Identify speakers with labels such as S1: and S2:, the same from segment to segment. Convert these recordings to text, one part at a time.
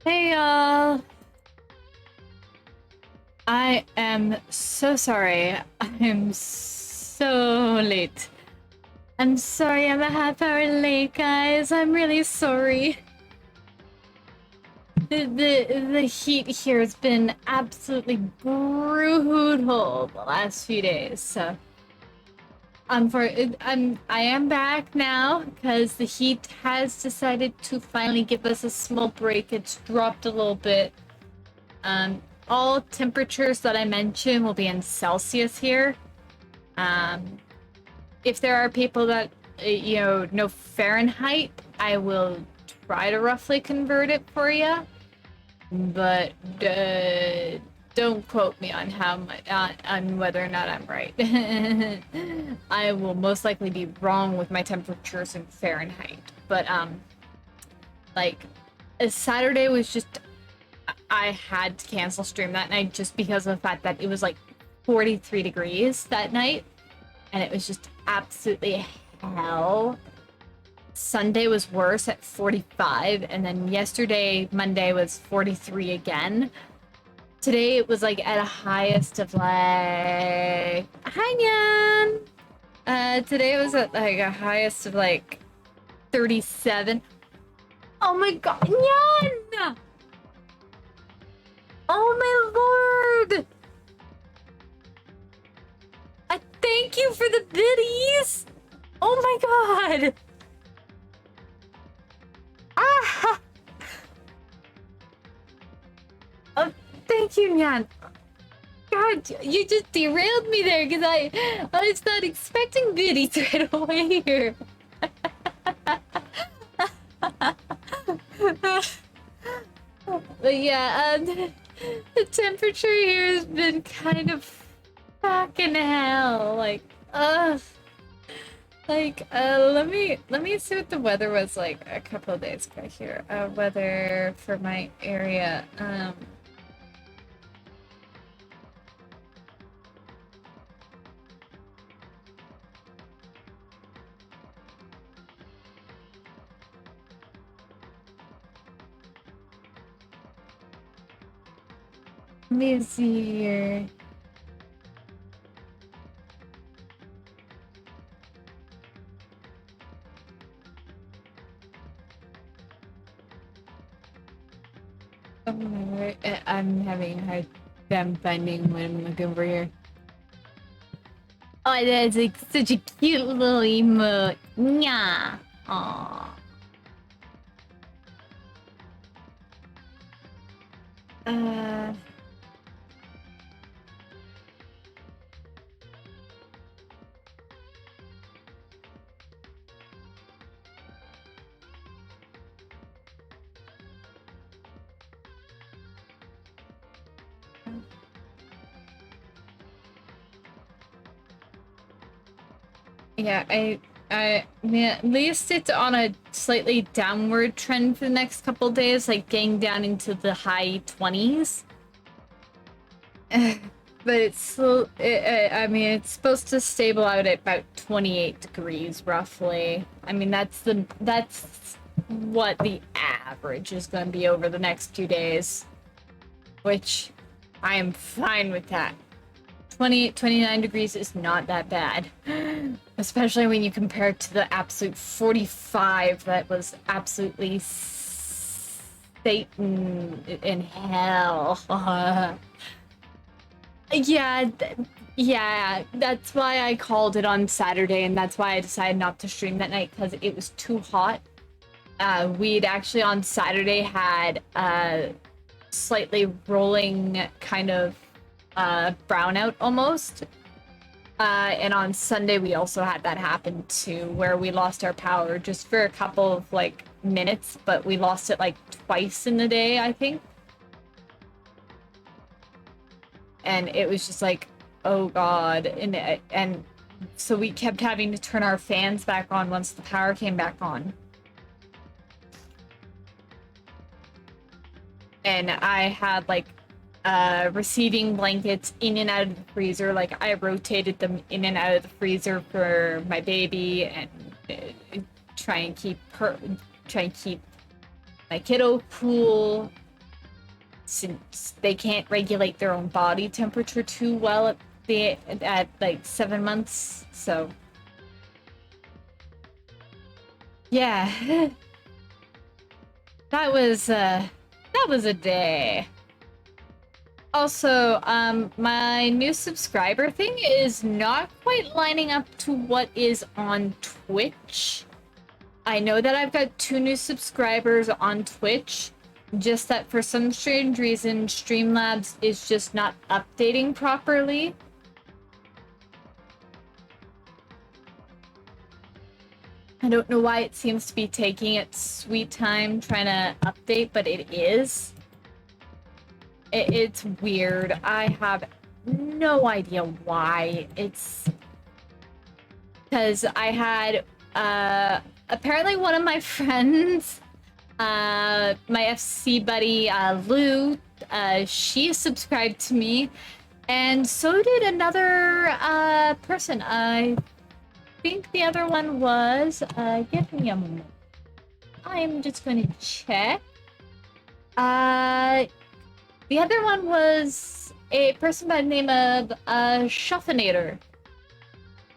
S1: Hey y'all! I am so sorry. I'm so late. I'm sorry I'm a half hour late, guys. I'm really sorry. The heat here has been absolutely brutal the last few days, so I am back now because the heat has decided to finally give us a small break. It's dropped a little bit. Um, all temperatures that I mentioned will be in Celsius here. Um, if there are people that, know Fahrenheit, I will try to roughly convert it for you. But don't quote me on how much, on whether or not I'm right. I will most likely be wrong with my temperatures in Fahrenheit. But like, Saturday was just I had to cancel stream that night just because of the fact that it was like 43 degrees that night, and it was just absolutely hell. Sunday was worse at 45, and then yesterday, Monday, was 43 again. Today it was like at a highest of like... Hi, Nyan! Today it was at like a highest of like 37. Oh my god, Nyan! Oh my lord! I thank you for the biddies! Oh my god! Ah! Oh, thank you, Nyan. God, you just derailed me there because I was not expecting biddies right away here. But yeah, the temperature here has been kind of fucking hell. Like, ugh. Like, let me see what the weather was like a couple of days ago here. Weather for my area. Let me see here. I'm having a hard time finding what I'm looking for here. Oh, that's like such a cute little emote. Nya. Aww. Uh, yeah, at least it's on a slightly downward trend for the next couple days, like getting down into the high 20s. But it's still, I mean, it's supposed to stable out at about 28 degrees, roughly. I mean, that's what the average is going to be over the next 2 days, which I am fine with that. 28, 29 degrees is not that bad, especially when you compare it to the absolute 45 that was absolutely Satan in hell. Yeah, yeah, that's why I called it on Saturday, and that's why I decided not to stream that night, because it was too hot. We'd actually on Saturday had slightly rolling kind of brownout almost. And on Sunday we also had that happen too, where we lost our power just for a couple of like minutes, but we lost it like twice in the day, I think. And it was just like, oh god, and so we kept having to turn our fans back on once the power came back on. And I had like receiving blankets in and out of the freezer. Like I rotated them in and out of the freezer for my baby, and try and keep my kiddo cool. since they can't regulate their own body temperature too well at like 7 months. So yeah, that was a day. Also, my new subscriber thing is not quite lining up to what is on Twitch. I know that I've got 2 new subscribers on Twitch, just that for some strange reason, Streamlabs is just not updating properly. I don't know why it seems to be taking its sweet time trying to update, but it is. It's weird. I have no idea why. It's because I had apparently one of my friends, my FC buddy Lou, she subscribed to me, and so did another person. I think the other one was give me a moment. I'm just going to check. The other one was a person by the name of Shuffinator.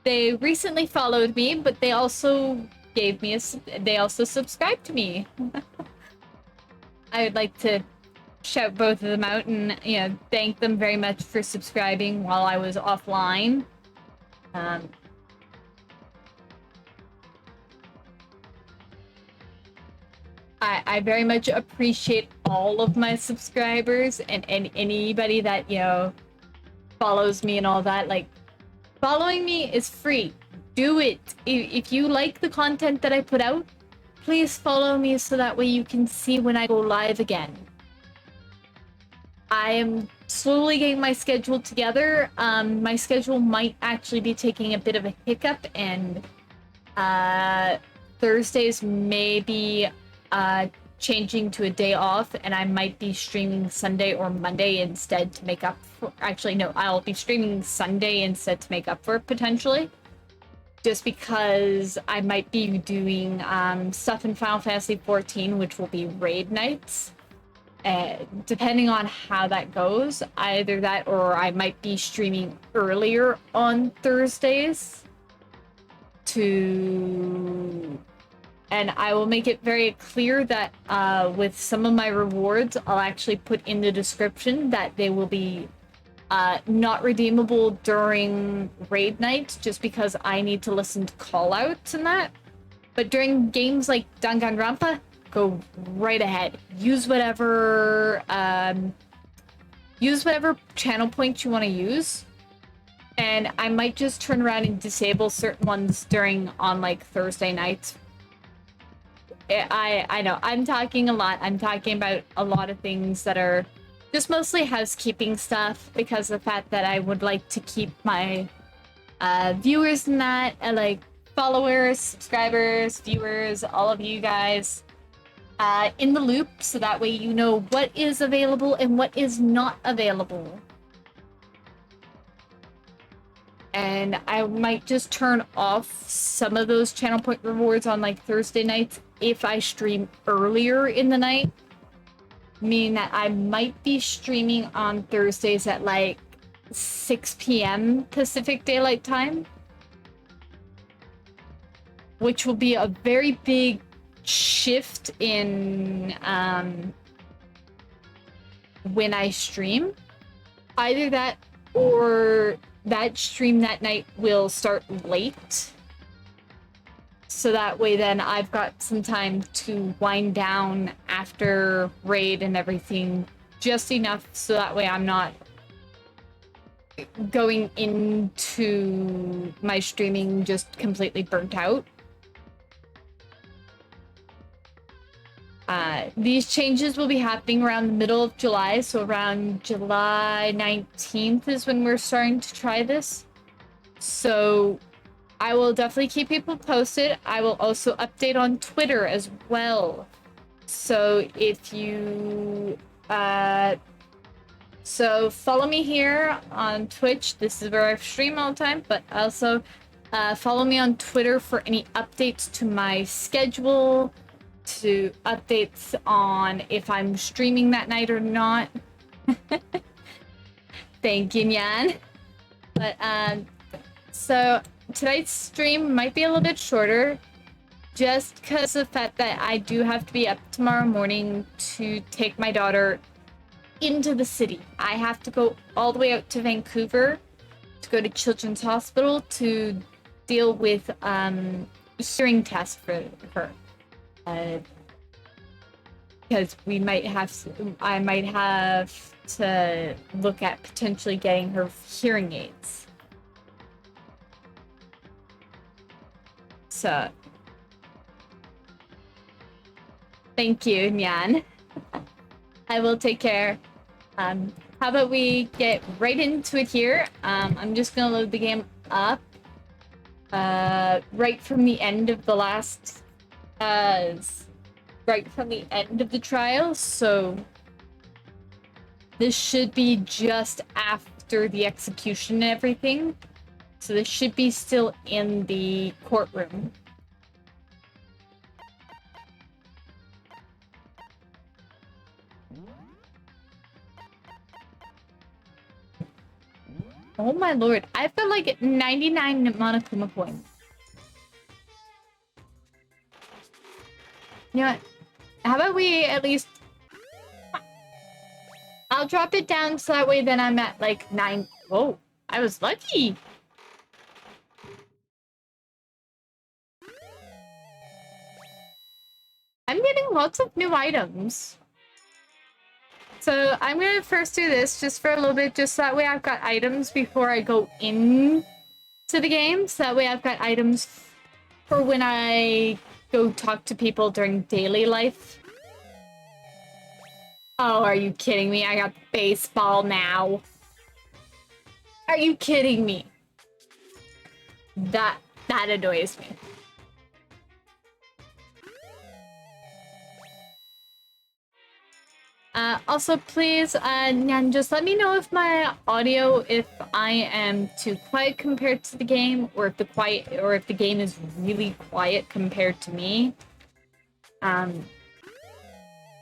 S1: They recently followed me, but they also gave me they also subscribed to me. I would like to shout both of them out and, you know, thank them very much for subscribing while I was offline. I very much appreciate all of my subscribers and anybody that, you know, follows me and all that. Like, following me is free. Do it. If you like the content that I put out, please follow me so that way you can see when I go live again. I am slowly getting my schedule together. My schedule might actually be taking a bit of a hiccup, and Thursdays may be changing to a day off, and I might be streaming Sunday or Monday instead to make up for... Actually, no, I'll be streaming Sunday instead to make up for it, potentially. Just because I might be doing stuff in Final Fantasy XIV, which will be raid nights. Depending on how that goes, either that or I might be streaming earlier on Thursdays to... And I will make it very clear that with some of my rewards, I'll actually put in the description that they will be not redeemable during raid nights, just because I need to listen to callouts and that. But during games like Danganronpa, go right ahead. Use whatever channel points you want to use. And I might just turn around and disable certain ones on like Thursday nights. I know, I'm talking a lot. I'm talking about a lot of things that are just mostly housekeeping stuff, because of the fact that I would like to keep my viewers and that, and like followers, subscribers, viewers, all of you guys in the loop, so that way you know what is available and what is not available. And I might just turn off some of those channel point rewards on like Thursday nights if I stream earlier in the night. Meaning that I might be streaming on Thursdays at like 6 p.m. Pacific Daylight Time. Which will be a very big shift in when I stream. Either that or that stream that night will start late. So that way then I've got some time to wind down after raid and everything, just enough so that way I'm not going into my streaming just completely burnt out. These changes will be happening around the middle of July, so around July 19th is when we're starting to try this. So I will definitely keep people posted. I will also update on Twitter as well. So if you... so follow me here on Twitch. This is where I stream all the time, but also follow me on Twitter for any updates to my schedule, to updates on if I'm streaming that night or not. Thank you, Nyan. But so tonight's stream might be a little bit shorter, just because of the fact that I do have to be up tomorrow morning to take my daughter into the city. I have to go all the way out to Vancouver to go to Children's Hospital to deal with hearing test for her. Because I might have to look at potentially getting her hearing aids. So, thank you, Nyan. I will take care. How about we get right into it here? I'm just gonna load the game up. Right from the end of the last, right from the end of the trial, so this should be just after the execution and everything. So this should be still in the courtroom. Oh my lord, I've got like 99 Monokuma coins. You know what? How about we at least... I'll drop it down so that way then I'm at like 9... Whoa, I was lucky! I'm getting lots of new items. So I'm gonna first do this just for a little bit, just so that way I've got items before I go in to the game. So that way I've got items for when I go talk to people during daily life. Oh, are you kidding me? I got baseball now. Are you kidding me? That annoys me. Also, please, Nyan, just let me know if my audio, if I am too quiet compared to the game, or if the game is really quiet compared to me.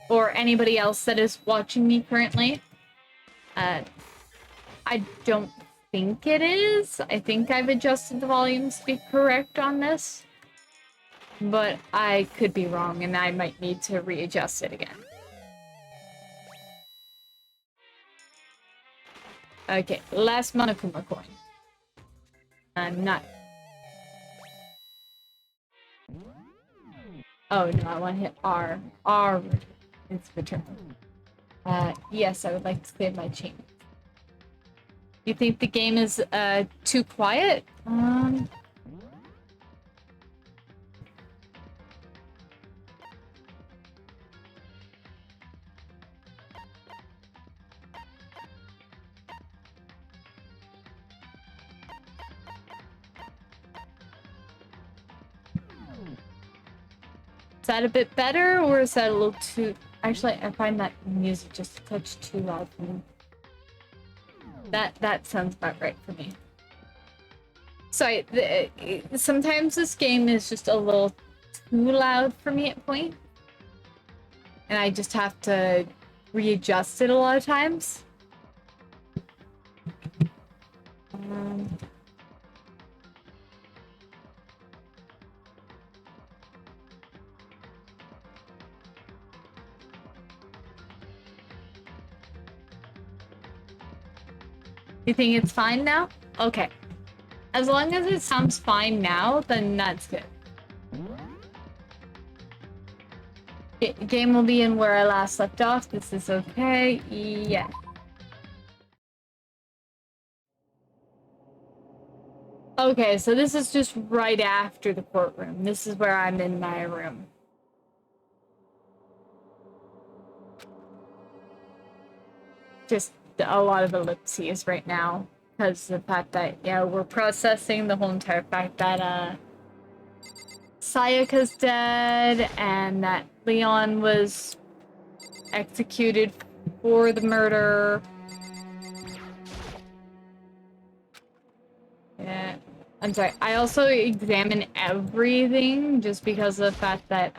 S1: Or anybody else that is watching me currently. I don't think it is. I think I've adjusted the volumes to be correct on this. But I could be wrong, and I might need to readjust it again. Okay, last Monokuma coin. I'm not... Oh no, I want to hit R. R is return. Yes, I would like to save my chain. You think the game is too quiet? Is that a bit better, or is that a little too... Actually, I find that music just a touch too loud for me. That sounds about right for me. Sorry, sometimes this game is just a little too loud for me at point. And I just have to readjust it a lot of times. You think it's fine now? Okay. As long as it sounds fine now, then that's good. Game will be in where I last left off. This is okay. Yeah. Okay, so this is just right after the courtroom. This is where I'm in my room. Just a lot of ellipses right now. Because the fact that, yeah, we're processing the whole entire fact that, Sayaka's dead, and that Leon was executed for the murder. Yeah. I'm sorry. I also examine everything just because of the fact that,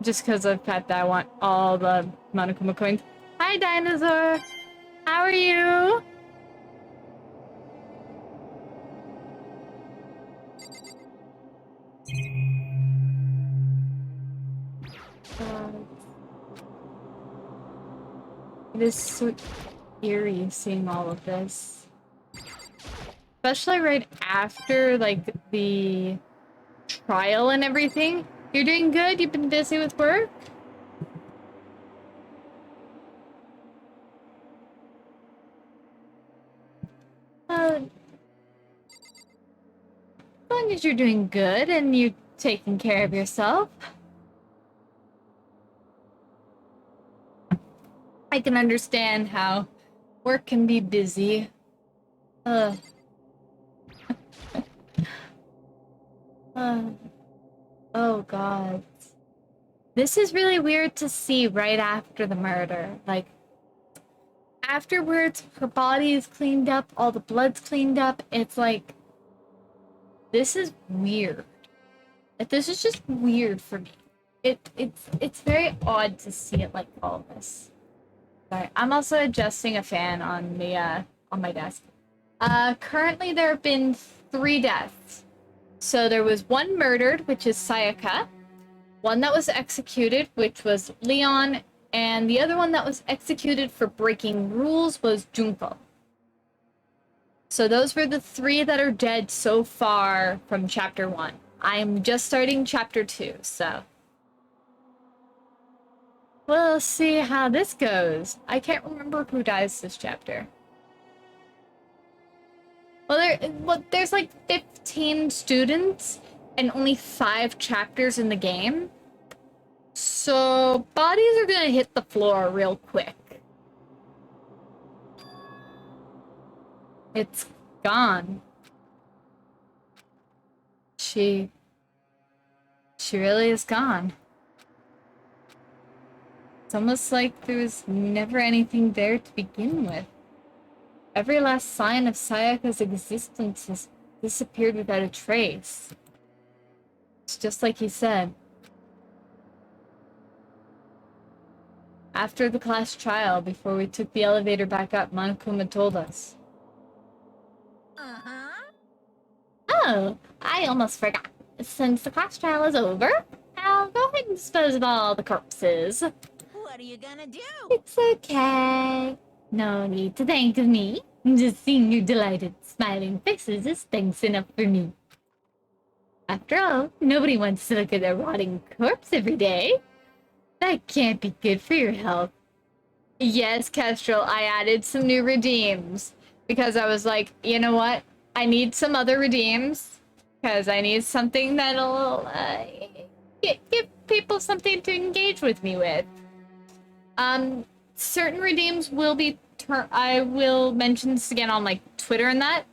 S1: Just because I've got that, I want all the Monokuma coins. Hi, Dinosaur! How are you? It is so eerie seeing all of this. Especially right after, like, the trial and everything. You're doing good? You've been busy with work? As long as you're doing good and you're taking care of yourself. I can understand how work can be busy. Ugh. Oh god. This is really weird to see right after the murder. Like, afterwards, her body is cleaned up, all the blood's cleaned up. It's like, this is weird. This is just weird for me. It's very odd to see it like all this. Sorry, I'm also adjusting a fan on the on my desk. Currently there have been 3 deaths. So there was one murdered, which is Sayaka, one that was executed, which was Leon, and the other one that was executed for breaking rules was Junko. So those were the 3 that are dead so far from chapter 1. I'm just starting chapter 2, so we'll see how this goes. I can't remember who dies this chapter. Well, there's like 15 students and only 5 chapters in the game. So bodies are gonna hit the floor real quick. It's gone. She really is gone. It's almost like there was never anything there to begin with. Every last sign of Sayaka's existence has disappeared without a trace. It's just like he said. After the class trial, before we took the elevator back up, Monokuma told us. Oh, I almost forgot. Since the class trial is over, I'll go ahead and dispose of all the corpses.
S2: What are you gonna do?
S1: It's okay. No need to thank me. Just seeing your delighted, smiling faces is thanks enough for me. After all, nobody wants to look at a rotting corpse every day. That can't be good for your health. Yes, Kestrel, I added some new redeems. Because I was like, you know what? I need some other redeems. Because I need something that'll give people something to engage with me with. Certain redeems will be I will mention this again on like Twitter and that.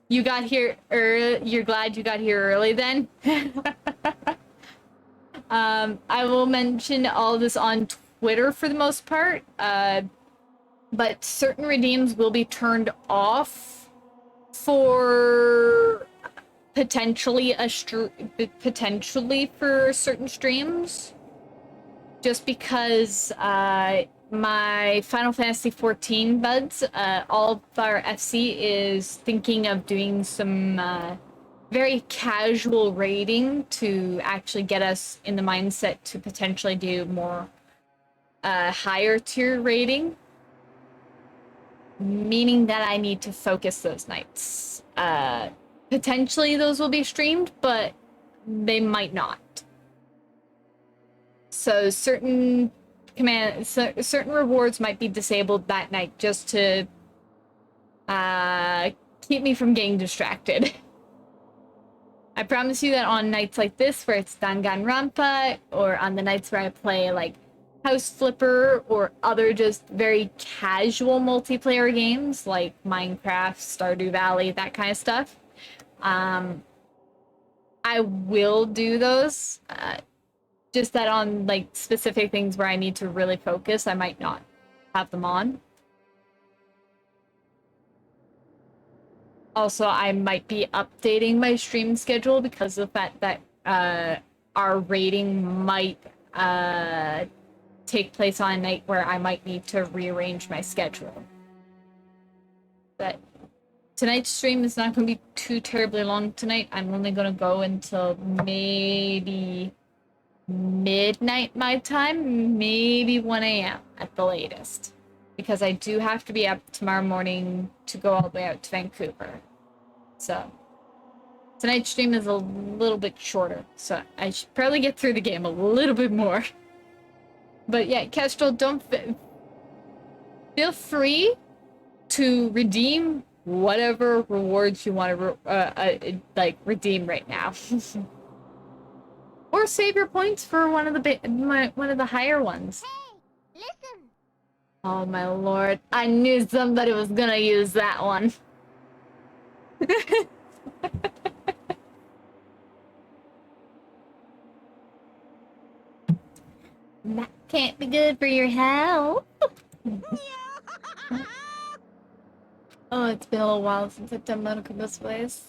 S1: You got here you're glad you got here early then. I will mention all this on Twitter for the most part. But certain redeems will be turned off for potentially for certain streams. Just because my Final Fantasy XIV buds, all of our FC is thinking of doing some very casual raiding to actually get us in the mindset to potentially do more higher tier raiding. Meaning that I need to focus those nights. Potentially those will be streamed, but they might not. So certain certain rewards might be disabled that night just to keep me from getting distracted. I promise you that on nights like this where it's Danganronpa, or on the nights where I play like House Flipper or other just very casual multiplayer games like Minecraft, Stardew Valley, that kind of stuff, I will do those. Just that on like specific things where I need to really focus, I might not have them on. Also, I might be updating my stream schedule because of the fact that our rating might take place on a night where I might need to rearrange my schedule. But tonight's stream is not going to be too terribly long tonight. I'm only going to go until maybe midnight my time, maybe 1 a.m. at the latest. Because I do have to be up tomorrow morning to go all the way out to Vancouver. So, tonight's stream is a little bit shorter, so I should probably get through the game a little bit more. But yeah, Kestrel, feel free to redeem whatever rewards you want to redeem right now. Or save your points for one of the higher ones.
S2: Hey, listen.
S1: Oh my lord, I knew somebody was gonna use that one. That can't be good for your health. Oh, it's been a little while since I've done medical this place.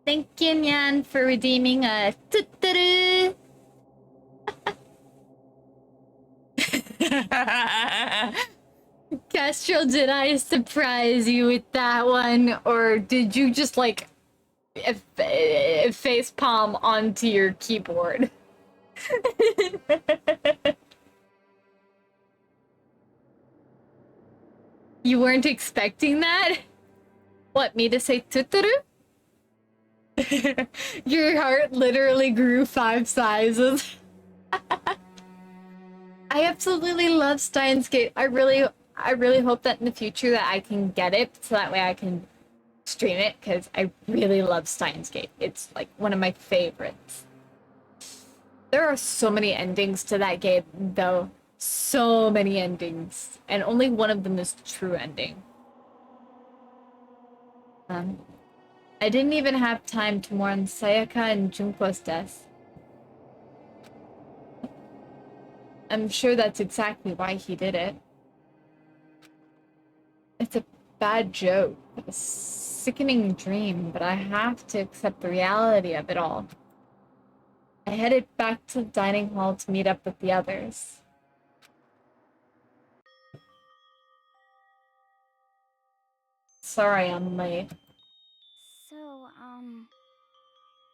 S1: Thank you, Nyan, for redeeming a Castro, did I surprise you with that one? Or did you just, like, face palm onto your keyboard? You weren't expecting that? What, me to say tuturu? Your heart literally grew 5 sizes. I absolutely love Steins Gate. I really hope that in the future that I can get it so that way I can stream it, because I really love Steins Gate. It's like one of my favorites. There are so many endings to that game, though. So many endings. And only one of them is the true ending. I didn't even have time to mourn Sayaka and Junko's death. I'm sure that's exactly why he did it. It's a bad joke, a sickening dream, but I have to accept the reality of it all. I headed back to the dining hall to meet up with the others. Sorry I'm late.
S2: So,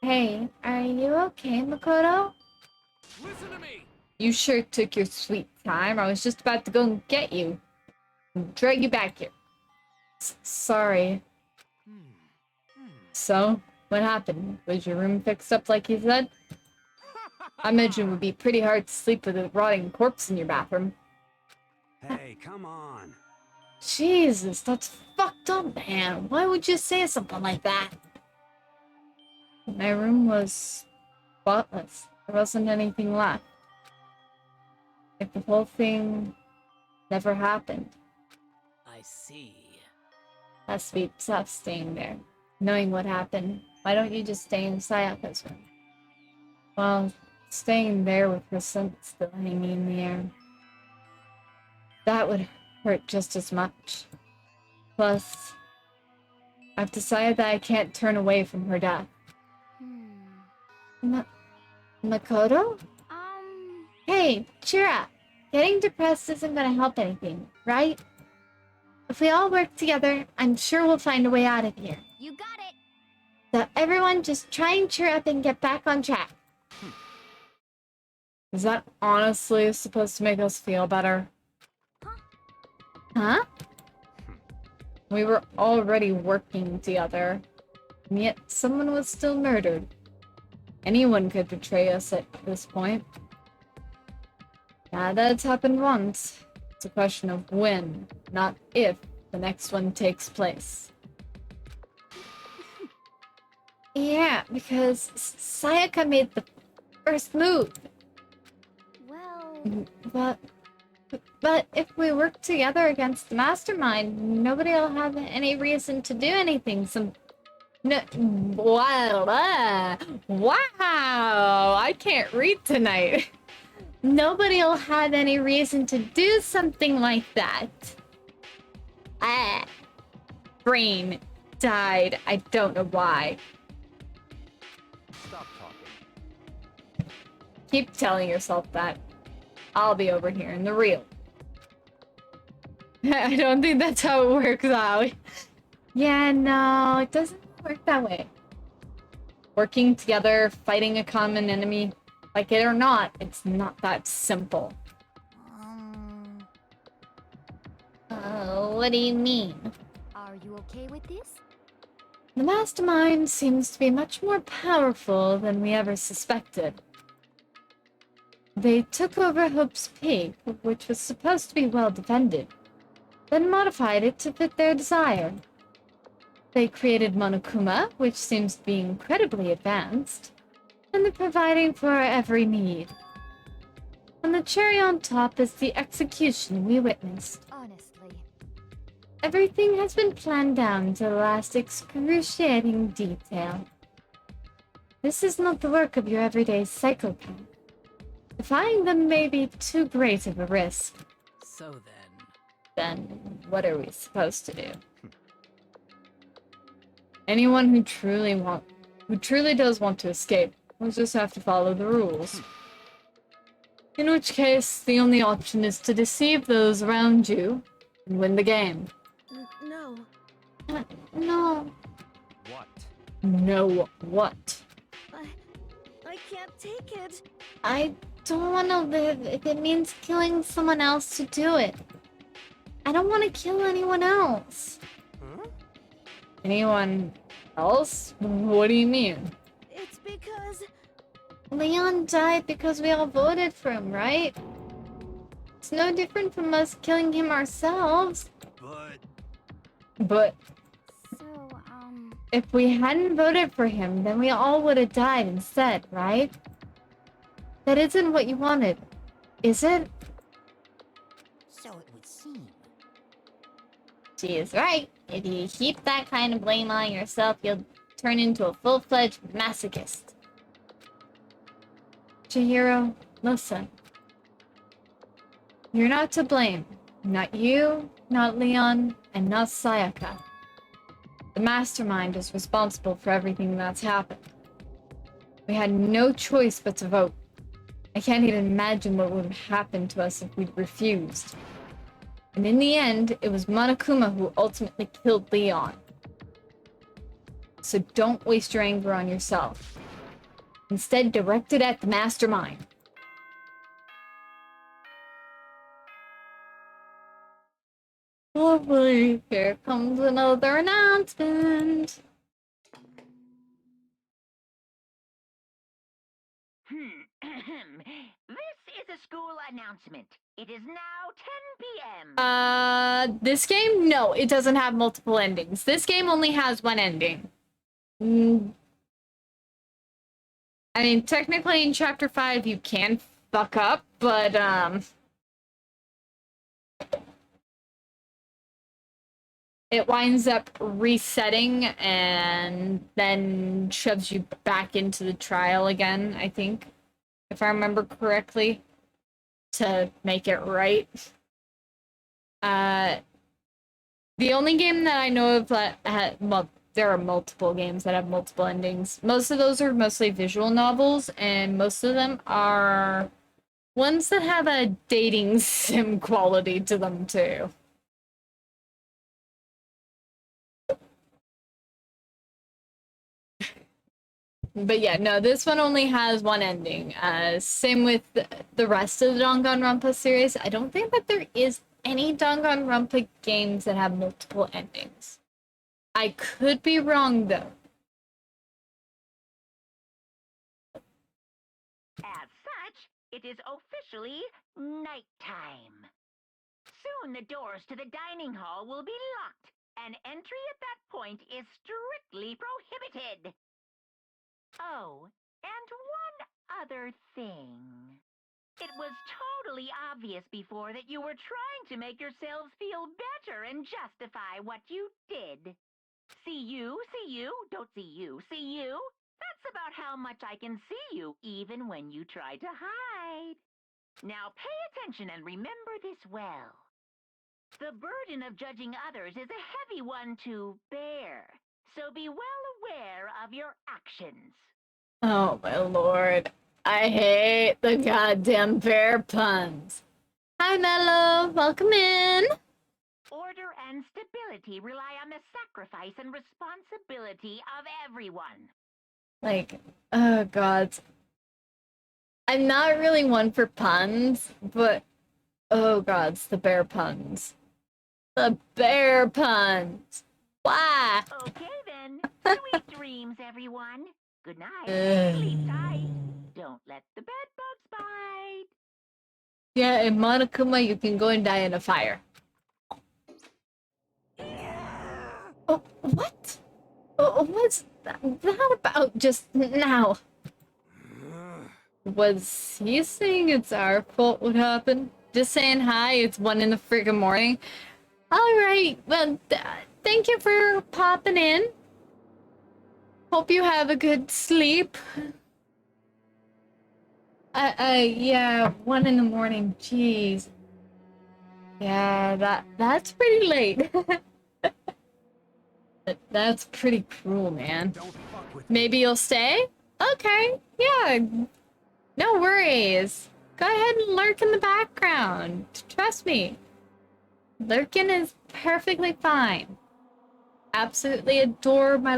S1: Hey, are you okay, Makoto?
S3: Listen to me!
S1: You sure took your sweet time. I was just about to go and get you. And drag you back here. Sorry. So, what happened? Was your room fixed up like you said? I imagine it would be pretty hard to sleep with a rotting corpse in your bathroom.
S3: Hey, come on.
S1: Jesus, that's fucked up, man. Why would you say something like that? My room was spotless. There wasn't anything left. Like the whole thing never happened.
S4: I see.
S1: Has to be tough staying there, knowing what happened. Why don't you just stay in Sayaka's room? Well, staying there with her scent still hanging in the air. That would hurt just as much. Plus, I've decided that I can't turn away from her death. Makoto? Hey, cheer up. Getting depressed isn't gonna help anything, right? If we all work together, I'm sure we'll find a way out of here.
S2: you got it.
S1: So everyone just try and cheer up and get back on track. Is that honestly supposed to make us feel better? Huh? We were already working together, and yet someone was still murdered. Anyone could betray us at this point. Now that's happened once. It's a question of when, not if, the next one takes place. Yeah, because Sayaka made the first move.
S2: Well,
S1: But if we work together against the mastermind, nobody will have any reason to do anything. Wow, I can't read tonight. nobody'll have any reason to do something like that. Ah. Brain died. I don't know why.
S3: Stop talking.
S1: Keep telling yourself that. I'll be over here in the real. I don't think that's how it works out. Yeah, no, it doesn't work that way. Working together, fighting a common enemy, like it or not, it's not that simple. What do you mean?
S2: Are you okay with this?
S1: The mastermind seems to be much more powerful than we ever suspected. They took over Hope's Peak, which was supposed to be well defended, then modified it to fit their desire. They created Monokuma, which seems to be incredibly advanced, and they're providing for our every need. And the cherry on top is the execution we witnessed.
S2: Honestly.
S1: Everything has been planned down to the last excruciating detail. This is not the work of your everyday psychopath. Defying them may be too great of a risk.
S4: So then.
S1: Then what are we supposed to do? Anyone who truly does want to escape will just have to follow the rules. In which case, the only option is to deceive those around you and win the game.
S2: No.
S1: No.
S3: What?
S1: No what?
S2: I can't take it.
S1: I don't want to live if it means killing someone else to do it. I don't want to kill anyone else.
S3: Huh?
S1: Anyone else? What do you mean?
S2: It's because...
S1: Leon died because we all voted for him, right? It's no different from us killing him ourselves. But
S2: So,
S1: if we hadn't voted for him, then we all would have died instead, right? That isn't what you wanted, is it?
S2: So it would seem.
S1: She is right. If you heap that kind of blame on yourself, you'll turn into a full-fledged masochist. Chihiro, listen. You're not to blame. Not you, not Leon, and not Sayaka. The mastermind is responsible for everything that's happened. We had no choice but to vote. I can't even imagine what would have happened to us if we'd refused. And in the end, it was Monokuma who ultimately killed Leon. So don't waste your anger on yourself. Instead, direct it at the mastermind. Lovely. Here comes another announcement.
S5: This is a school announcement. It is now 10 p.m.
S1: This game? No, it doesn't have multiple endings. This game only has one ending. I mean, technically in Chapter 5 you can fuck up, but, it winds up resetting and then shoves you back into the trial again, I think. If I remember correctly. To make it right. The only game that I know of that had, well, there are multiple games that have multiple endings. Most of those are mostly visual novels, and most of them are ones that have a dating sim quality to them, too. But yeah, no, this one only has one ending. Same with the rest of the Danganronpa series. I don't think that there is any Danganronpa games that have multiple endings. I could be wrong, though.
S5: As such, it is officially nighttime. Soon the doors to the dining hall will be locked, and entry at that point is strictly prohibited. Oh, and one other thing. It was totally obvious before that you were trying to make yourselves feel better and justify what you did. See you, don't see you, see you? That's about how much I can see you, even when you try to hide. Now pay attention and remember this well. The burden of judging others is a heavy one to bear, so be well aware of your actions.
S1: Oh my lord. I hate the goddamn bear puns. Hi Mello, welcome in.
S5: Order and stability rely on the sacrifice and responsibility of everyone.
S1: Like, oh god. I'm not really one for puns, but oh god, it's the bear puns. The bear puns. Why?
S5: Okay then. Sweet dreams, everyone. Good night. Sleep tight. Don't let the bed bugs bite.
S1: Yeah, in Monokuma, you can go and die in a fire. Oh, what? Oh, what's that about just now? Was he saying it's our fault what happened? Just saying hi, it's 1 in the friggin' morning. Alright, well, thank you for popping in. Hope you have a good sleep. Yeah, 1 in the morning, jeez. Yeah, that's pretty late. That's pretty cruel, man.
S3: Don't fuck with
S1: Maybe you'll stay? Okay, yeah. No worries. Go ahead and lurk in the background. Trust me. Lurking is perfectly fine. Absolutely adore my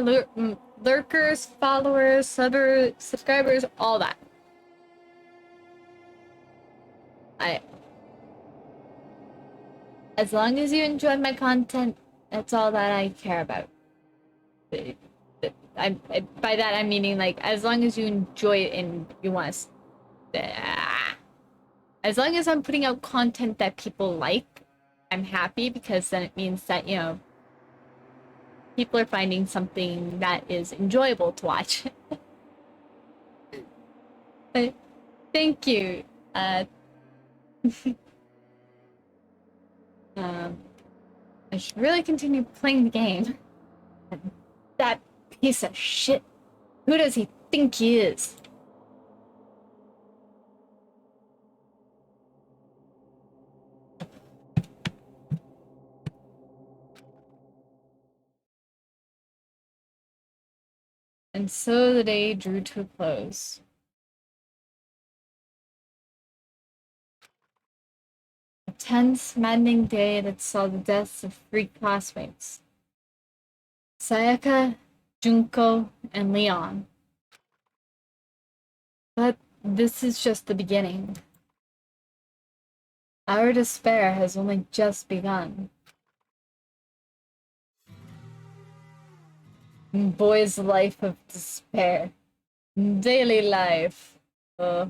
S1: lurkers, followers, subscribers, all that. As long as you enjoy my content, that's all that I care about. By that I'm meaning like as long as you enjoy it and you want to. As long as I'm putting out content that people like, I'm happy because then it means that, you know, people are finding something that is enjoyable to watch. But thank you. I should really continue playing the game. That piece of shit. Who does he think he is? And so the day drew to a close. A tense, maddening day that saw the deaths of 3 classmates. Sayaka, Junko, and Leon. But this is just the beginning. Our despair has only just begun. Boy's life of despair. Daily life. I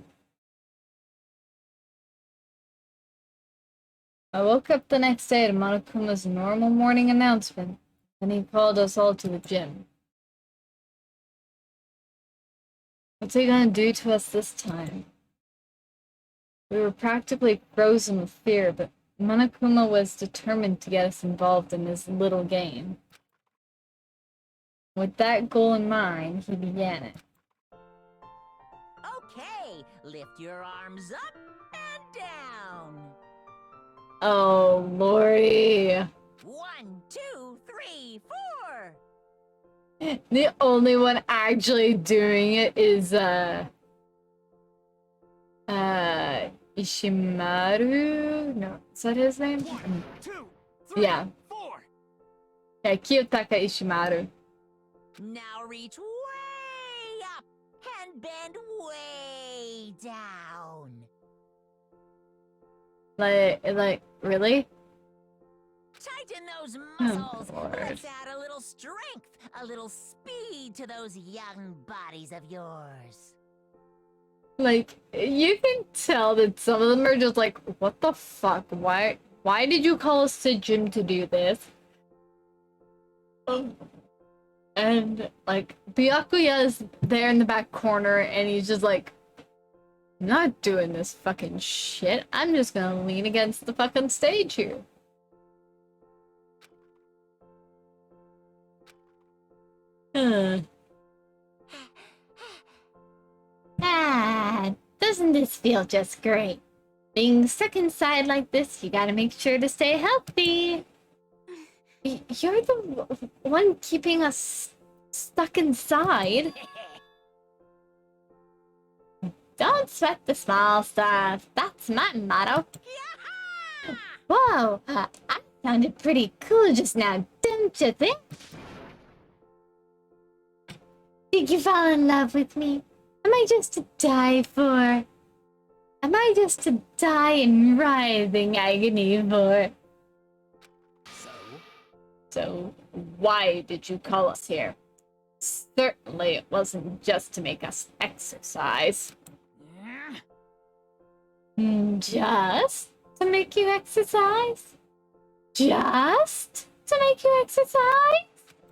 S1: woke up the next day to Monokuma's normal morning announcement, and he called us all to the gym. What's he gonna do to us this time? We were practically frozen with fear, but Monokuma was determined to get us involved in this little game. With that goal in mind, he began it.
S4: Okay, lift your arms up and down.
S1: Oh, lordy.
S4: 1, 2, 3, 4.
S1: The only one actually doing it is, Ishimaru? No, is that his name?
S3: 1, 2, 3,
S1: Yeah.
S3: 4.
S1: Yeah, Kiyotaka Ishimaru.
S4: Now reach way up and bend way down.
S1: Like, really?
S4: Tighten those muscles.
S1: Lord.
S4: Let's add a little strength, a little speed to those young bodies of yours.
S1: Like, you can tell that some of them are just like, what the fuck? Why did you call us to gym to do this? And, like, Byakuya is there in the back corner, and he's just like, I'm not doing this fucking shit. I'm just gonna lean against the fucking stage here. Doesn't this feel just great? Being stuck inside like this, you gotta make sure to stay healthy. You're the one keeping us stuck inside. Don't sweat the small stuff. That's my motto. Whoa, I sounded pretty cool just now, didn't you think? Did you fall in love with me? Am I just to die for? Am I just to die in writhing agony for? So, why did you call us here? Certainly it wasn't just to make us exercise. Just to make you exercise? Just to make you exercise?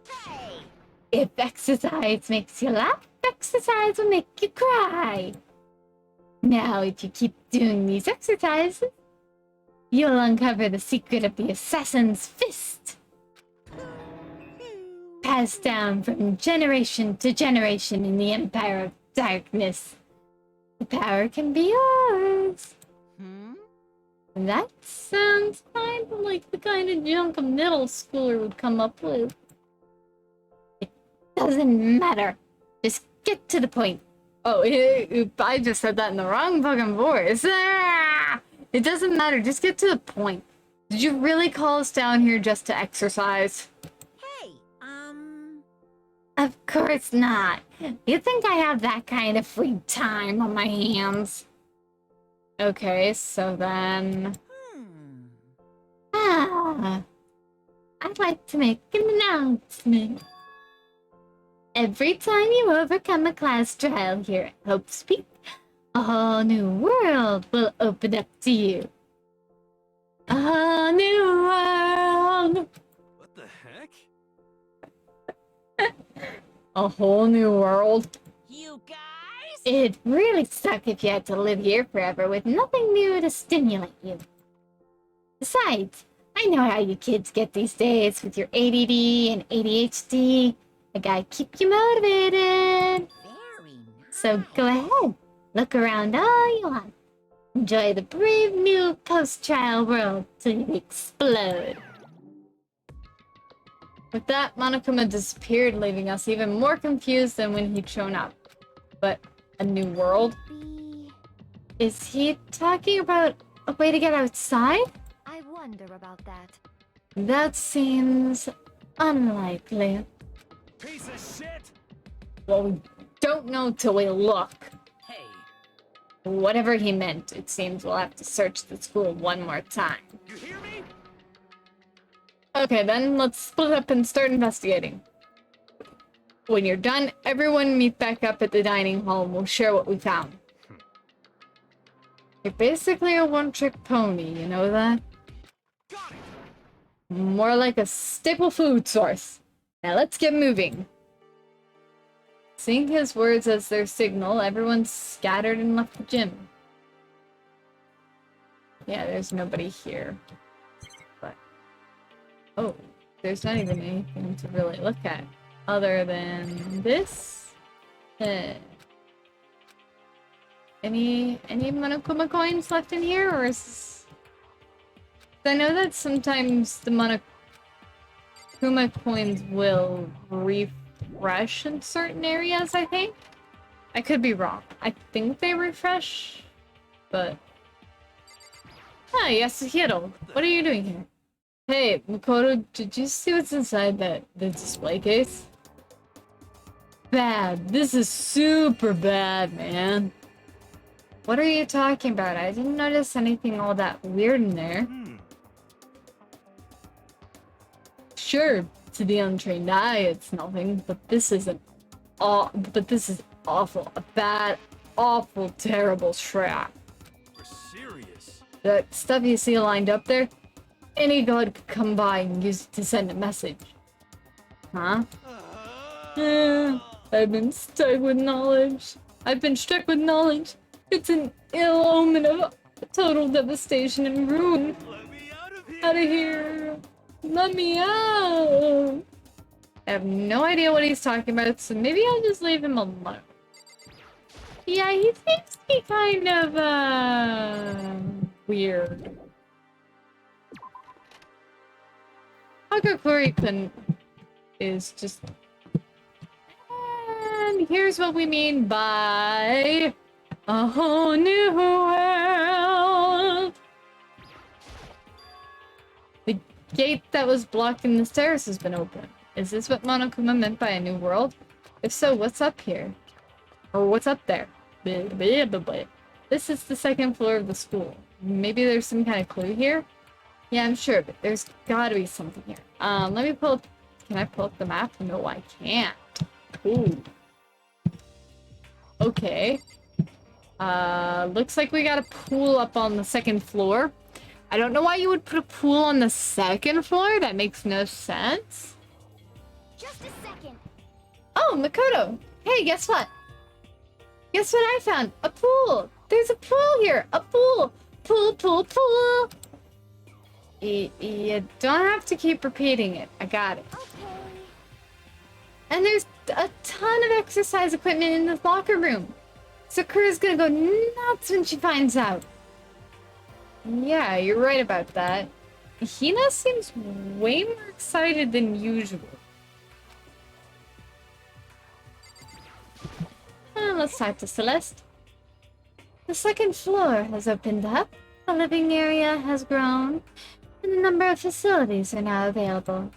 S4: Hey!
S1: If exercise makes you laugh, exercise will make you cry. Now, if you keep doing these exercises, you'll uncover the secret of the assassin's fist. Passed down from generation to generation in the Empire of Darkness. The power can be yours. That sounds kind of like the kind of junk a middle schooler would come up with. It doesn't matter. Just get to the point. Oh, I just said that in the wrong fucking voice. Ah! It doesn't matter. Just get to the point. Did you really call us down here just to exercise?
S4: Hey,
S1: Of course not. You think I have that kind of free time on my hands? Okay, so then... I'd like to make an announcement. Every time you overcome a class trial here at Hope Speak, a whole new world will open up to you. A whole new world!
S3: What the heck?
S1: A whole new world?
S4: you guys?
S1: It'd really suck if you had to live here forever with nothing new to stimulate you. Besides, I know how you kids get these days with your ADD and ADHD. I gotta keep you motivated.
S4: Very nice.
S1: So go ahead, look around all you want. Enjoy the brave new post-trial world till you explode. With that, Monokuma disappeared, leaving us even more confused than when he'd shown up. But a new world? Is he talking about a way to get outside?
S2: I wonder about that.
S1: That seems unlikely.
S3: Piece of shit!
S1: Well, we don't know till we look.
S3: Hey,
S1: Whatever he meant, it seems we'll have to search the school one more time.
S3: you hear me?
S1: Okay, then let's split up and start investigating. When you're done, everyone meet back up at the dining hall and we'll share what we found. You're basically a one-trick pony, you know that?
S3: Got it!
S1: More like a staple food source. Now let's get moving. Seeing his words as their signal, everyone scattered and left the gym. Yeah, there's nobody here. But... oh, there's not even anything to really look at. Other than this? Any Monokuma coins left in here, or is this... I know that sometimes the Monokuma coins will refresh in certain areas, I think. I could be wrong. I think they refresh, but... ah, Yasuhiro, what are you doing here? Hey, Makoto, did you see what's inside the display case? Bad. This is super bad, man. What are you talking about? I didn't notice anything all that weird in there. Sure, to the untrained eye, it's nothing, but this is awful. A bad, awful, terrible trap.
S3: We're serious.
S1: That stuff you see lined up there, any god could come by and use it to send a message. Huh? I've been struck with knowledge. It's an ill omen of total devastation and ruin.
S3: Let me out of here!
S1: Out of here! Let me out! I have no idea what he's talking about, so maybe I'll just leave him alone. Yeah, he seems to be kind of, weird. Hakakuri-kun is just... And here's what we mean by... a whole new world! The gate that was blocking the stairs has been opened. Is this what Monokuma meant by a new world? If so, what's up here? Or what's up there? Blah, blah, blah, blah. This is the second floor of the school. Maybe there's some kind of clue here? Yeah, I'm sure, but there's gotta be something here. Let me pull up... Can I pull up the map? No, I can't. Ooh. Okay. Looks like we got a pool up on the second floor. I don't know why you would put a pool on the second floor. That makes no sense.
S2: Just a second.
S1: Oh, Makoto. Hey, guess what? Guess what I found? A pool. There's a pool here. A pool. Pool, pool, pool. You don't have to keep repeating it. I got it.
S2: Okay.
S1: And there's a ton of exercise equipment in this locker room. Sakura's gonna go nuts when she finds out. Yeah, you're right about that. Hina seems way more excited than usual. Let's talk to Celeste. The second floor has opened up, the living area has grown, and a number of facilities are now available.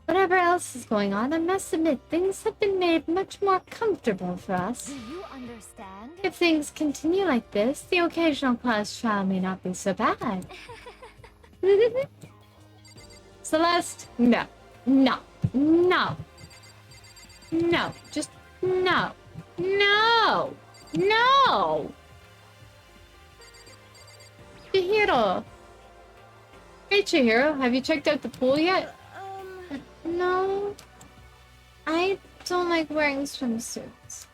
S1: Whatever else is going on, I must admit things have been made much more comfortable for us.
S2: Do you understand?
S1: If things continue like this, the occasional class trial may not be so bad. Celeste, no. No. No. No. Just no. No! No! Chihiro! Hey Chihiro, have you checked out the pool yet? No. I don't like wearing swimsuits.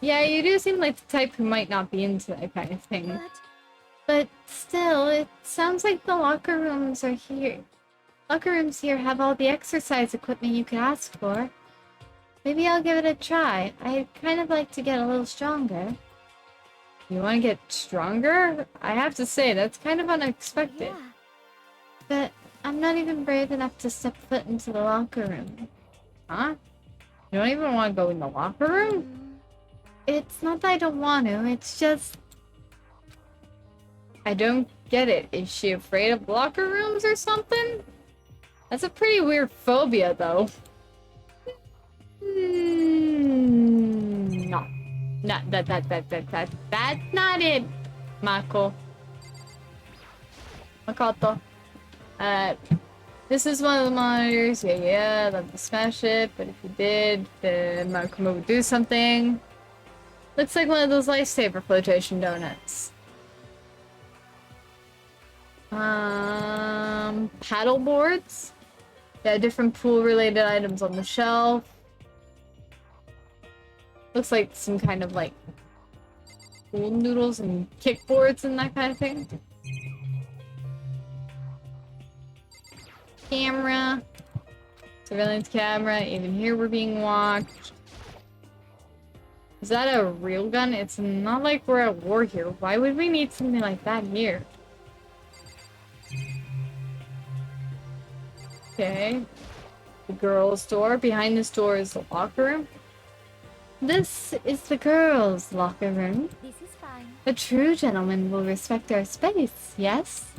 S1: Yeah, you do seem like the type who might not be into that kind of thing. But still, it sounds like the locker rooms are here. Locker rooms here have all the exercise equipment you could ask for. Maybe I'll give it a try. I'd kind of like to get a little stronger. You want to get stronger? I have to say, that's kind of unexpected.
S2: Yeah.
S1: But I'm not even brave enough to step foot into the locker room. Huh? You don't even want to go in the locker room? It's not that I don't want to, it's just... I don't get it. Is she afraid of locker rooms or something? That's a pretty weird phobia, though. No. Not that's not it, Mako. Makoto. This is one of the monitors. Yeah, I'd love to smash it, but if you did, then Makuma would do something. Looks like one of those lifesaver flotation donuts. Paddle boards. Yeah, different pool-related items on the shelf. Looks like some kind of like pool noodles and kickboards and that kind of thing. Camera. Surveillance camera. Even here we're being watched. Is that a real gun? It's not like we're at war here. Why would we need something like that here? Okay. The girls' door. Behind this door is the locker room. This is the girls' locker room.
S2: This is fine.
S1: A true gentleman will respect our space, yes?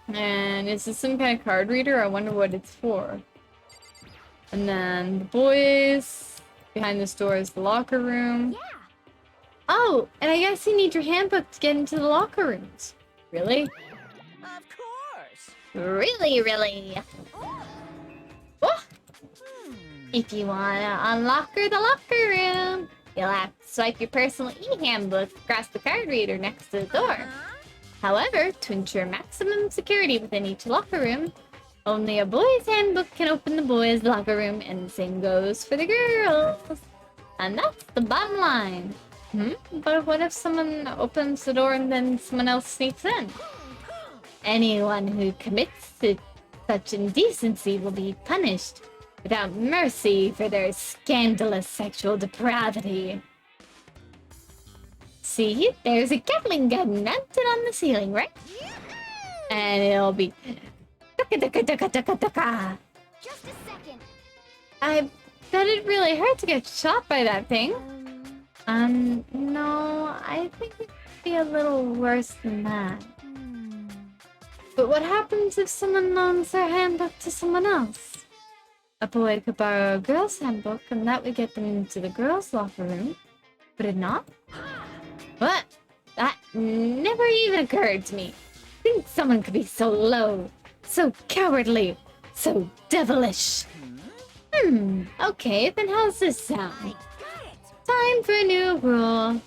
S1: And is this some kind of card reader? I wonder what it's for. And then the boys. Behind this door is the locker room.
S2: Yeah.
S1: Oh, and I guess you need your handbook to get into the locker rooms. Really?
S4: Of course.
S1: Really, really? Oh. If you wanna unlock the locker room, you'll have to swipe your personal e-handbook across the card reader next to the door. However, to ensure maximum security within each locker room, only a boy's handbook can open the boys' locker room, and the same goes for the girls. And that's the bottom line. But what if someone opens the door and then someone else sneaks in? Anyone who commits to such indecency will be punished without mercy for their scandalous sexual depravity. See, there's a Gatling gun mounted on the ceiling, right? And it'll be... Taka-taka-taka-taka-taka.
S2: Just a second.
S1: I bet it really hurt to get shot by that thing. No, I think it could be a little worse than that. But what happens if someone loans their handbook to someone else? A boy could borrow a girl's handbook, and that would get them into the girls' locker room. Would it not? What? That never even occurred to me. Think someone could be so low, so cowardly, so devilish. Okay, then how's this sound? Time for a new rule.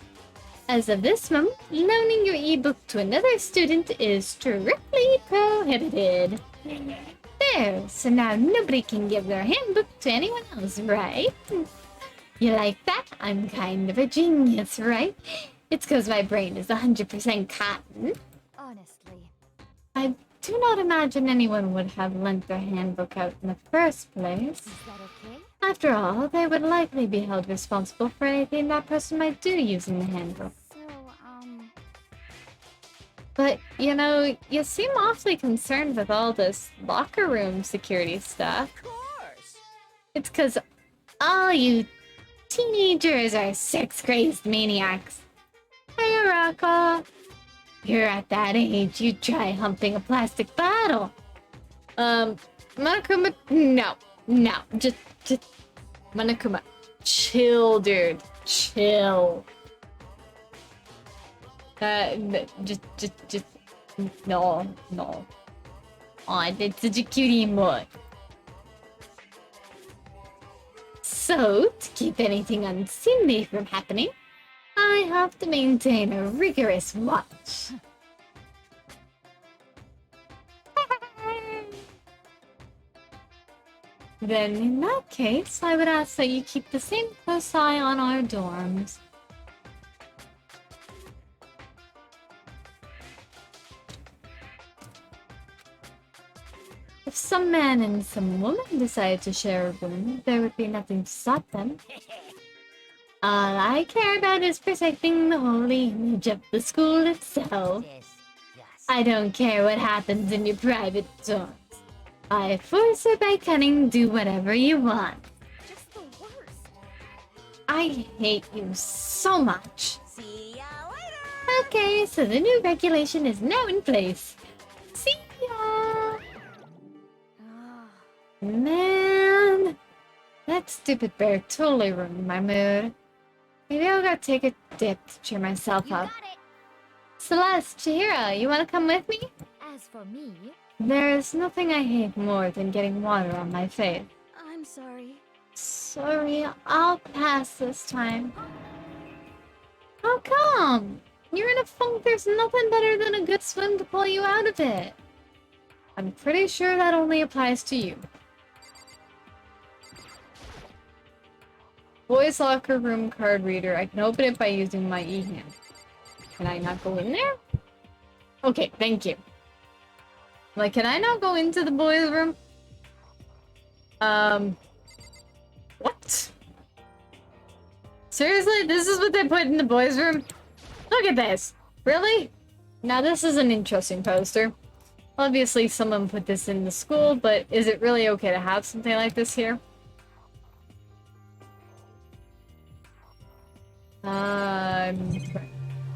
S1: As of this moment, loaning your ebook to another student is strictly prohibited. There, so now nobody can give their handbook to anyone else, right? You like that? I'm kind of a genius, right? It's because my brain is 100% cotton.
S2: Honestly.
S1: I do not imagine anyone would have lent their handbook out in the first place.
S2: Is that okay?
S1: After all, they would likely be held responsible for anything that person might do using the handbook.
S2: So,
S1: But, you know, you seem awfully concerned with all this locker room security stuff.
S4: Of course.
S1: It's because all you teenagers are sex-crazed maniacs. Hey, Rocco. You're at that age, you'd try humping a plastic bottle. Monokuma, no, just, Monokuma, chill, dude, chill. Just, no. Aw, that's such a cutie boy. So, to keep anything unseemly from happening, I have to maintain a rigorous watch. Then, in that case, I would ask that you keep the same close eye on our dorms. If some man and some woman decide to share a room, there would be nothing to stop them. All I care about is protecting the holy image of the school itself.
S4: Yes.
S1: I don't care what happens in your private dorms. By force or by cunning, do whatever you want.
S2: Just the worst.
S1: I hate you so much.
S4: See ya later.
S1: Okay, so the new regulation is now in place. See ya! Man, that stupid bear totally ruined my mood. Maybe I'll go take a dip to cheer myself
S2: You
S1: up.
S2: got it.
S1: Celeste, Chihiro, you wanna come with me?
S2: As for me,
S1: There is nothing I hate more than getting water on my face.
S2: I'm sorry.
S1: Sorry, I'll pass this time. How come? You're in a funk, there's nothing better than a good swim to pull you out of it. I'm pretty sure that only applies to you. Boys' locker room card reader. I can open it by using my e-hand. Can I not go in there? Okay, thank you. Like, can I not go into the boys' room? What? Seriously? This is what they put in the boys' room? Look at this! Really? Now this is an interesting poster. Obviously someone put this in the school, but is it really okay to have something like this here?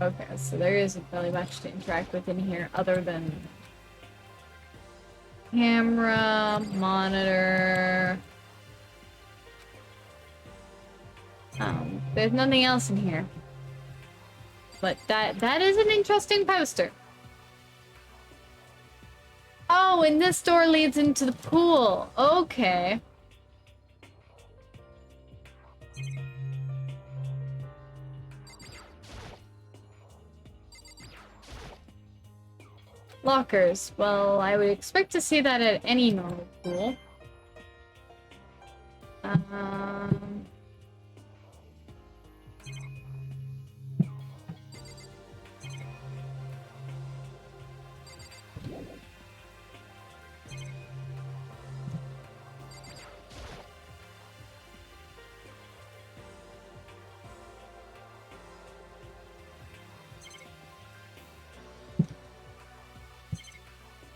S1: Okay, so there isn't really much to interact with in here other than camera, monitor. There's nothing else in here. But that is an interesting poster. Oh, and this door leads into the pool. Okay. Lockers. Well, I would expect to see that at any normal pool.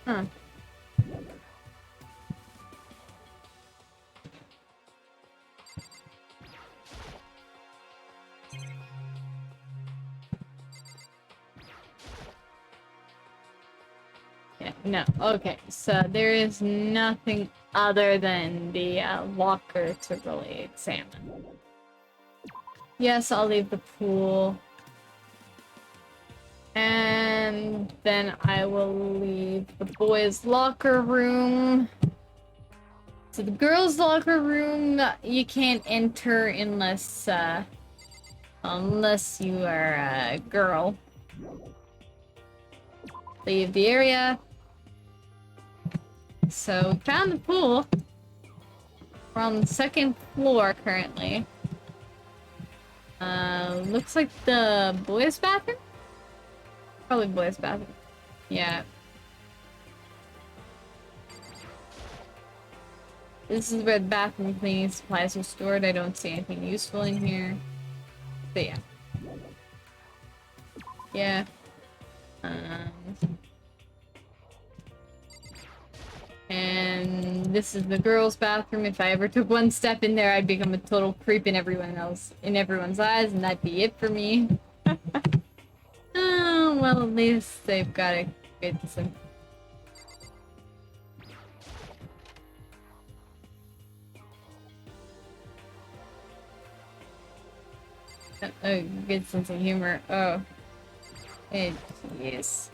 S1: Huh. Yeah, no. Okay, so there is nothing other than the locker to really examine. Yes, I'll leave the pool. And then I will leave the boys' locker room. So the girls' locker room, you can't enter unless you are a girl. Leave the area. So we found the pool. We're on the second floor currently. Looks like the boys' bathroom? Probably boys' bathroom. Yeah. This is where the bathroom cleaning supplies are stored. I don't see anything useful in here. But yeah. Yeah. And this is the girls' bathroom. If I ever took one step in there, I'd become a total creep in everyone's eyes, and that'd be it for me. Oh, well, at least they've got a good some. Oh, good sense of humor. Oh. Hey, jeez.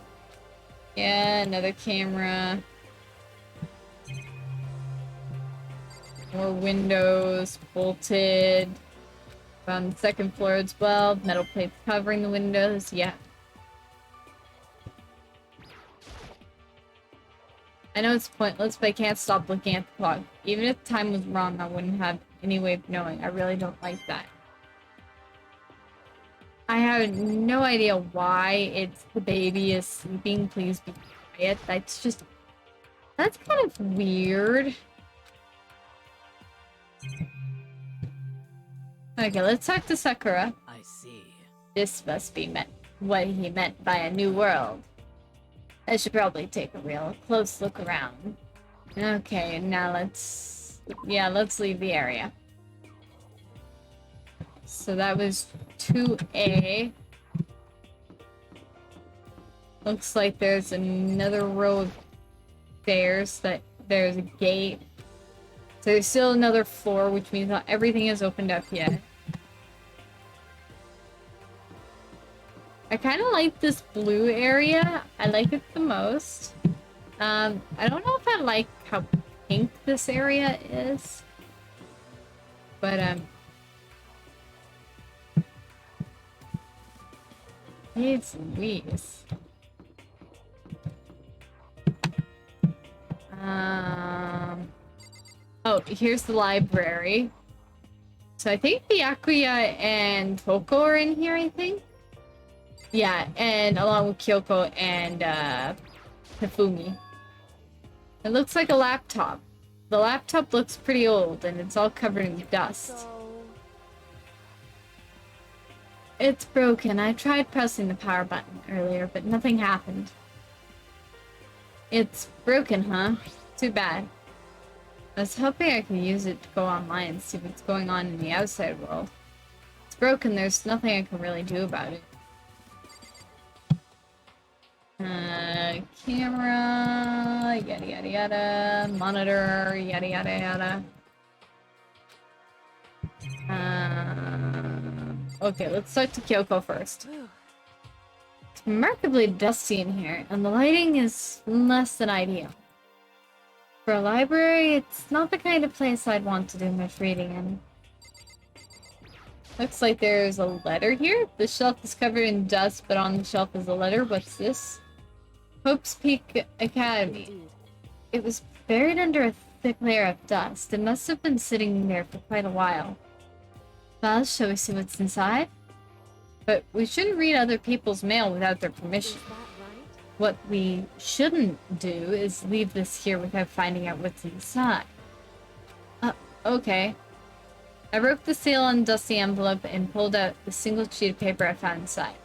S1: Yeah, another camera. More windows, bolted. On the second floor as well. Metal plates covering the windows. Yeah. I know it's pointless, but I can't stop looking at the clock. Even if the time was wrong, I wouldn't have any way of knowing. I really don't like that. I have no idea why it's the baby is sleeping. Please be quiet. That's kind of weird. Okay, let's talk to Sakura.
S6: I see.
S1: This must be what he meant by a new world. I should probably take a real close look around. Okay, now let's leave the area. So that was 2A. Looks like there's another row of stairs that there's a gate. So there's still another floor, which means not everything is opened up yet. I kind of like this blue area. I like it the most. I don't know if I like how pink this area is. But, it's Louise. Oh, here's the library. So I think the Akuya and Toko are in here, I think. Yeah, and along with Kyoko and Hifumi. It looks like a laptop. The laptop looks pretty old and it's all covered in dust.
S2: So,
S1: It's broken. I tried pressing the power button earlier, but nothing happened. It's broken, huh? Too bad. I was hoping I could use it to go online and see what's going on in the outside world. It's broken, there's nothing I can really do about it. Camera, yada yada yada, monitor, yada yada yada. Okay, let's talk to Kyoko first. It's remarkably dusty in here, and the lighting is less than ideal. For a library, it's not the kind of place I'd want to do much reading in. Looks like there's a letter here. The shelf is covered in dust, but on the shelf is a letter. What's this? Hope's Peak Academy.
S2: indeed.
S1: It was buried under a thick layer of dust. It must have been sitting there for quite a while. Well, shall we see what's inside? But we shouldn't read other people's mail without their
S2: Is
S1: permission.
S2: that right?
S1: What we shouldn't do is leave this here without finding out what's inside. Okay. I broke the seal on the dusty envelope and pulled out the single sheet of paper I found inside.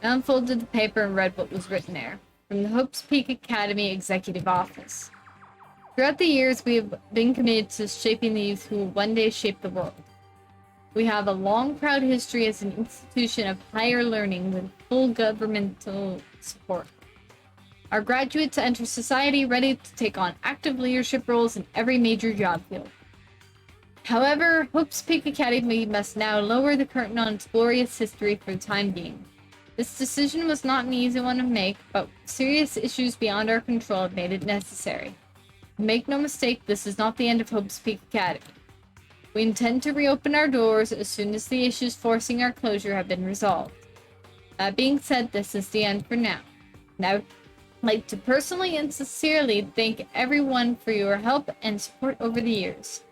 S1: I unfolded the paper and read what was written there. from the Hopes Peak Academy Executive Office. Throughout the years, we have been committed to shaping the youth who will one day shape the world. We have a long, proud history as an institution of higher learning with full governmental support. Our graduates enter society ready to take on active leadership roles in every major job field. However, Hope's Peak Academy must now lower the curtain on its glorious history for the time being. This decision was not an easy one to make, but serious issues beyond our control have made it necessary. Make no mistake, this is not the end of Hope's Peak Academy. We intend to reopen our doors as soon as the issues forcing our closure have been resolved. That being said, this is the end for now. Now, I'd like to personally and sincerely thank everyone for your help and support over the years.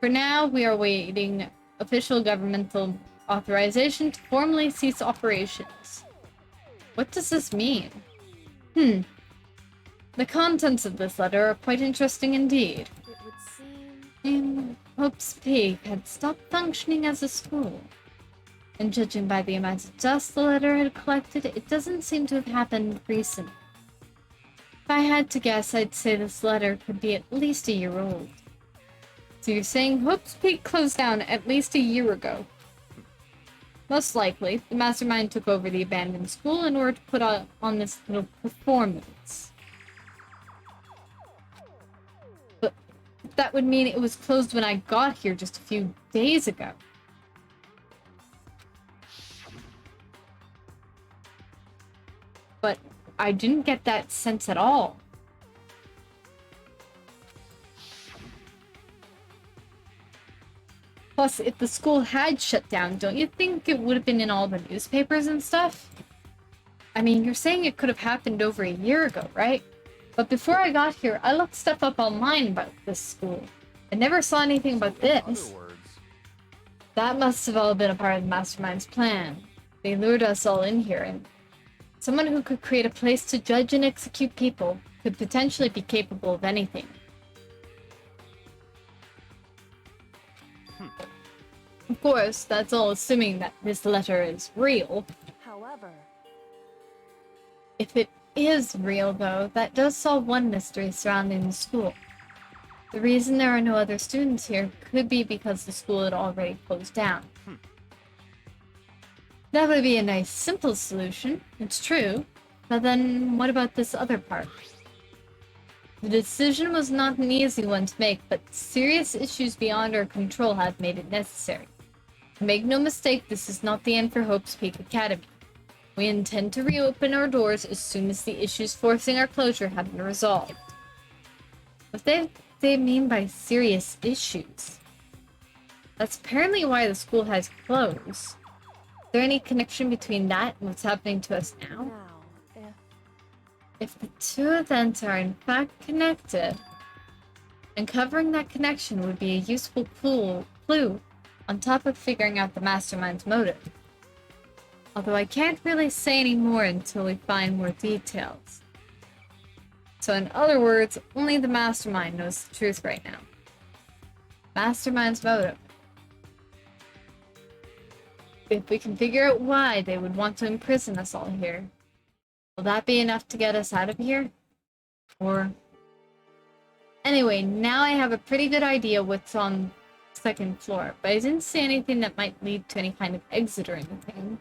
S1: For now, we are awaiting official governmental authorization to formally cease operations. What does this mean? The contents of this letter are quite interesting indeed.
S2: It would seem...
S1: Hope's Peak had stopped functioning as a school. And judging by the amount of dust the letter had collected, it doesn't seem to have happened recently. If I had to guess, I'd say this letter could be at least a year old. So you're saying Hope's Peak closed down at least a year ago? Most likely, the mastermind took over the abandoned school in order to put on this little performance. But that would mean it was closed when I got here just a few days ago. But I didn't get that sense at all. Plus, if the school had shut down, don't you think it would have been in all the newspapers and stuff? I mean, you're saying it could have happened over a year ago, right? But before I got here, I looked stuff up online about this school. I never saw anything about this. That must have all been a part of the mastermind's plan. They lured us all in here, and someone who could create a place to judge and execute people could potentially be capable of anything. Of course, that's all assuming that this letter is real.
S2: However...
S1: If it is real, though, that does solve one mystery surrounding the school. The reason there are no other students here could be because the school had already closed down. That would be a nice, simple solution, it's true. But then, what about this other part? The decision was not an easy one to make, but serious issues beyond our control have made it necessary. Make no mistake, this is not the end for Hope's Peak Academy. We intend to reopen our doors as soon as the issues forcing our closure have been resolved. What they mean by serious issues? That's apparently why the school has closed. Is there any connection between that and what's happening to us now?
S2: Now,
S1: If the two events are in fact connected, uncovering that connection would be a useful clue on top of figuring out the mastermind's motive. Although I can't really say any more until we find more details. So in other words, only the mastermind knows the truth right now. Mastermind's motive. If we can figure out why they would want to imprison us all here, will that be enough to get us out of here? Or... Anyway, now I have a pretty good idea what's on the second floor, but I didn't see anything that might lead to any kind of exit or anything.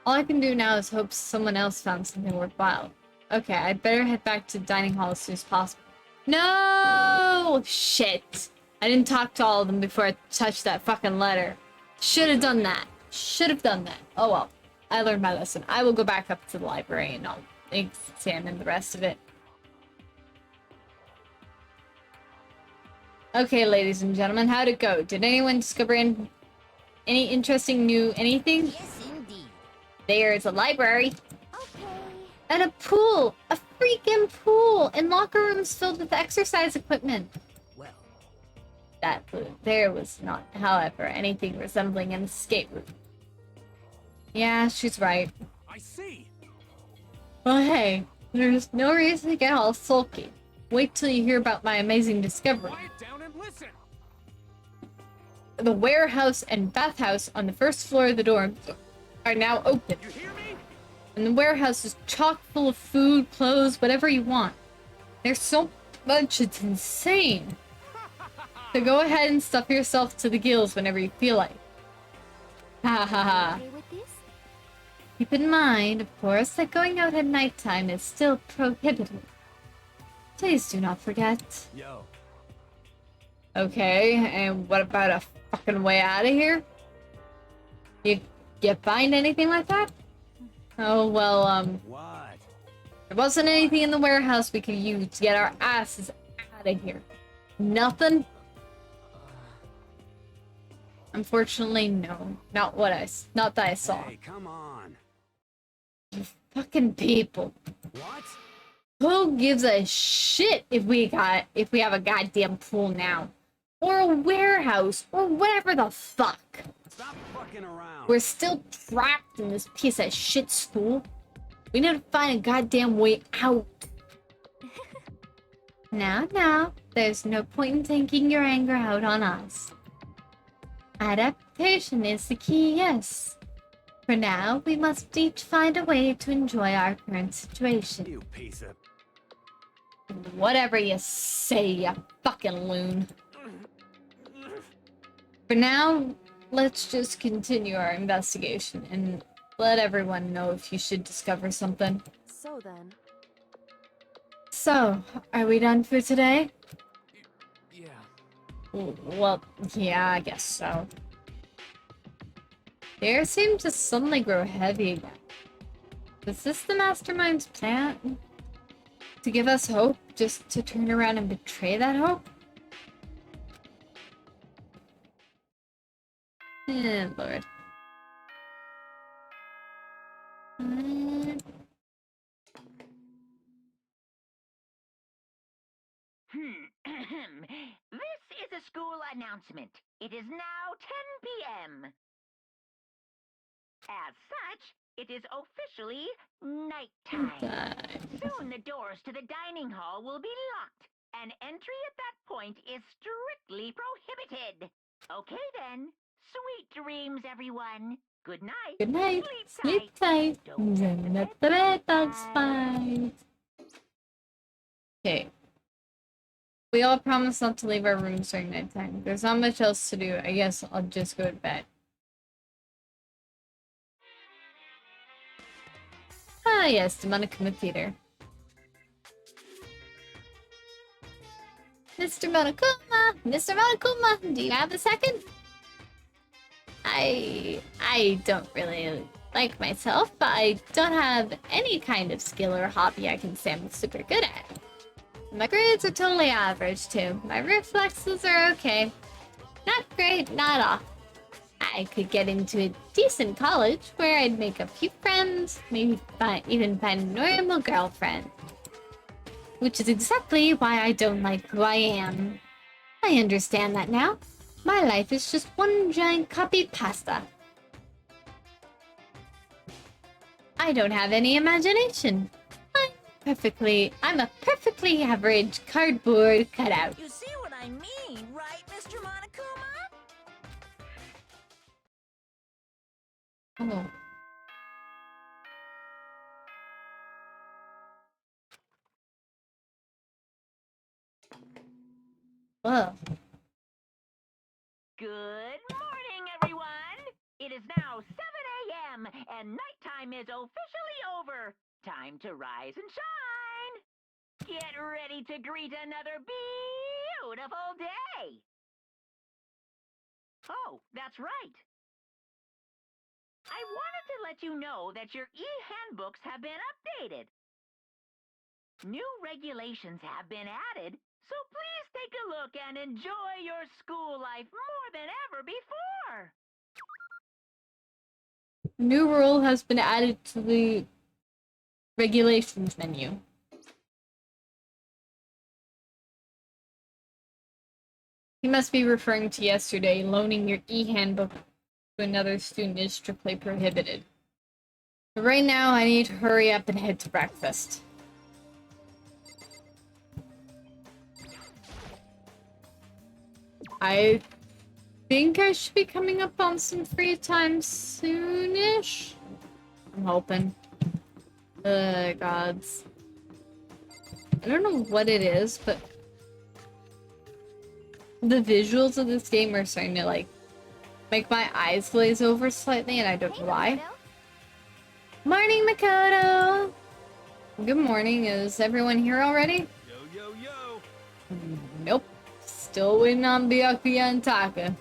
S1: All I can do now is hope someone else found something worthwhile. Okay, I'd better head back to the dining hall as soon as possible. No! Shit! I didn't talk to all of them before I touched that fucking letter. Should have done that. Should have done that. Oh well. I learned my lesson. I will go back up to the library and I'll examine the rest of it. Okay, ladies and gentlemen, how'd it go? Did anyone discover any interesting new anything?
S4: Yes, indeed.
S1: There's a library.
S2: okay.
S1: And a pool! A freaking pool! And locker rooms filled with exercise equipment.
S4: Well,
S1: That there was not, however, anything resembling an escape route. Yeah, she's right.
S3: I see.
S1: Well, hey, there's no reason to get all sulky. Wait till you hear about my amazing discovery.
S3: Quiet down and listen.
S1: The warehouse and bathhouse on the first floor of the dorm are now open.
S3: You hear me?
S1: And the warehouse is chock full of food, clothes, whatever you want. There's so much, it's insane. So go ahead and stuff yourself to the gills whenever you feel like. Ha ha ha.
S2: Okay with this?
S1: Keep in mind, of course, that going out at nighttime is still prohibited. Please do not forget.
S3: Yo.
S1: Okay, and what about a fucking way out of here? You find anything like that? Oh, well,
S3: What?
S1: there wasn't anything in the warehouse we could use to get our asses out of here. Nothing? Unfortunately, no. Not that I saw.
S3: Hey, come on.
S1: Fucking people.
S3: What?
S1: Who gives a shit if we have a goddamn pool now? Or a warehouse, or whatever the fuck.
S3: Stop fucking around.
S1: We're still trapped in this piece of shit school. We need to find a goddamn way out. Now, there's no point in taking your anger out on us. Adaptation is the key, yes. For now, we must each find a way to enjoy our current situation.
S3: You piece of...
S1: Whatever you say, you fucking loon. For now, let's just continue our investigation and let everyone know if you should discover something.
S2: So then,
S1: So, are we done for today?
S3: Yeah.
S1: Well, yeah, I guess so. The air seemed to suddenly grow heavy again. Was this the mastermind's plan? To give us hope, just to turn around and betray that hope? Lord.
S5: This is a school announcement. It is now 10 p.m. As such, it is officially nighttime. Soon the doors to the dining hall will be locked, and entry at that point is strictly prohibited. Okay then. Sweet dreams, everyone. Good night.
S1: Good night.
S5: Sleep
S1: Sleep tight.
S5: Don't
S1: Let the bed dogs fight. Okay. We all promised not to leave our rooms during nighttime. There's not much else to do. I guess I'll just go to bed. Ah, yes, the Monokuma Theater. Mr. Monokuma! Mr. Monokuma! Do you have a second? I don't really like myself, but I don't have any kind of skill or hobby I can say I'm super good at. My grades are totally average, too. My reflexes are okay. Not great, not off. I could get into a decent college where I'd make a few friends, maybe even find a normal girlfriend. Which is exactly why I don't like who I am. I understand that now. My life is just one giant copy pasta. I don't have any imagination. I'm a perfectly average cardboard cutout.
S4: You see what I mean, right, Mr. Monokuma?
S1: Oh. Whoa.
S5: Good morning, everyone! It is now 7 a.m., and nighttime is officially over. Time to rise and shine! Get ready to greet another beautiful day! Oh, that's right. I wanted to let you know that your e-handbooks have been updated. New regulations have been added, so please take a look and enjoy your school life more than ever before.
S1: New rule has been added to the regulations menu. He must be referring to yesterday. Loaning your e-handbook to another student is strictly prohibited. But right now, I need to hurry up and head to breakfast. I think I should be coming up on some free time soonish. I'm hoping. Gods. I don't know what it is, but the visuals of this game are starting to, like, make my eyes glaze over slightly, and I don't know why. Morning, Makoto! Good morning. Is everyone here already?
S3: Yo, yo, yo!
S1: Nope. Still waiting on Byakuya and Taka.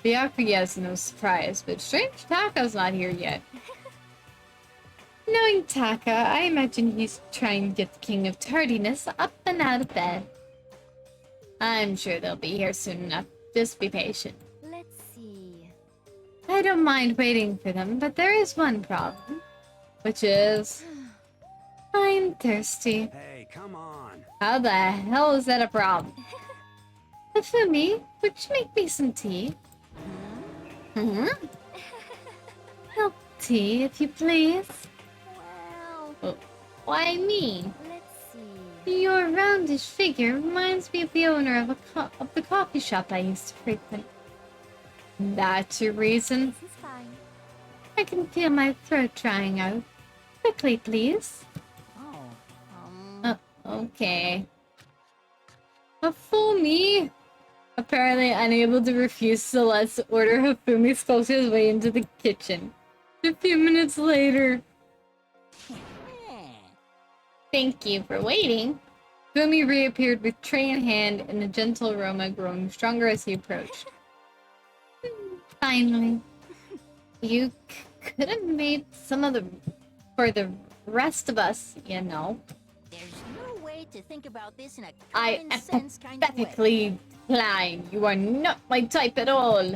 S1: Byakuya's no surprise, but strange Taka's not here yet. Knowing Taka, I imagine he's trying to get the King of Tardiness up and out of bed. I'm sure they'll be here soon enough. Just be patient.
S2: Let's see.
S1: I don't mind waiting for them, but there is one problem. Which is... I'm thirsty.
S3: Hey, come on.
S1: How the hell is that a problem? Afumi, would you make me some tea? Milk tea, if you please.
S2: Well,
S1: Why me?
S2: let's see.
S1: Your roundish figure reminds me of the owner of the coffee shop I used to frequent. That's your reason?
S2: This is fine.
S1: I can feel my throat drying out. Quickly, please.
S2: Oh,
S1: Okay. Hafumi! Apparently unable to refuse Celeste's order, Hafumi skulks his way into the kitchen. A few minutes later... Thank you for waiting. Fumi reappeared with tray in hand and a gentle aroma growing stronger as he approached. Finally. You could have made some of the... for the rest of us, you know.
S4: There's no way to think about this in a
S1: I
S4: common sense kind of way.
S1: emphatically decline. You are not my type at all.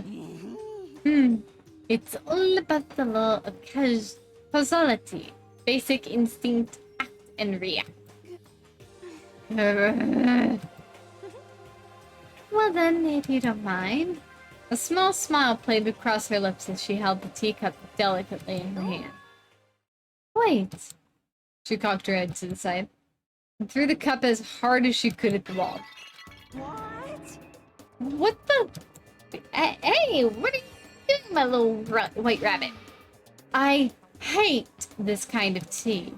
S1: It's all about the law of causality. Basic instinct, act and react. Well then, if you don't mind. A small smile played across her lips as she held the teacup delicately in her hand. Wait. She cocked her head to the side and threw the cup as hard as she could at the wall.
S4: What?
S1: What the? Hey, what are you doing, my little white rabbit? I hate this kind of tea.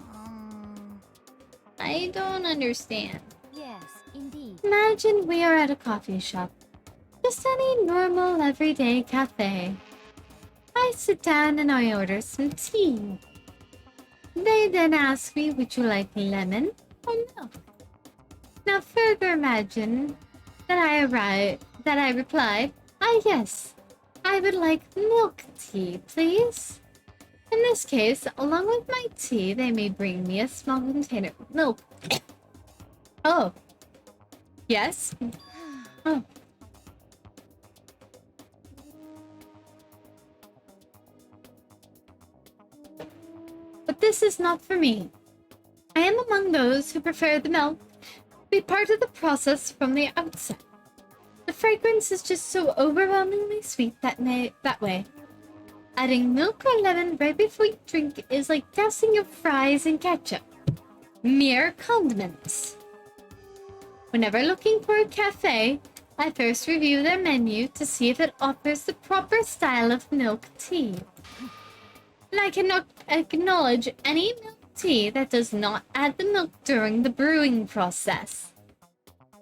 S1: I don't understand.
S2: yes, indeed.
S1: Imagine we are at a coffee shop. Just any normal, everyday cafe. I sit down and I order some tea. They then ask me, would you like lemon or milk? Now further imagine that I replied, yes, I would like milk tea, please. In this case, along with my tea, they may bring me a small container of milk. Oh. Yes? Oh. But this is not for me. I am among those who prefer the milk to be part of the process from the outset. The fragrance is just so overwhelmingly sweet that way. Adding milk or lemon right before you drink is like dousing your fries in ketchup. Mere condiments. Whenever looking for a cafe, I first review their menu to see if it offers the proper style of milk tea. And I cannot acknowledge any milk tea that does not add the milk during the brewing process.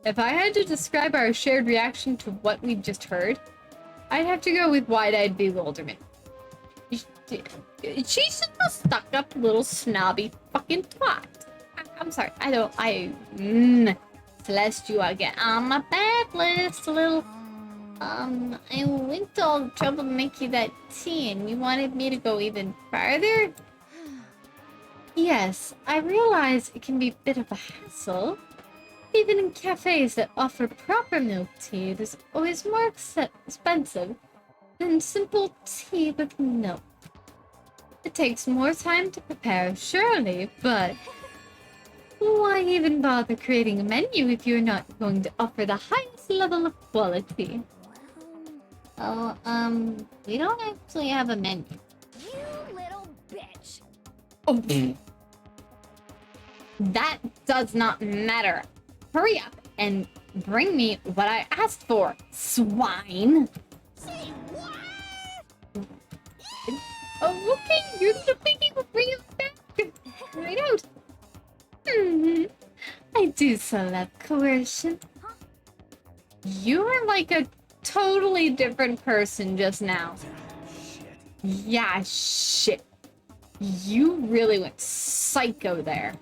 S1: If I had to describe our shared reaction to what we just heard, I'd have to go with wide-eyed bewilderment. She's a stuck-up little snobby fucking twat. I'm sorry, Celeste, you are getting on my bad list a little. I went to all the trouble to make you that tea, and you wanted me to go even farther? Yes, I realize it can be a bit of a hassle. Even in cafes that offer proper milk tea, it is always more expensive than simple tea with milk. It takes more time to prepare, surely, but why even bother creating a menu if you're not going to offer the highest level of quality? Oh, we don't actually have a menu.
S2: You little bitch.
S1: Oh, that does not matter. Hurry up and bring me what I asked for, swine.
S4: Say what?
S1: Oh, okay, you're the piggy will bring it back. find out. Hmm. I do so love coercion. You are like a totally different person just now.
S3: Shit.
S1: Yeah, shit. You really went psycho there.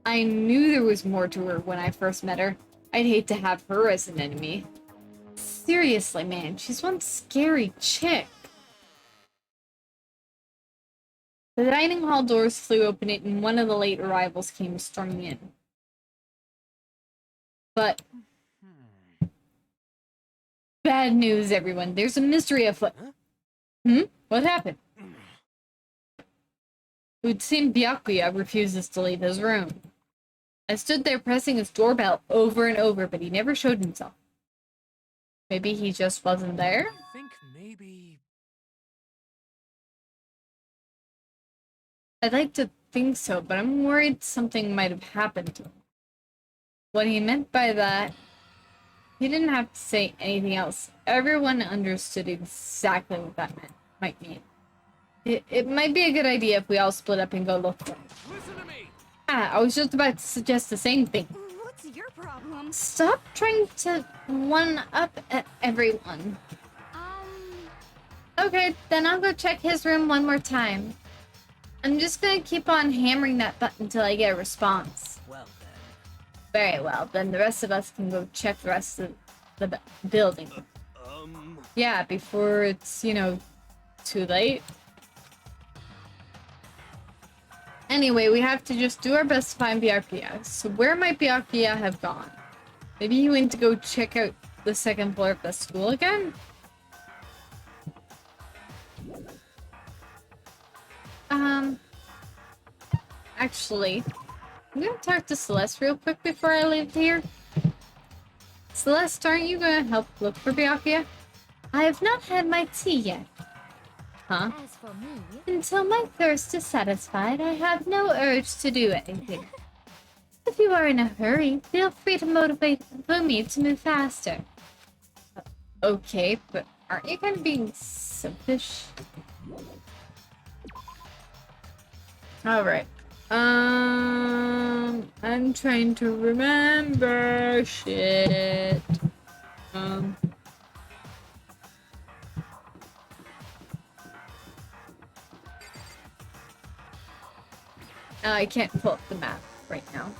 S1: I knew there was more to her when I first met her. I'd hate to have her as an enemy. Seriously, man, she's one scary chick. The dining hall doors flew open and one of the late arrivals came storming in. But bad news, everyone. There's a mystery afoot. What happened? It would seem Byakuya refuses to leave his room. I stood there pressing his doorbell over and over, but he never showed himself. Maybe he just wasn't there?
S3: I think maybe.
S1: I'd like to think so, but I'm worried something might have happened to him. What he meant by that, he didn't have to say anything else. Everyone understood exactly what that might mean. It might be a good idea if we all split up and go look for him.
S3: Listen to me.
S1: Ah, I was just about to suggest the same thing.
S2: What's your problem?
S1: Stop trying to one-up everyone. Okay, then I'll go check his room one more time. I'm just gonna keep on hammering that button until I get a response.
S4: Well then.
S1: Very well, then the rest of us can go check the rest of the building. Yeah, before it's, too late. Anyway, we have to just do our best to find Byakuya. So where might Byakuya have gone? Maybe he went to go check out the second floor of the school again? Actually, I'm gonna talk to Celeste real quick before I leave here. Celeste, aren't you gonna help look for Byakuya? I have not had my tea yet. Huh?
S2: As for me,
S1: Until my thirst is satisfied, I have no urge to do anything. If you are in a hurry, feel free to motivate Boomy to move faster. Okay, but aren't you kind of being selfish? Alright. I'm trying to remember shit. I can't pull up the map right now.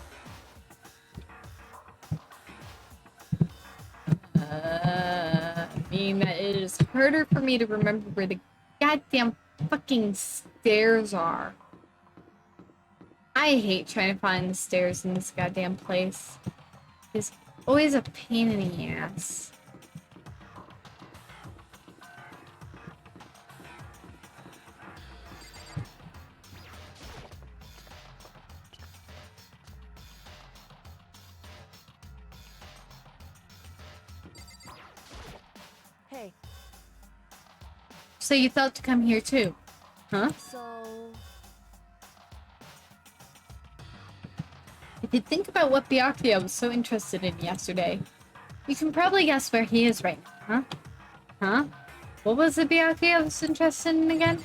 S1: I mean, that it is harder for me to remember where the goddamn fucking stairs are. I hate trying to find the stairs in this goddamn place. It's always a pain in the ass.
S2: hey,
S1: So you thought to come here too? Huh?
S2: so
S1: If you think about what Byakuya was so interested in yesterday, you can probably guess where he is right now, huh? Huh? What was it Byakuya was interested in again?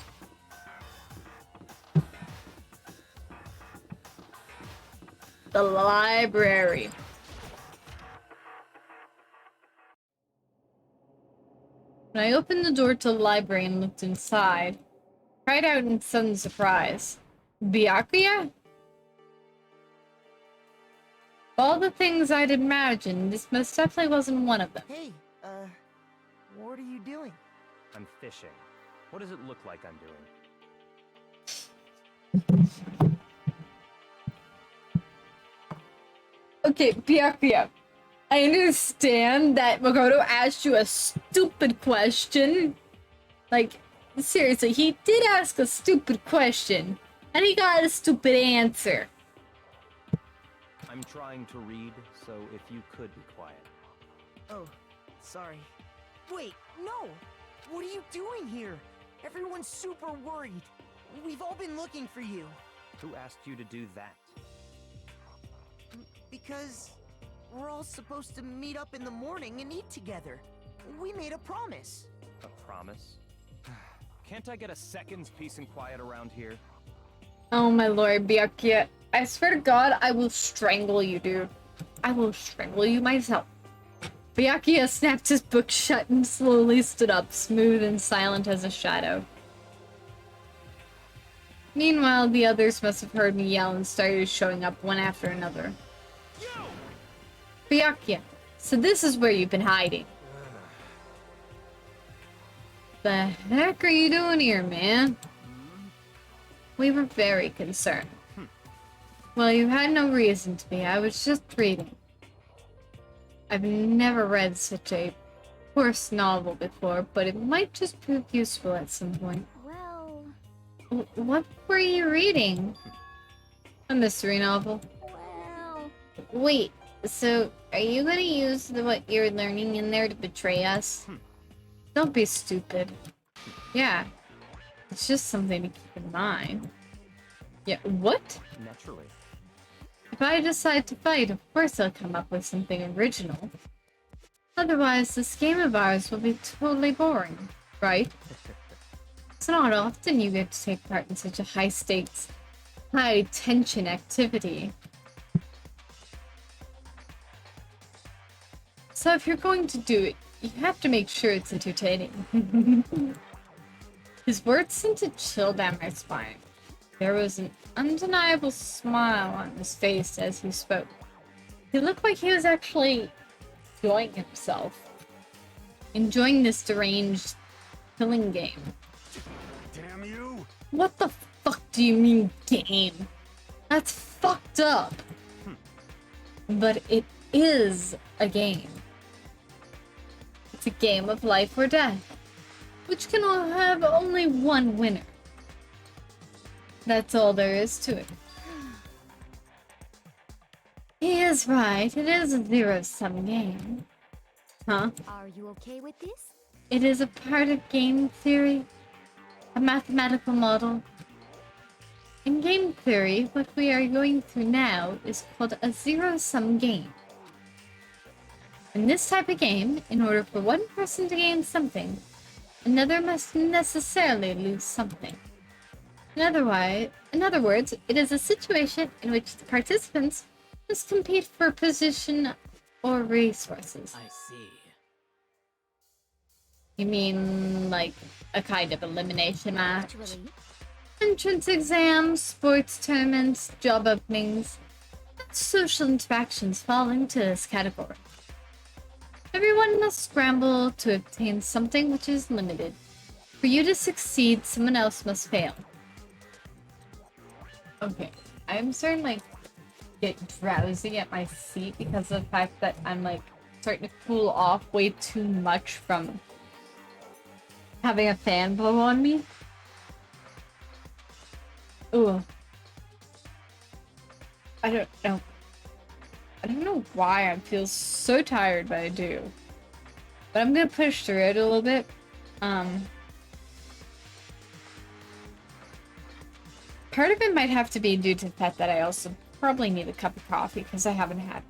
S1: The library. When I opened the door to the library and looked inside, I cried out in sudden surprise. Byakuya? Of all the things I'd imagined, this most definitely wasn't one of them.
S6: Hey, what are you doing?
S3: I'm fishing. What does it look like I'm doing?
S1: Okay, Byakuya. I understand that Makoto asked you a stupid question. Like, seriously, he did ask a stupid question, and he got a stupid answer.
S3: I'm trying to read, so if you could be quiet.
S6: Oh, sorry. Wait, no! What are you doing here? Everyone's super worried. We've all been looking for you.
S3: Who asked you to do that?
S6: Because we're all supposed to meet up in the morning and eat together. We made a promise.
S3: A promise? Can't I get a second's peace and quiet around here?
S1: Oh my lord, Byakuya. I swear to God, I will strangle you, dude. I will strangle you myself. Byakuya snapped his book shut and slowly stood up, smooth and silent as a shadow. Meanwhile, the others must have heard me yell and started showing up one after another. Byakuya, so this is where you've been hiding. The heck are you doing here, man? We were very concerned. Well, you had no reason to be. I was just reading. I've never read such a coarse novel before, but it might just prove useful at some point.
S2: Well,
S1: What were you reading? A mystery novel.
S2: well...
S1: Wait, so are you gonna use what you're learning in there to betray us? Don't be stupid. Yeah, it's just something to keep in mind. Yeah, what?
S3: Naturally.
S1: If I decide to fight, of course I'll come up with something original. Otherwise, this game of ours will be totally boring, right? It's not often you get to take part in such a high-stakes, high-tension activity. So if you're going to do it, you have to make sure it's entertaining. His words sent a chill down my spine. There was an undeniable smile on his face as he spoke. He looked like he was actually enjoying himself. Enjoying this deranged killing game.
S7: Damn you!
S1: What the fuck do you mean, game? That's fucked up. But it is a game. It's a game of life or death, which can all have only one winner. That's all there is to it. He is right. It is a zero-sum game. Huh?
S2: Are you okay with this?
S1: It is a part of game theory. A mathematical model. In game theory, what we are going through now is called a zero-sum game. In this type of game, in order for one person to gain something, another must necessarily lose something. In other words, it is a situation in which the participants must compete for position or resources.
S6: I see.
S1: You mean like a kind of elimination match?
S2: Actually,
S1: Entrance exams, sports tournaments, job openings, and social interactions fall into this category. Everyone must scramble to obtain something which is limited. For you to succeed, someone else must fail. Okay, I'm starting to, like, get drowsy at my seat because of the fact that I'm, like, starting to cool off way too much from having a fan blow on me. Ooh. I don't know. I don't know why I feel so tired, but I do. But I'm gonna push through it a little bit. Part of it might have to be due to the fact that I also probably need a cup of coffee because I haven't had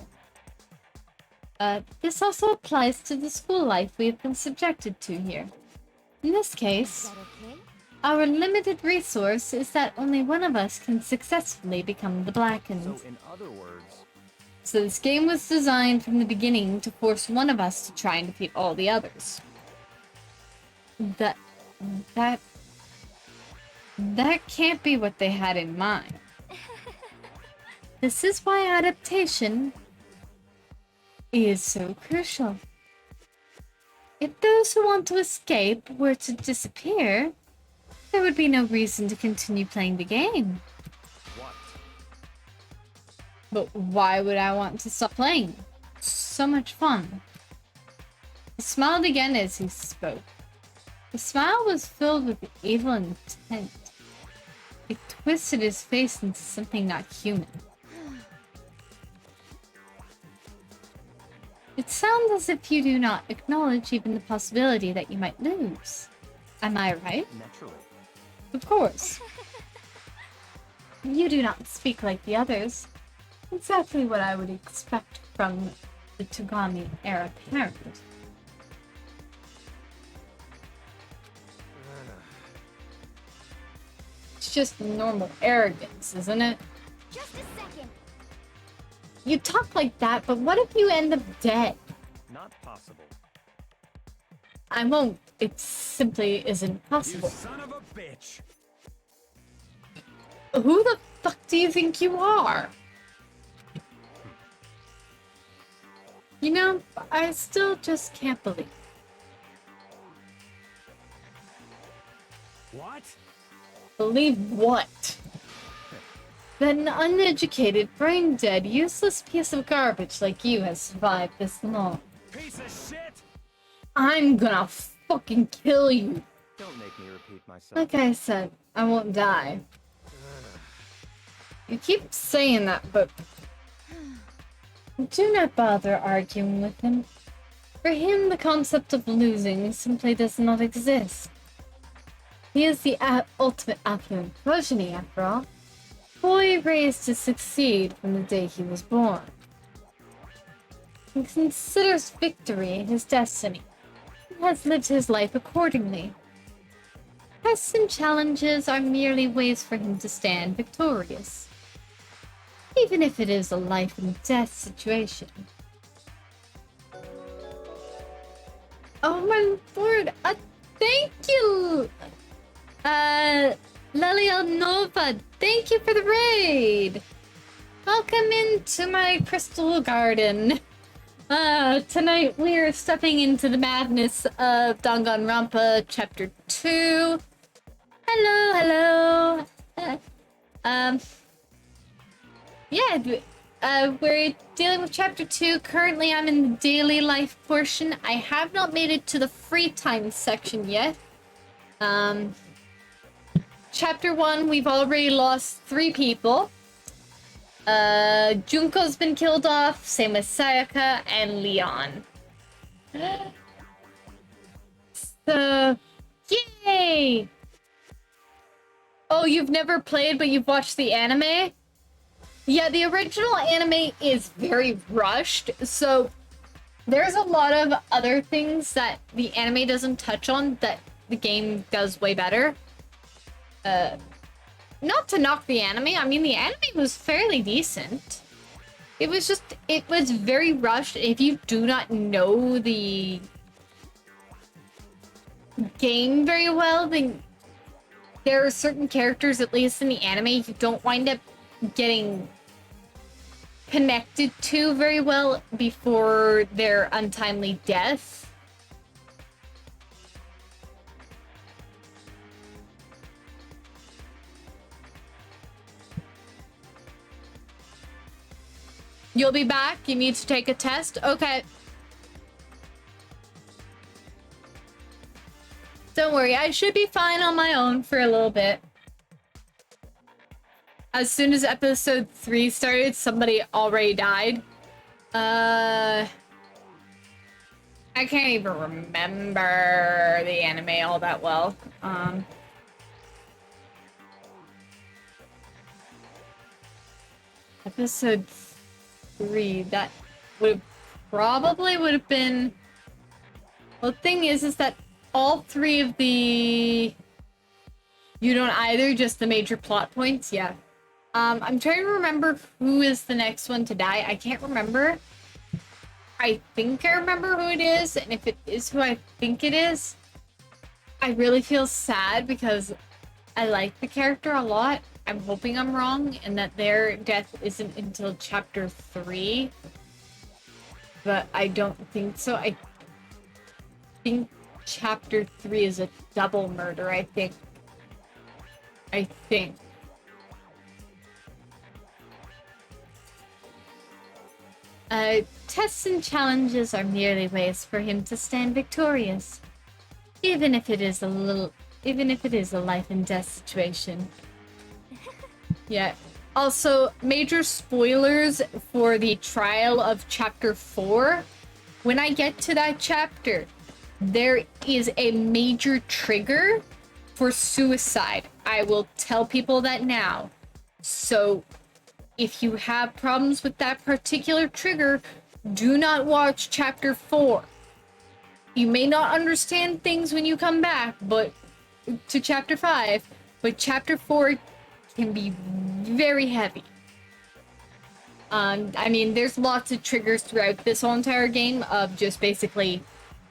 S1: one. This also applies to the school life we have been subjected to here. In this
S2: is
S1: case,
S2: that okay?
S1: our limited resource is that only one of us can successfully become the Blackened.
S3: So, in other words,
S1: So this game was designed from the beginning to force one of us to try and defeat all the others. That can't be what they had in mind. This is why adaptation is so crucial. If those who want to escape were to disappear, there would be no reason to continue playing the game.
S3: what?
S1: But why would I want to stop playing? So much fun. He smiled again as he spoke. The smile was filled with evil intent. It twisted his face into something not human. It sounds as if you do not acknowledge even the possibility that you might lose. Am I right?
S3: Naturally.
S1: Of course. You do not speak like the others. Exactly what I would expect from the Togami heir apparent. just normal arrogance, isn't it?
S2: Just a second.
S1: You talk like that, but what if you end up dead?
S3: Not possible.
S1: I won't. It simply isn't
S7: You
S1: possible.
S7: son of a bitch!
S1: Who the fuck do you think you are? You know, I still just can't believe.
S7: What?
S1: Believe what? That an uneducated, brain-dead, useless piece of garbage like you has survived this long.
S7: Piece of shit!
S1: I'm gonna fucking kill you.
S3: Don't make me repeat myself.
S1: Like I said, I won't die. You keep saying that, but do not bother arguing with him. For him, the concept of losing simply does not exist. He is the ultimate affluent progeny, after all. Boy raised to succeed from the day he was born. He considers victory his destiny, and has lived his life accordingly. Tests and challenges are merely ways for him to stand victorious, even if it is a life and death situation. Oh my lord, thank you! Danganronpa, thank you for the raid! Welcome into my crystal garden. Tonight we are stepping into the madness of Danganronpa Chapter 2. Hello. We're dealing with Chapter 2. Currently I'm in the daily life portion. I have not made it to the free time section yet. Chapter 1, we've already lost 3 people. Junko's been killed off, same with Sayaka and Leon. So, yay! Oh, you've never played, but you've watched the anime? Yeah, the original anime is very rushed, so there's a lot of other things that the anime doesn't touch on that the game does way better. Not to knock the anime, I mean, the anime was fairly decent. It was very rushed. If you do not know the game very well, then there are certain characters, at least in the anime, you don't wind up getting connected to very well before their untimely death. You'll be back? You need to take a test? Okay. Don't worry, I should be fine on my own for a little bit. As soon as episode 3 started, somebody already died. I can't even remember the anime all that well. Episode 3, that would have been... Well, the thing is that all 3 of the... You don't either, just the major plot points, yeah. I'm trying to remember who is the next one to die. I can't remember. I think I remember who it is, and if it is who I think it is, I really feel sad because I like the character a lot. I'm hoping I'm wrong, and that their death isn't until chapter 3. But I don't think so. I think chapter 3 is a double murder, I think. Tests and challenges are merely ways for him to stand victorious. Even if it is a life and death situation. Yeah. Also, major spoilers for the trial of chapter 4. When I get to that chapter, there is a major trigger for suicide. I will tell people that now. So, if you have problems with that particular trigger, do not watch chapter 4. You may not understand things when you come back, but to chapter 5, but chapter 4 can be very heavy. I mean, there's lots of triggers throughout this whole entire game of just basically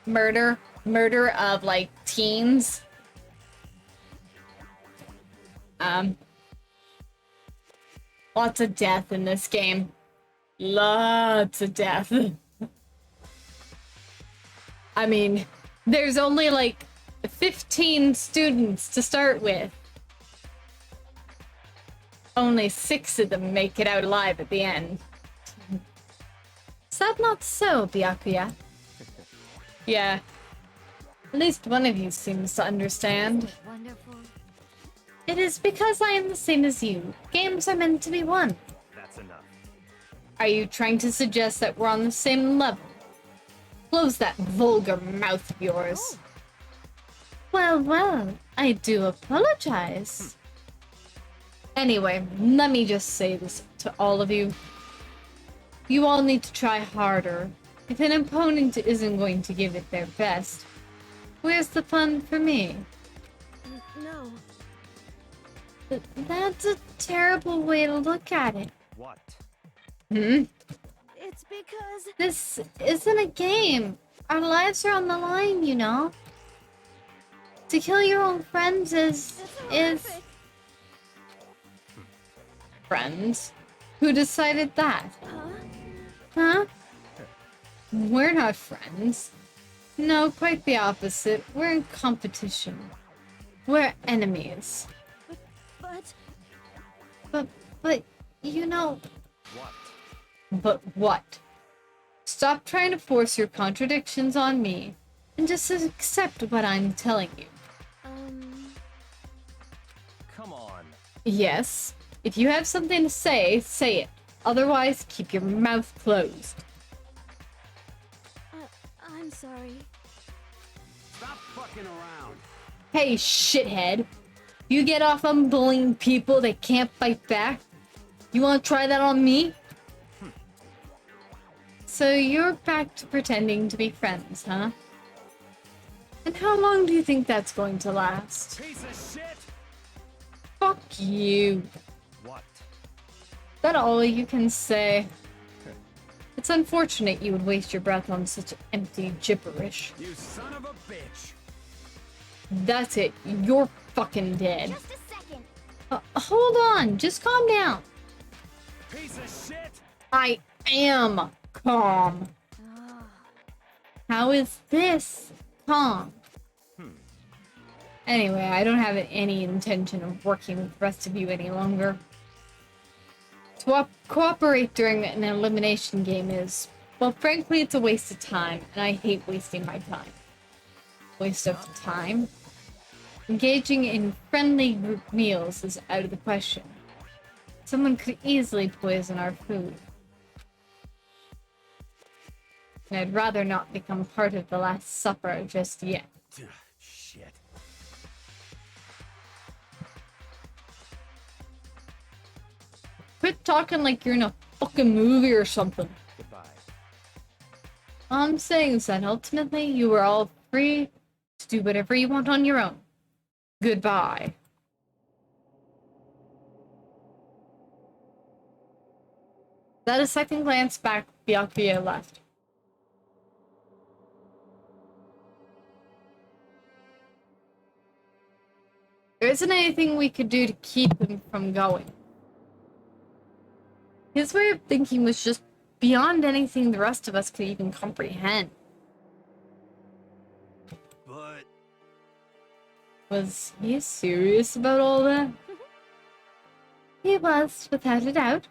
S1: murder of like teens. Lots of death in this game. Lots of death. I mean, there's only like 15 students to start with. Only 6 of them make it out alive at the end. Is that not so, Byakuya? Yeah. At least one of you seems to understand.
S2: Wonderful.
S1: It is because I am the same as you. Games are meant to be won.
S3: That's enough.
S1: Are you trying to suggest that we're on the same level? Close that vulgar mouth of yours. Well, well, I do apologize. Anyway, let me just say this to all of you. You all need to try harder. If an opponent isn't going to give it their best, where's the fun for me?
S2: No.
S1: That's a terrible way to look at it.
S3: What?
S2: It's because
S1: This isn't a game. Our lives are on the line, you know. To kill your own friends is
S2: horrific.
S1: Friends? Who decided that?
S2: Huh?
S1: Huh? We're not friends. No, quite the opposite. We're in competition. We're enemies. But, you know...
S3: What?
S1: But what? Stop trying to force your contradictions on me, and just accept what I'm telling you.
S3: Come on.
S1: Yes, if you have something to say, say it. Otherwise, keep your mouth closed.
S2: I'm sorry.
S7: Stop fucking around.
S1: Hey, shithead. You get off on bullying people that can't fight back? You want to try that on me? So you're back to pretending to be friends, huh? And how long do you think that's going to last?
S7: Piece of shit.
S1: Fuck you.
S3: What?
S1: Is that all you can say? It's unfortunate you would waste your breath on such empty gibberish.
S7: You son of a bitch.
S1: That's it. You're fucking dead.
S2: Just a second.
S1: Hold on. Just calm down.
S7: Piece of shit.
S1: I am calm. How is this calm? Anyway, I don't have any intention of working with the rest of you any longer. To cooperate during an elimination game is, well, frankly, it's a waste of time, and I hate wasting my time. Waste of time? Engaging in friendly group meals is out of the question. Someone could easily poison our food. And I'd rather not become part of the Last Supper just yet.
S7: Shit.
S1: Quit talking like you're in a fucking movie or something.
S3: Goodbye.
S1: All I'm saying is that ultimately you are all free to do whatever you want on your own. Goodbye. At a second glance back, Byakuya left. There isn't anything we could do to keep him from going. His way of thinking was just beyond anything the rest of us could even comprehend.
S7: But
S1: Was he serious about all that? He was, without a doubt.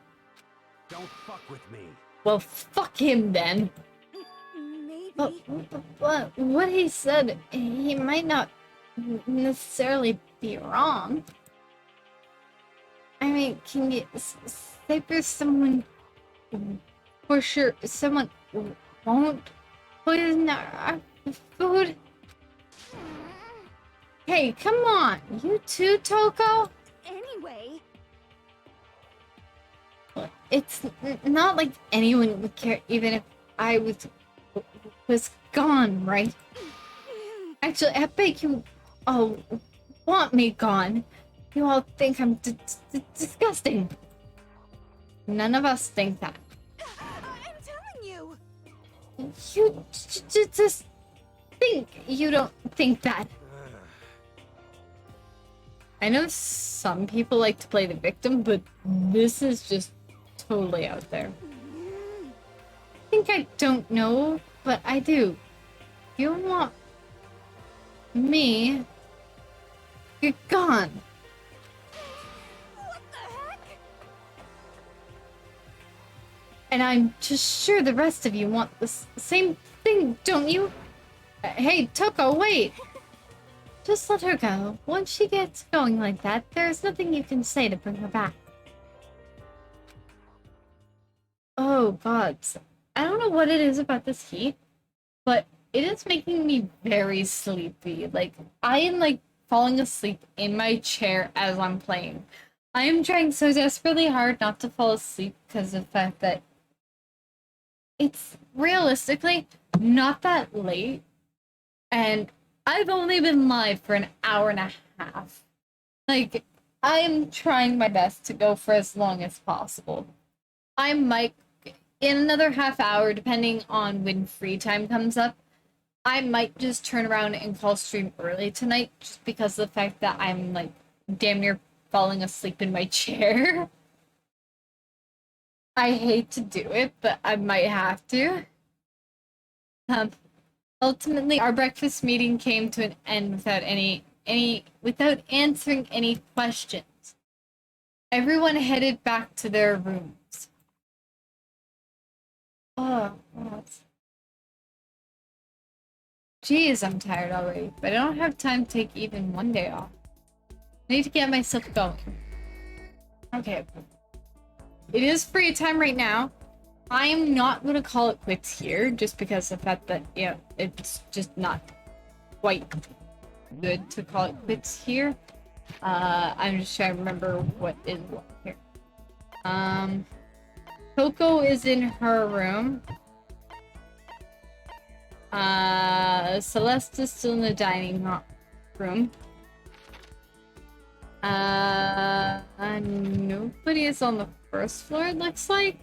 S7: don't fuck with me.
S1: Well, fuck him then.
S2: Maybe.
S1: But what he said, he might not necessarily be wrong. I mean, can you say for someone for sure someone won't poison our food? Hey, come on, you too, Toko?
S2: Anyway,
S1: It's not like anyone would care even if I was gone, right? Actually, I bet you all want me gone. You all think I'm disgusting. None of us think that.
S2: I'm telling you.
S1: You just think you don't think that. I know some people like to play the victim, but this is just totally out there. I think I don't know, but I do. You want me? You're gone.
S2: What the heck?
S1: And I'm just sure the rest of you want the same thing, don't you? Hey, Toko, wait! Just let her go. Once she gets going like that, there's nothing you can say to bring her back. Oh, God. I don't know what it is about this heat, but it is making me very sleepy. Like, I am, like, falling asleep in my chair as I'm playing. I am trying so desperately hard not to fall asleep because of the fact that it's realistically not that late, and I've only been live for an hour and a half. Like, I am trying my best to go for as long as possible. I might, in another half hour, depending on when free time comes up, I might just turn around and call stream early tonight, just because of the fact that I'm, like, damn near falling asleep in my chair. I hate to do it, but I might have to. Ultimately, our breakfast meeting came to an end without answering any questions. Everyone headed back to their rooms. Oh, what? Geez, I'm tired already, but I don't have time to take even one day off. I need to get myself going. Okay. It is free time right now. I'm not going to call it quits here, just because of the fact that, it's just not quite good to call it quits here. I'm just trying to remember what is what here. Coco is in her room. Celeste is still in the dining room. Nobody is on the first floor, it looks like.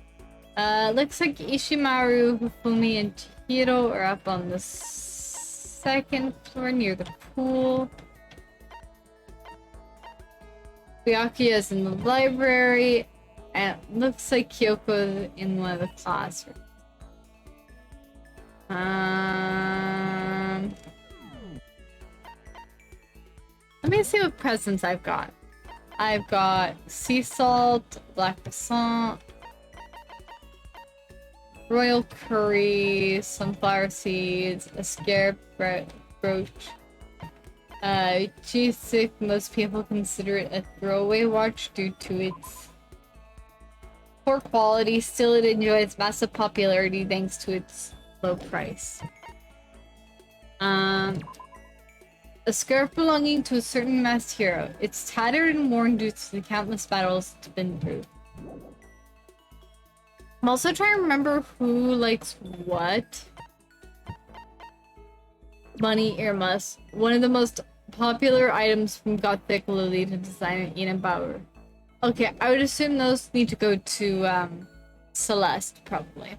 S1: Looks like Ishimaru, Hifumi, and Chihiro are up on the second floor near the pool. Byakuya is in the library, and it looks like Kyoko is in one of the classrooms. Let me see what presents I've got. I've got sea salt, black croissant, royal curry, sunflower seeds, a scarab brooch. G6, most people consider it a throwaway watch due to its poor quality. Still, it enjoys massive popularity thanks to its low price. A scarf belonging to a certain masked hero. It's tattered and worn due to the countless battles it's been through. I'm also trying to remember who likes what. Bunny earmuffs. One of the most popular items from Gothic Lily to design an Ian Bauer. Okay, I would assume those need to go to Celeste, probably.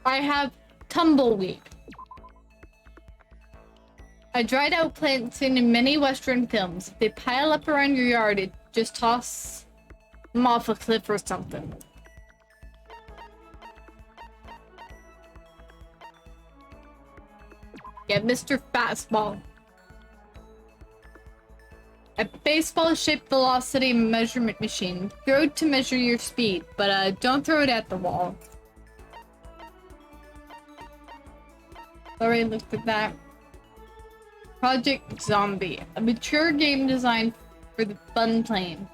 S1: I have tumbleweed. A dried out plant seen in many Western films. If they pile up around your yard, just toss them off a cliff or something. Yeah, Mr. Fastball. A baseball-shaped velocity measurement machine. Throw it to measure your speed, but don't throw it at the wall. Already looked at that. Project Zombie. A mature game designed for the fun plane,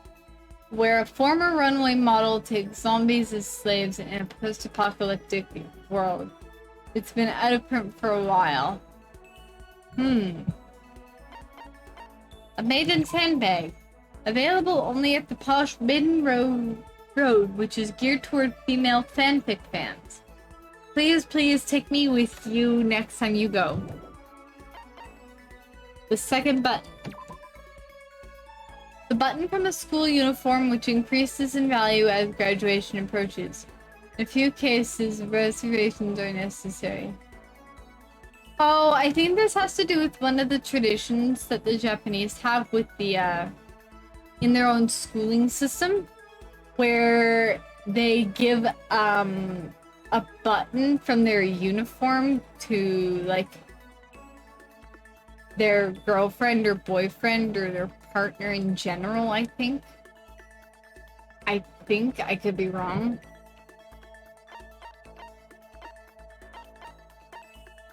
S1: where a former runway model takes zombies as slaves in a post-apocalyptic world. It's been out of print for a while. A maiden's handbag. Available only at the posh Midden Road, which is geared toward female fanfic fans. Please, please take me with you next time you go. The second button. The button from a school uniform which increases in value as graduation approaches. In a few cases, reservations are necessary. Oh, I think this has to do with one of the traditions that the Japanese have with the, in their own schooling system, where they give, a button from their uniform to, like, their girlfriend or boyfriend or their partner in general, I think. I could be wrong.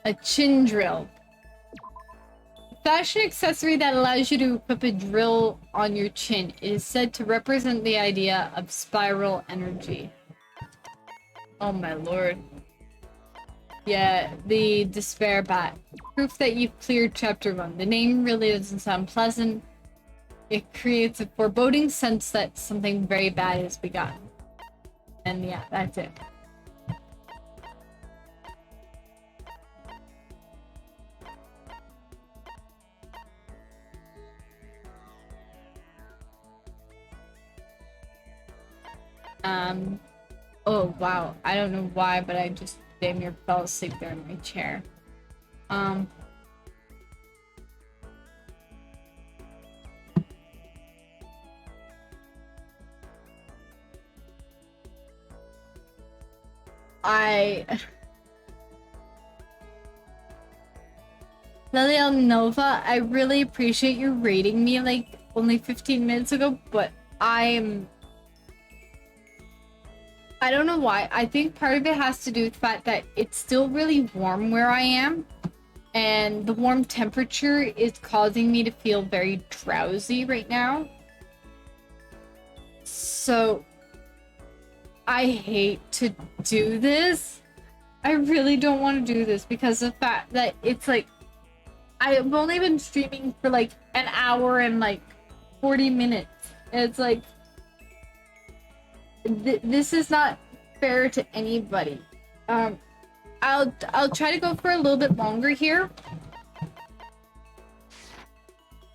S1: A chin drill. Fashion accessory that allows you to equip a drill on your chin. It is said to represent the idea of spiral energy. Oh my lord. Yeah, the despair bat. Proof that you've cleared chapter 1. The name really doesn't sound pleasant. It creates a foreboding sense that something very bad has begun. And yeah, that's it. Oh wow, I don't know why, but I just damn near fell asleep there in my chair. Lilian Nova, I really appreciate you rating me like only 15 minutes ago, but I don't know why. I think part of it has to do with the fact that it's still really warm where I am, and the warm temperature is causing me to feel very drowsy right now. So I hate to do this. I really don't want to do this because of the fact that it's like I've only been streaming for like an hour and like 40 minutes. It's like this is not fair to anybody. I'll try to go for a little bit longer here.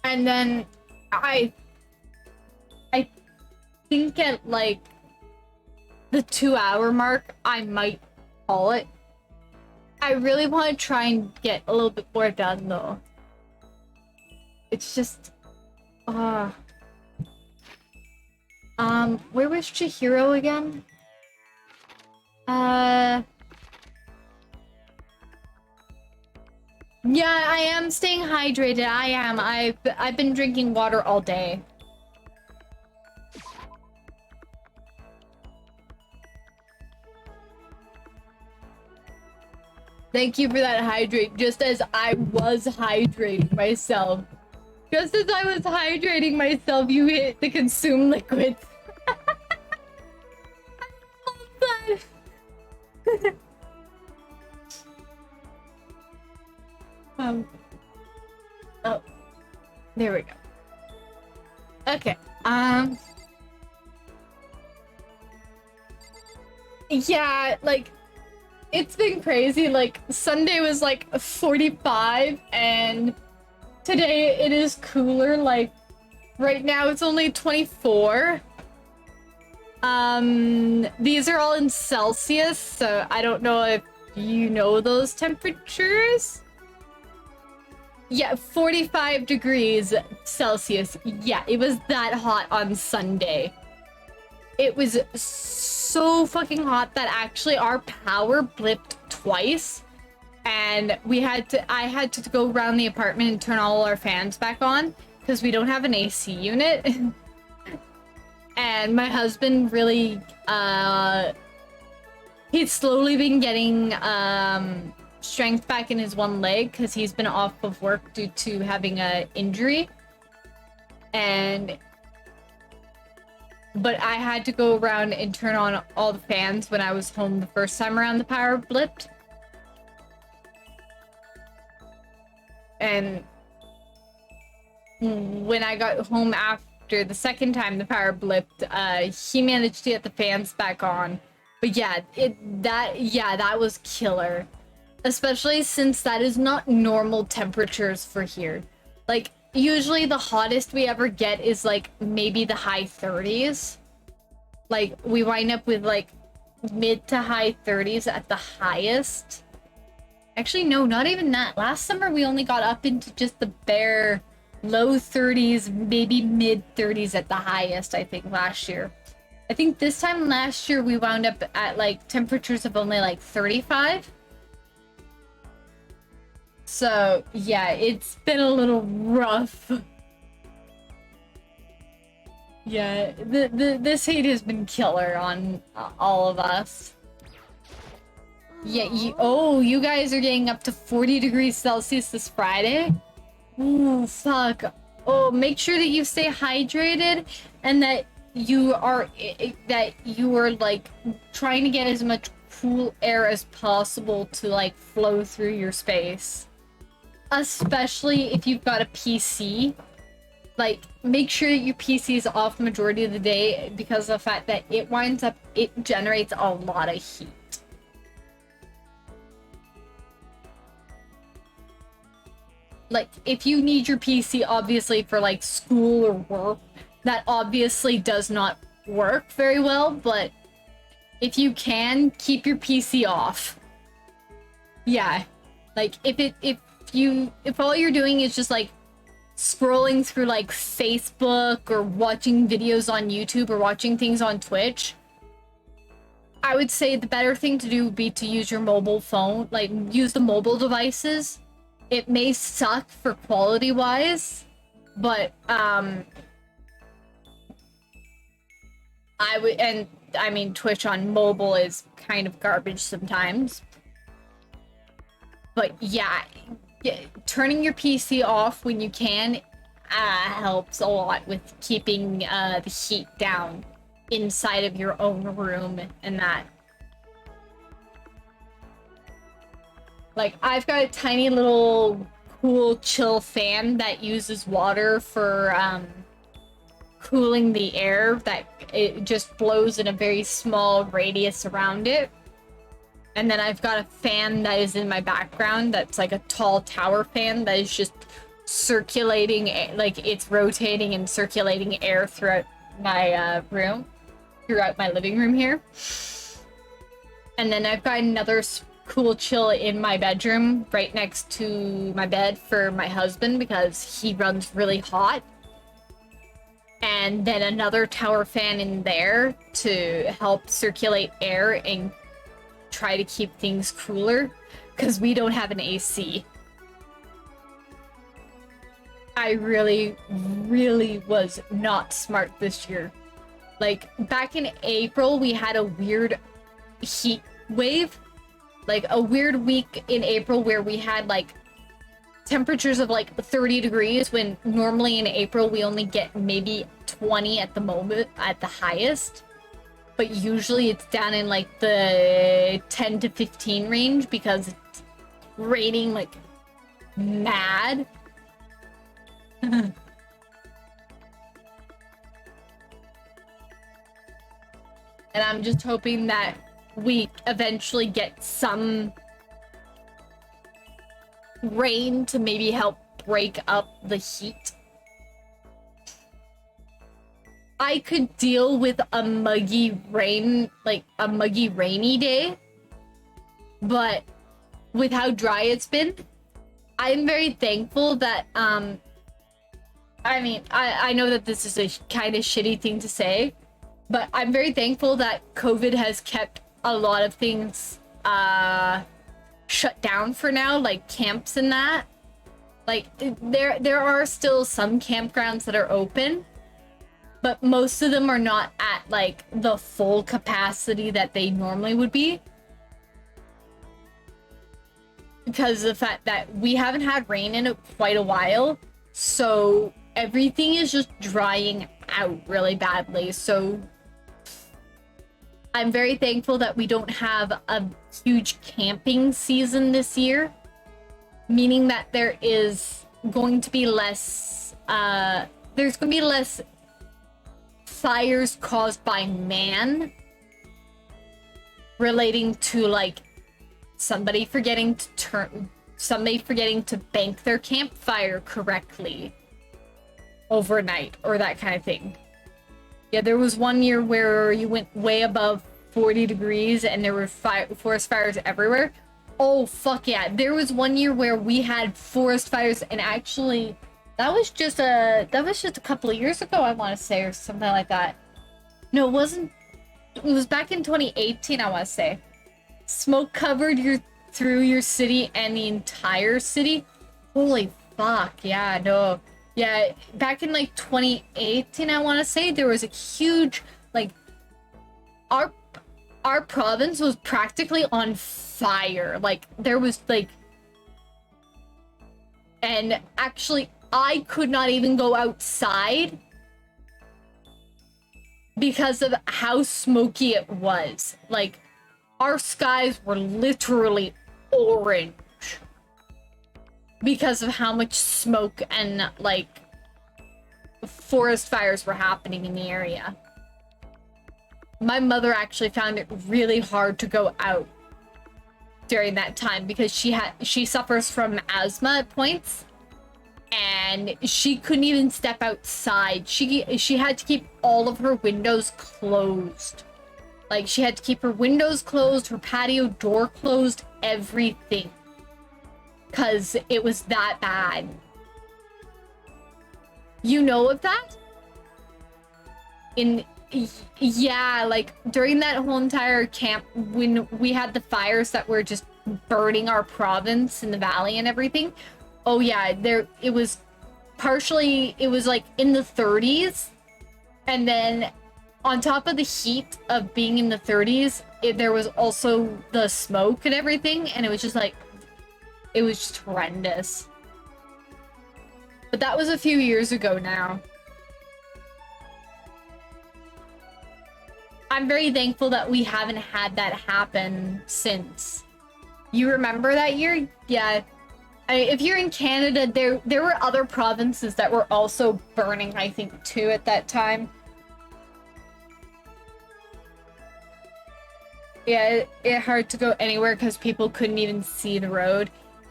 S1: And then I think at like the 2-hour mark I might call it. I really want to try and get a little bit more done though. It's just where was Chihiro again? Yeah, I am staying hydrated. I am. I've been drinking water all day. Thank you for that hydrate, just as I was hydrating myself. Just as I was hydrating myself, you hit the consume liquids. Oh, there we go. Okay, yeah, like, it's been crazy. Like, Sunday was like 45, and today it is cooler. Like, right now it's only 24. These are all in Celsius, so I don't know if you know those temperatures. Yeah, 45 degrees Celsius. Yeah, it was that hot on Sunday. It was so fucking hot that actually our power blipped twice, and I had to go around the apartment and turn all our fans back on because we don't have an AC unit. And my husband really he's slowly been getting strength back in his one leg because he's been off of work due to having a injury. But I had to go around and turn on all the fans when I was home the first time around the power blipped. And when I got home after the second time the power blipped, he managed to get the fans back on. But yeah, that was killer. Especially since that is not normal temperatures for here. Like, usually the hottest we ever get is like maybe the high 30s. Like, we wind up with like mid to high 30s at the highest. Actually, no, not even that. Last summer we only got up into just the bare low 30s, maybe mid 30s at the highest, I think, last year. I think this time last year we wound up at like temperatures of only like 35. So, yeah, it's been a little rough. Yeah, this heat has been killer on all of us. Yeah, you guys are getting up to 40 degrees Celsius this Friday? Ooh, fuck. Oh, make sure that you stay hydrated and that you are like trying to get as much cool air as possible to like flow through your space. Especially if you've got a PC. Like, make sure that your PC is off majority of the day because of the fact that it generates a lot of heat. Like, if you need your PC, obviously, for, like, school or work, that obviously does not work very well, but if you can, keep your PC off. Yeah. Like, if all you're doing is just, like, scrolling through, like, Facebook or watching videos on YouTube or watching things on Twitch, I would say the better thing to do would be to use your mobile phone, like, use the mobile devices. It may suck for quality-wise, but, I mean, Twitch on mobile is kind of garbage sometimes. But yeah, turning your PC off when you can helps a lot with keeping the heat down inside of your own room and that. Like, I've got a tiny little cool chill fan that uses water for cooling the air, that it just blows in a very small radius around it. And then I've got a fan that is in my background that's like a tall tower fan that is just circulating, like it's rotating and circulating air throughout my room, throughout my living room here. And then I've got another cool chill in my bedroom right next to my bed for my husband because he runs really hot. And then another tower fan in there to help circulate air and try to keep things cooler because we don't have an AC. I really was not smart this year. Like, back in April, we had a weird heat wave. Like, a weird week in April where we had, like, temperatures of, like, 30 degrees when normally in April we only get maybe 20 at the moment, at the highest. But usually it's down in, like, the 10 to 15 range because it's raining, like, mad. And I'm just hoping that we eventually get some rain to maybe help break up the heat. I could deal with a muggy rain, like a muggy rainy day, but with how dry it's been, I'm very thankful that, I mean, I know that this is a kind of shitty thing to say, but I'm very thankful that COVID has kept a lot of things, shut down for now, like camps and that. Like, there are still some campgrounds that are open, but most of them are not at, like, the full capacity that they normally would be. Because of the fact that we haven't had rain in quite a while, so everything is just drying out really badly. So I'm very thankful that we don't have a huge camping season this year, meaning that there is going to be less, there's going to be less fires caused by man relating to like somebody forgetting to bank their campfire correctly overnight or that kind of thing. Yeah, there was one year where you went way above 40 degrees and there were forest fires everywhere. Oh, fuck yeah. There was one year where we had forest fires, and actually, that was just a couple of years ago, I want to say, or something like that. No, it wasn't. It was back in 2018, I want to say. Smoke covered through your city and the entire city. Holy fuck, yeah, no. Yeah, back in like 2018, I want to say, there was a huge, like, our province was practically on fire. Like, there was like, and actually, I could not even go outside because of how smoky it was. Like, our skies were literally orange because of how much smoke and like forest fires were happening in the area. My mother actually found it really hard to go out during that time because she suffers from asthma at points, and she couldn't even step outside. She had to keep all of her windows closed. Like, she had to keep her windows closed, her patio door closed, everything. Because it was that bad. You know of that? Yeah, like, during that whole entire camp, when we had the fires that were just burning our province in the valley and everything. Oh yeah, it was like in the 30s. And then on top of the heat of being in the 30s, there was also the smoke and everything. And it was just like, it was just horrendous. But that was a few years ago now. I'm very thankful that we haven't had that happen since. You remember that year? Yeah. If you're in Canada, there were other provinces that were also burning, I think, too, at that time. Yeah, it hard to go anywhere because people couldn't even see the road.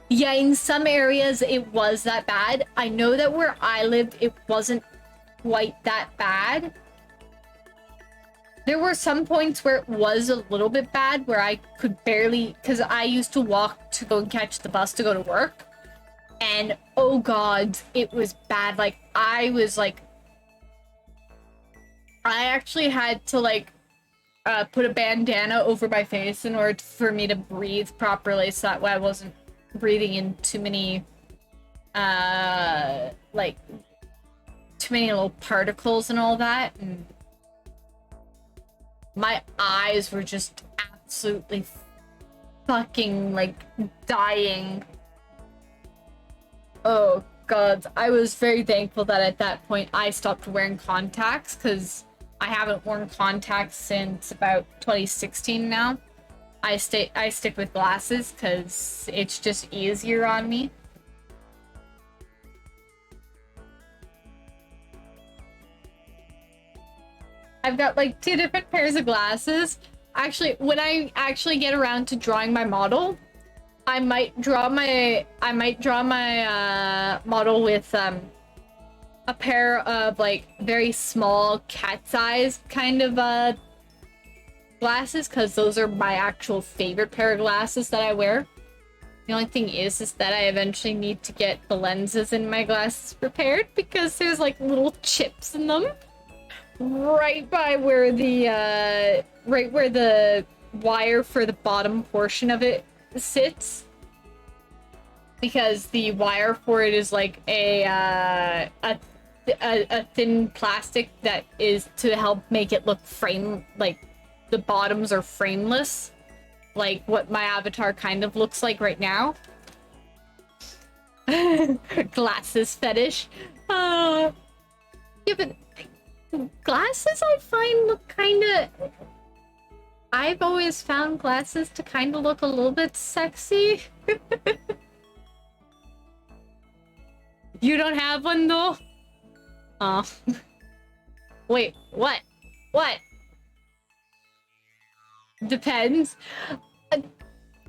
S1: Yeah, in some areas, it was that bad. I know that where I lived, it wasn't quite that bad. There were some points where it was a little bit bad, where I could barely, because I used to walk to go and catch the bus to go to work. And, oh god, it was bad. Like, I actually had to, like, put a bandana over my face in order for me to breathe properly, so that way I wasn't breathing in too many, like, too many little particles and all that. And my eyes were just absolutely fucking, like, dying. Oh, God. I was very thankful that at that point I stopped wearing contacts, because I haven't worn contacts since about 2016 now. I stick with glasses, because it's just easier on me. I've got like 2 different pairs of glasses. Actually, when I actually get around to drawing my model, I might draw my model with a pair of like very small cat's eyes kind of glasses, because those are my actual favorite pair of glasses that I wear. The only thing is that I eventually need to get the lenses in my glasses repaired, because there's like little chips in them. Right by where the wire for the bottom portion of it sits, because the wire for it is like a thin plastic that is to help make it look like the bottoms are frameless, like what my avatar kind of looks like right now. Glasses fetish. Yeah, but glasses I find look kinda... I've always found glasses to kinda look a little bit sexy. You don't have one though? Oh. Wait, what? What? Depends. Uh,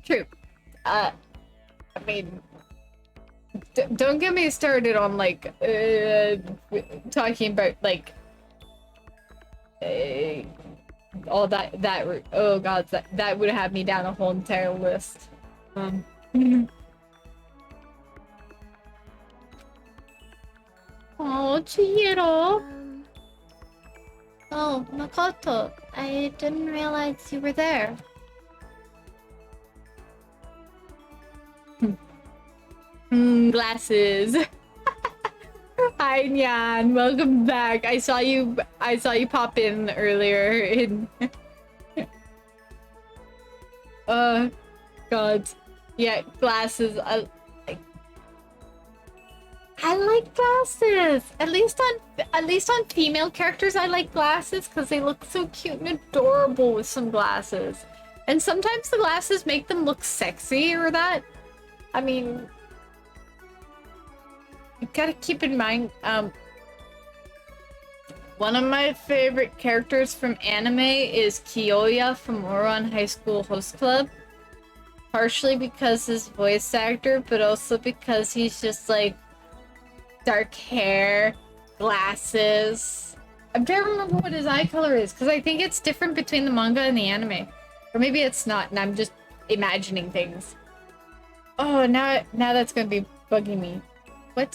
S1: True. I mean, don't get me started on like talking about like all that. Oh god, that would have me down a whole entire list. Oh, Chihiro. Oh, Makoto. I didn't realize you were there. Glasses. Hi, Nyan. Welcome back. I saw you pop in earlier in God. Yeah, glasses. I like glasses. At least on female characters I like glasses because they look so cute and adorable with some glasses. And sometimes the glasses make them look sexy or that. I mean, you gotta keep in mind, one of my favorite characters from anime is Kiyoya from Ouran High School Host Club. Partially because his voice actor, but also because he's just like dark hair, glasses. I'm trying to remember what his eye color is, because I think it's different between the manga and the anime. Or maybe it's not, and I'm just imagining things. Oh, now that's gonna be bugging me. What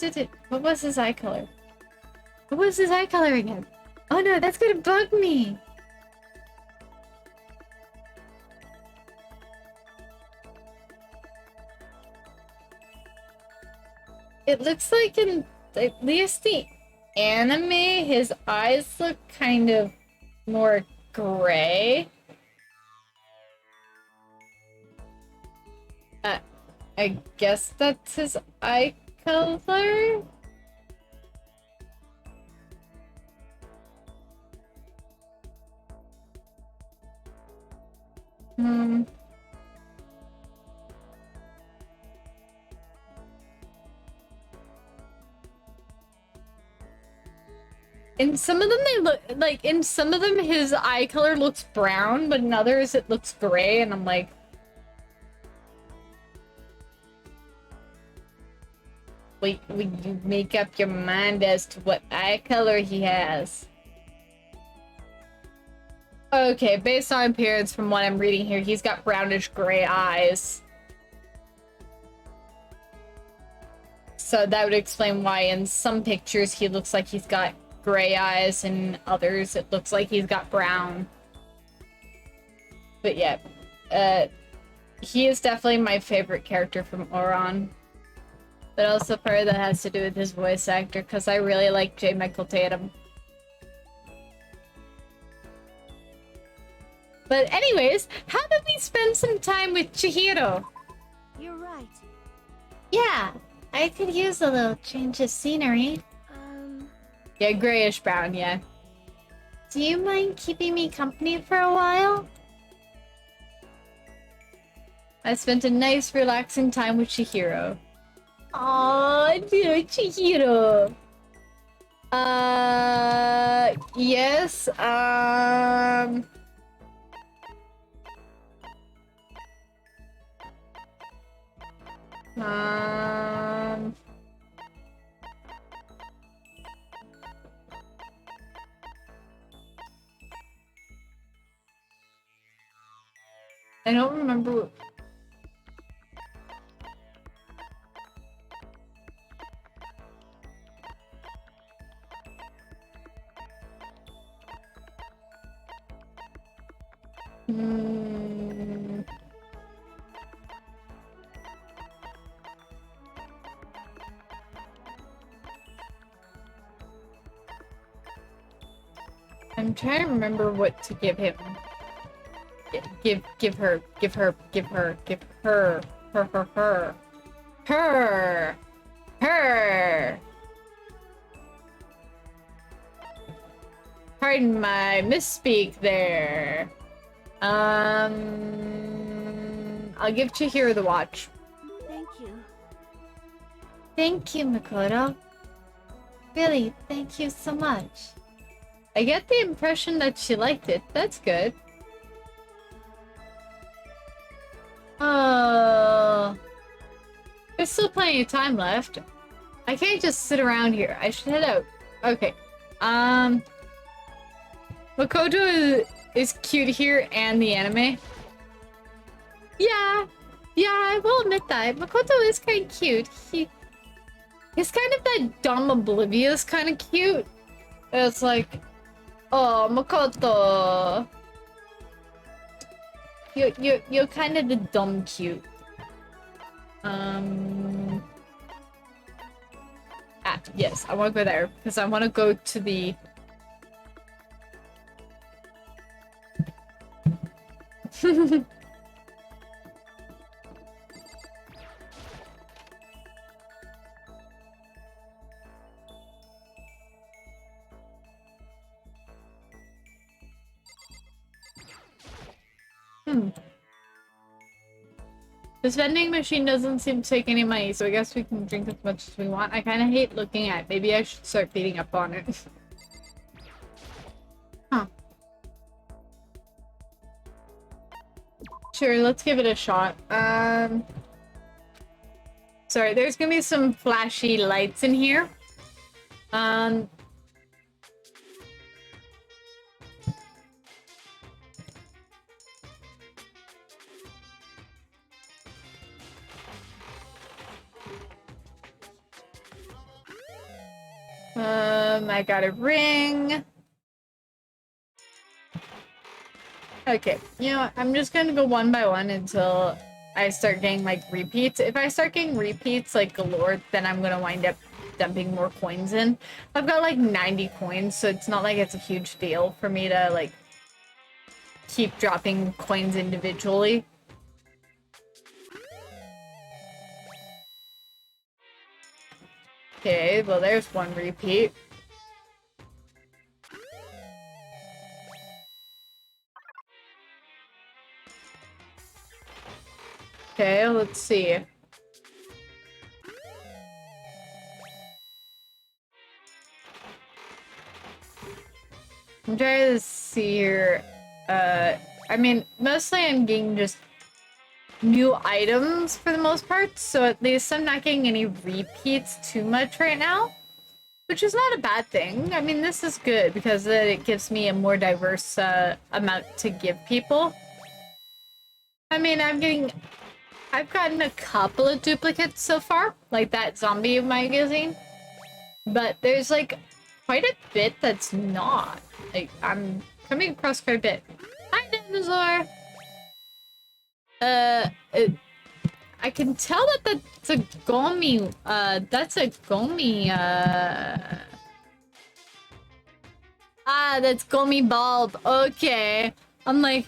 S1: was his eye color? What was his eye color again? Oh no, that's gonna bug me! It looks like in at least the anime, his eyes look kind of more gray. I guess that's his eye color? In some of them they look like, in some of them his eye color looks brown, but in others it looks gray, and I'm like, wait, will you make up your mind as to what eye color he has? Okay, based on appearance from what I'm reading here, he's got brownish gray eyes. So that would explain why in some pictures he looks like he's got gray eyes, and others it looks like he's got brown. But yeah, he is definitely my favorite character from Ouran. But also part of that has to do with his voice actor, because I really like J. Michael Tatum. But anyways, how about we spend some time with Chihiro?
S2: You're right.
S1: Yeah, I could use a little change of scenery. Yeah, grayish brown, yeah. Do you mind keeping me company for a while? I spent a nice, relaxing time with Chihiro. Aww, dear Chihiro. Yes, I don't remember. I'm trying to remember what to give him. Give her. Pardon my misspeak there. I'll give Chihiro the watch.
S2: Thank you.
S1: Thank you, Makoto. Really, thank you so much. I get the impression that she liked it. That's good. Oh. There's still plenty of time left. I can't just sit around here. I should head out. Okay. Makoto is cute here and the anime. Yeah. Yeah, I will admit that. Makoto is kind of cute. He's kind of that dumb oblivious kind of cute. It's like, oh, Makoto. You're kind of the dumb cute. Yes, I want to go there because I want to go to the. This vending machine doesn't seem to take any money, so I guess we can drink as much as we want. I kind of hate looking at it. Maybe I should start beating up on it. Huh. Sure, let's give it a shot. Sorry, there's gonna be some flashy lights in here. I got a ring. Okay, you know what? I'm just gonna go one by one until I start getting, like, repeats. If I start getting repeats, like, galore, then I'm gonna wind up dumping more coins in. I've got, like, 90 coins, so it's not like it's a huge deal for me to, like, keep dropping coins individually. Okay, well, there's one repeat. Okay, let's see. I'm trying to see here. I mean, mostly I'm getting just new items for the most part, so at least I'm not getting any repeats too much right now, which is not a bad thing. I mean, this is good because it gives me a more diverse amount to give people. I mean, I've gotten a couple of duplicates so far, like that zombie magazine, but there's like quite a bit that's not. Like, I'm coming across quite a bit. Hi, dinosaur! I can tell that that's a Gomi, that's Gomi Bulb. Okay. I'm like,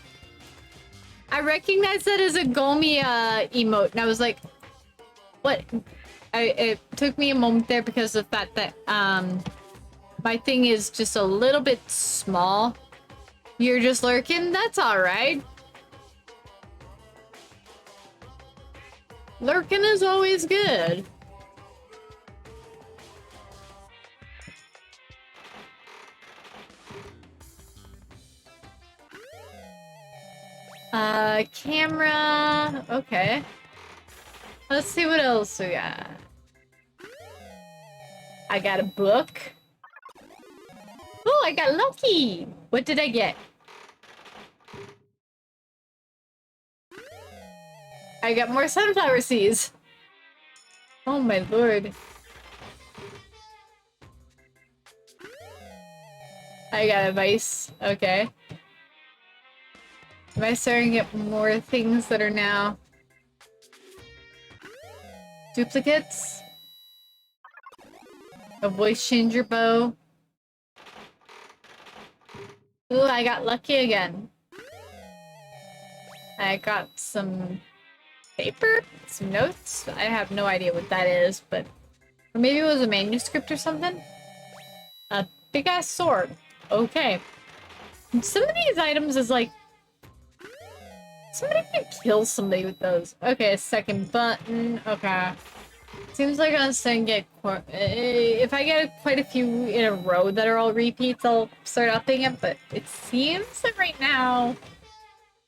S1: I recognize that as a Gomi, emote, and I was like, what? It took me a moment there because of the fact that, my thing is just a little bit small. You're just lurking? That's alright. Lurking is always good. Camera. Okay. Let's see what else we got. I got a book. Oh, I got lucky. What did I get? I got more sunflower seeds. Oh my lord. I got a vice. Okay. Am I starting to get more things that are now duplicates? A voice changer bow. Ooh, I got lucky again. I got some paper, some notes. I have no idea what that is, but or maybe it was a manuscript or something. A big ass sword. Okay. And some of these items is like somebody can kill somebody with those. Okay, a second button. Okay. Seems like I'm starting to get if I get quite a few in a row that are all repeats, I'll start upping it, but it seems that right now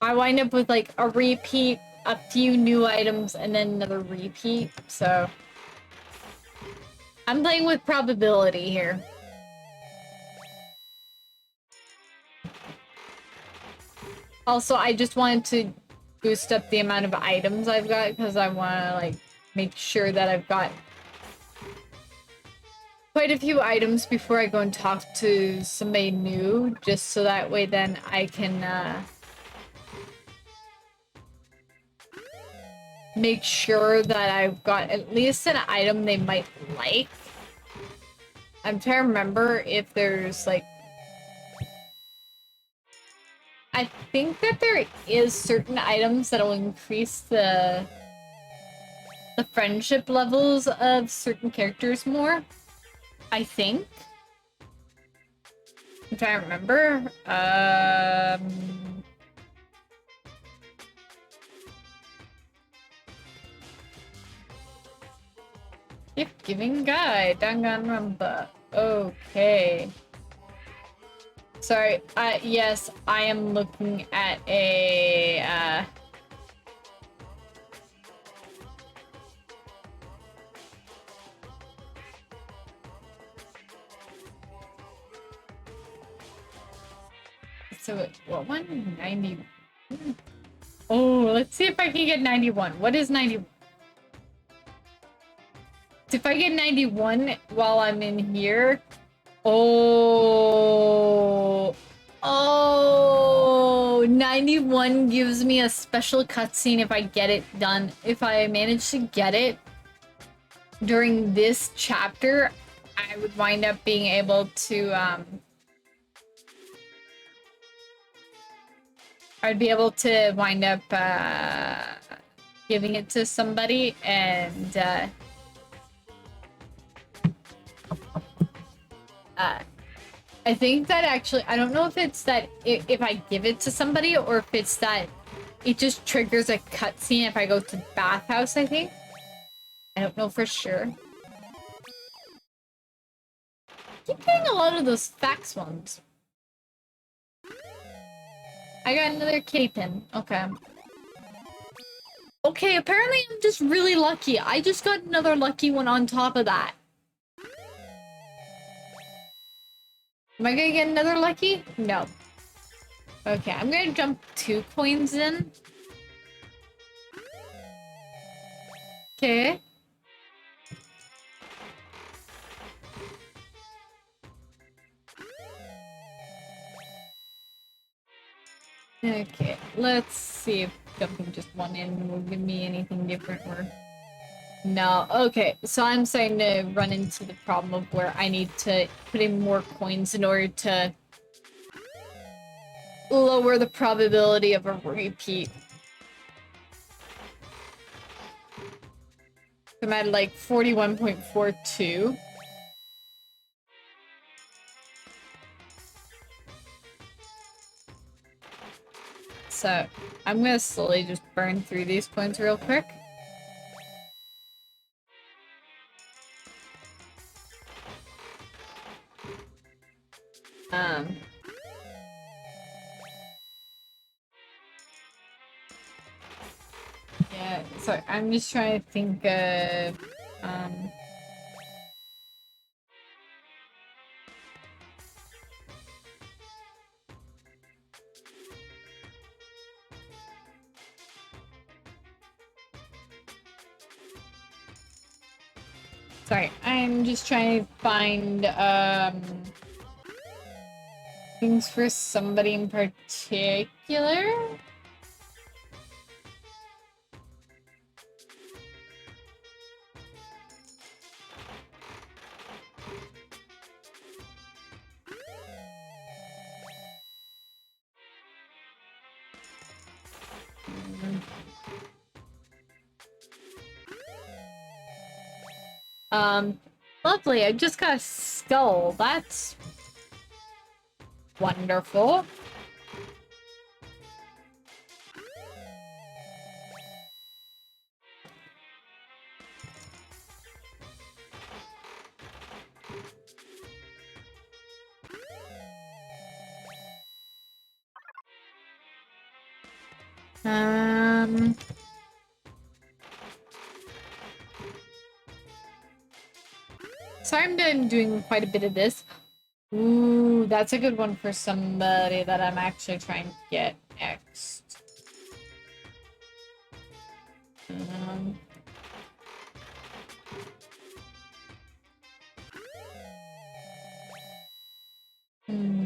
S1: I wind up with like a repeat a few new items and then another repeat, so... I'm playing with probability here. Also, I just wanted to boost up the amount of items I've got because I want to, like, make sure that I've got quite a few items before I go and talk to somebody new, just so that way then I can, make sure that I've got at least an item they might like. I'm trying to remember if there's, like... I think that there is certain items that'll increase the friendship levels of certain characters more. I think. I'm trying to remember. Gift giving guide, Danganronpa. Okay. Sorry, yes, I am looking at a, So, what one? 90... Oh, let's see if I can get 91. What is 91? If I get 91 while I'm in here... Oh... Oh... 91 gives me a special cutscene if I get it done. If I manage to get it during this chapter, I would wind up being able to, I'd be able to wind up, giving it to somebody, and, I think that actually, I don't know if it's that if I give it to somebody, or if it's that it just triggers a cutscene if I go to the bathhouse, I think. I don't know for sure. Keep getting a lot of those fax ones. I got another kitty pin. Okay. Okay, apparently I'm just really lucky. I just got another lucky one on top of that. Am I gonna get another lucky? No. Okay, I'm gonna jump 2 coins in. Okay. Okay, let's see if jumping just 1 in will give me anything different or... No, okay, so I'm starting to run into the problem of where I need to put in more coins in order to lower the probability of a repeat. I'm at like 41.42. So I'm gonna slowly just burn through these coins real quick. Yeah, so I'm just trying to think of, sorry, I'm just trying to find, things for somebody in particular. Lovely, I just got a skull. That's wonderful. Sorry, I'm doing quite a bit of this. Ooh, that's a good one for somebody that I'm actually trying to get next. Um, hmm.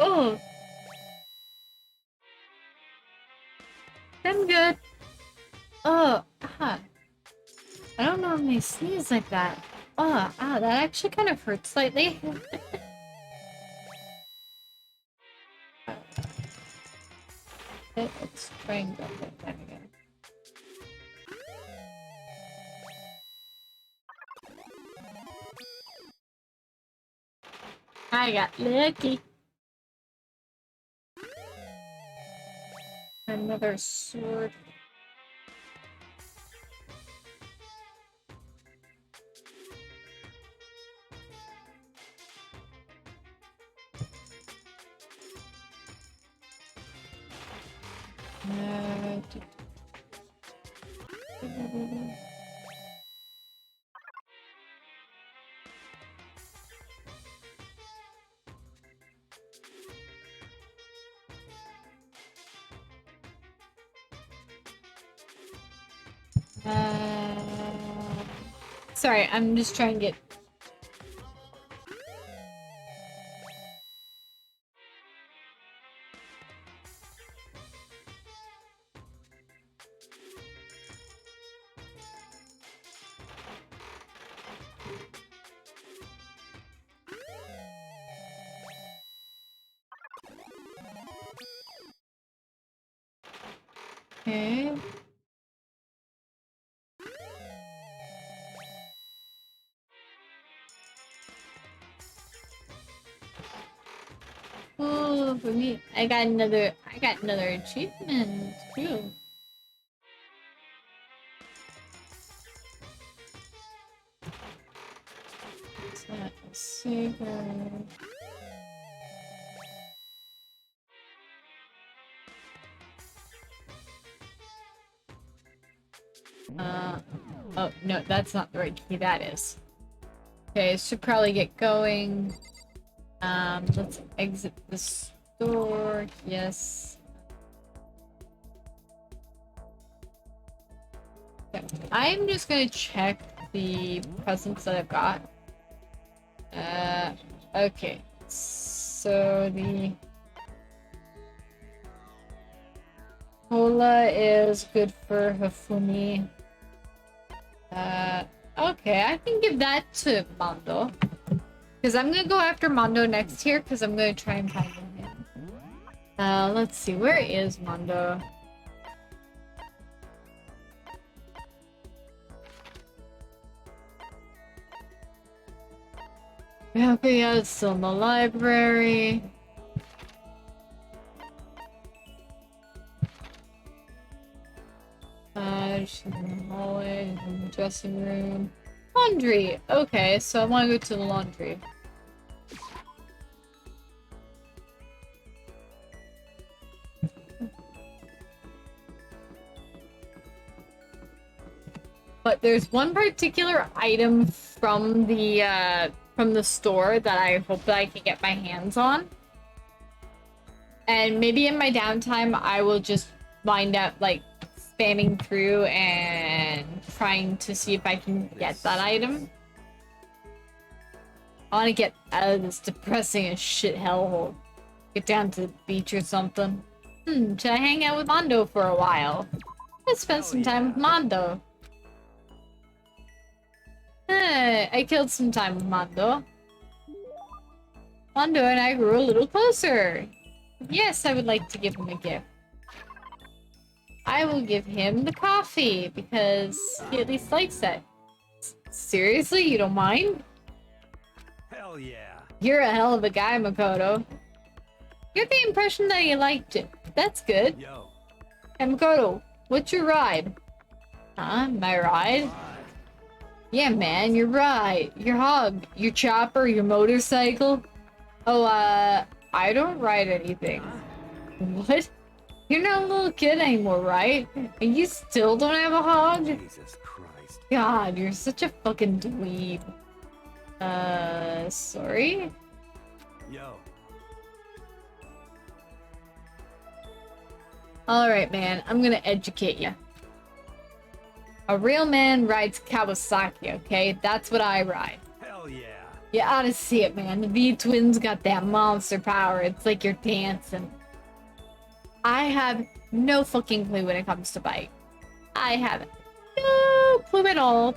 S1: Oh, I'm good. Oh, ah. I don't normally sneeze like that. Oh, that actually kind of hurts slightly. Let's try and go that time again. I got lucky. Another sword. Sorry, I'm just trying to get. Okay. Oh, for me, I got another achievement too. Is that a saber? Oh no, that's not the right key. That is. Okay, should probably get going. Let's exit the store. Yes. Okay. I'm just gonna check the presents that I've got. Okay. So the cola is good for Hifumi. Okay, I can give that to Mondo. Because I'm gonna go after Mondo next here, because I'm gonna try and find him. Let's see, where is Mondo? Okay, yeah, it's still in the library. She's in the hallway, in the dressing room. Laundry! Okay, so I want to go to the laundry. But there's one particular item from the store that I hope that I can get my hands on. And maybe in my downtime, I will just wind up, like, spamming through and trying to see if I can get that item. I want to get out of this depressing as shit hellhole. Get down to the beach or something. Should I hang out with Mondo for a while? Let's spend some time with Mondo. I killed some time with Mondo. Mondo and I grew a little closer. Yes, I would like to give him a gift. I will give him the coffee, because he at least likes it. Seriously? You don't mind?
S7: Hell yeah.
S1: You're a hell of a guy, Makoto. You get the impression that he liked it. That's good.
S7: Yo.
S1: Hey, Makoto, what's your ride? Huh? My ride? Yeah, man, your ride. Your hog. Your chopper, your motorcycle. Oh, I don't ride anything. What? You're not a little kid anymore, right? And you still don't have a hog?
S7: Jesus Christ.
S1: God, you're such a fucking dweeb. Sorry?
S7: Yo.
S1: Alright, man, I'm gonna educate you. A real man rides Kawasaki, okay? That's what I ride.
S7: Hell yeah.
S1: You ought to see it, man. The V-Twins got that monster power. It's like you're dancing. I have no fucking clue when it comes to bike. I have no clue at all.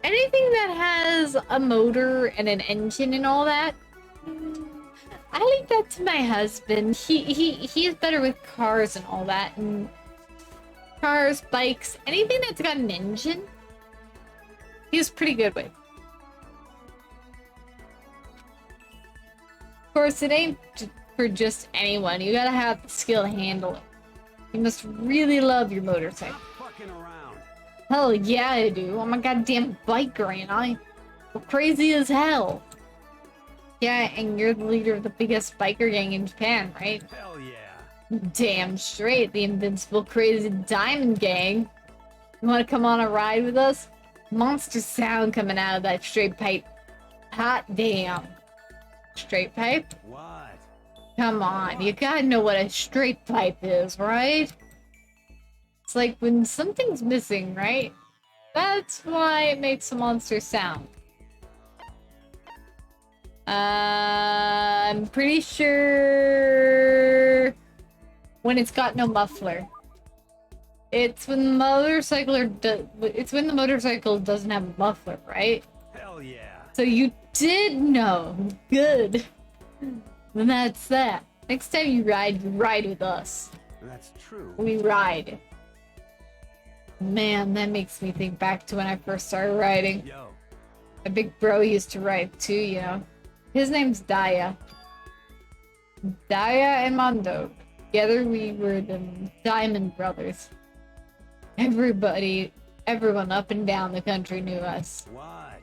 S1: Anything that has a motor and an engine and all that, I leave that to my husband. He is better with cars and all that, and cars, bikes, anything that's got an engine, he's pretty good with. Of course, it ain't for just anyone. You gotta have the skill to handle it. You must really love your motorcycle.
S7: Stop fucking around.
S1: Hell yeah, I do. I'm a goddamn biker, ain't I? I'm crazy as hell. Yeah, and you're the leader of the biggest biker gang in Japan, right?
S7: Hell yeah.
S1: Damn straight, the invincible crazy diamond gang. You wanna come on a ride with us? Monster sound coming out of that straight pipe. Hot damn. Straight pipe?
S7: What?
S1: Come on, you gotta know what a straight pipe is, right? It's like when something's missing, right? That's why it makes a monster sound. I'm pretty sure when it's got no muffler. It's when the motorcycle doesn't have a muffler, right?
S7: Hell yeah.
S1: So you did know. Good. Then that's that. Next time you ride with us.
S7: That's true.
S1: We ride. Man, that makes me think back to when I first started riding.
S7: Yo.
S1: My big bro used to ride too, you know. His name's Daya. Daya and Mondo. Together we were the Diamond Brothers. Everyone up and down the country knew us.
S7: What?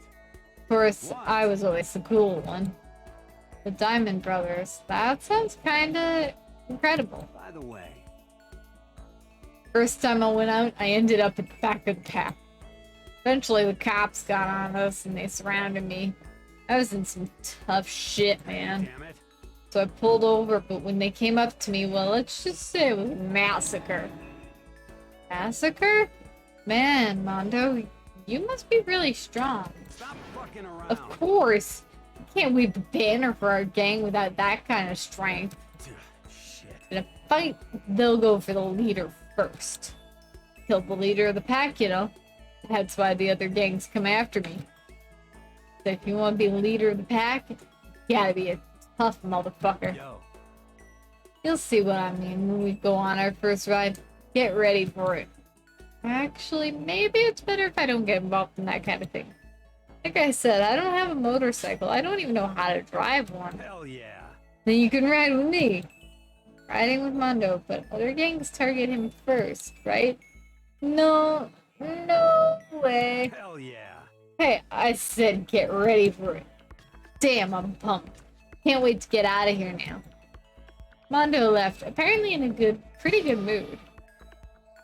S1: Of course,
S7: What?
S1: I was always the cool one. The Diamond Brothers. That sounds kinda incredible.
S7: By the way.
S1: First time I went out, I ended up at the back of the pack. Eventually, the cops got on us and they surrounded me. I was in some tough shit, man.
S7: Damn it.
S1: So I pulled over, but when they came up to me, well, let's just say it was a massacre. Massacre? Man, Mondo, you must be really strong.
S7: Stop fucking around.
S1: Of course. You can't wave a banner for our gang without that kind of strength.
S7: Shit.
S1: In a fight, they'll go for the leader first. Kill the leader of the pack, you know. That's why the other gangs come after me. So if you want to be the leader of the pack, you gotta be a tough motherfucker.
S7: Yo.
S1: You'll see what I mean when we go on our first ride. Get ready for it. Actually, maybe it's better if I don't get involved in that kind of thing. Like I said, I don't have a motorcycle. I don't even know how to drive one.
S7: Hell yeah.
S1: Then you can ride with me. Riding with Mondo, but other gangs target him first, right? No way.
S7: Hell yeah.
S1: Hey, I said get ready for it. Damn, I'm pumped. Can't wait to get out of here now. Mondo left, apparently in a pretty good mood.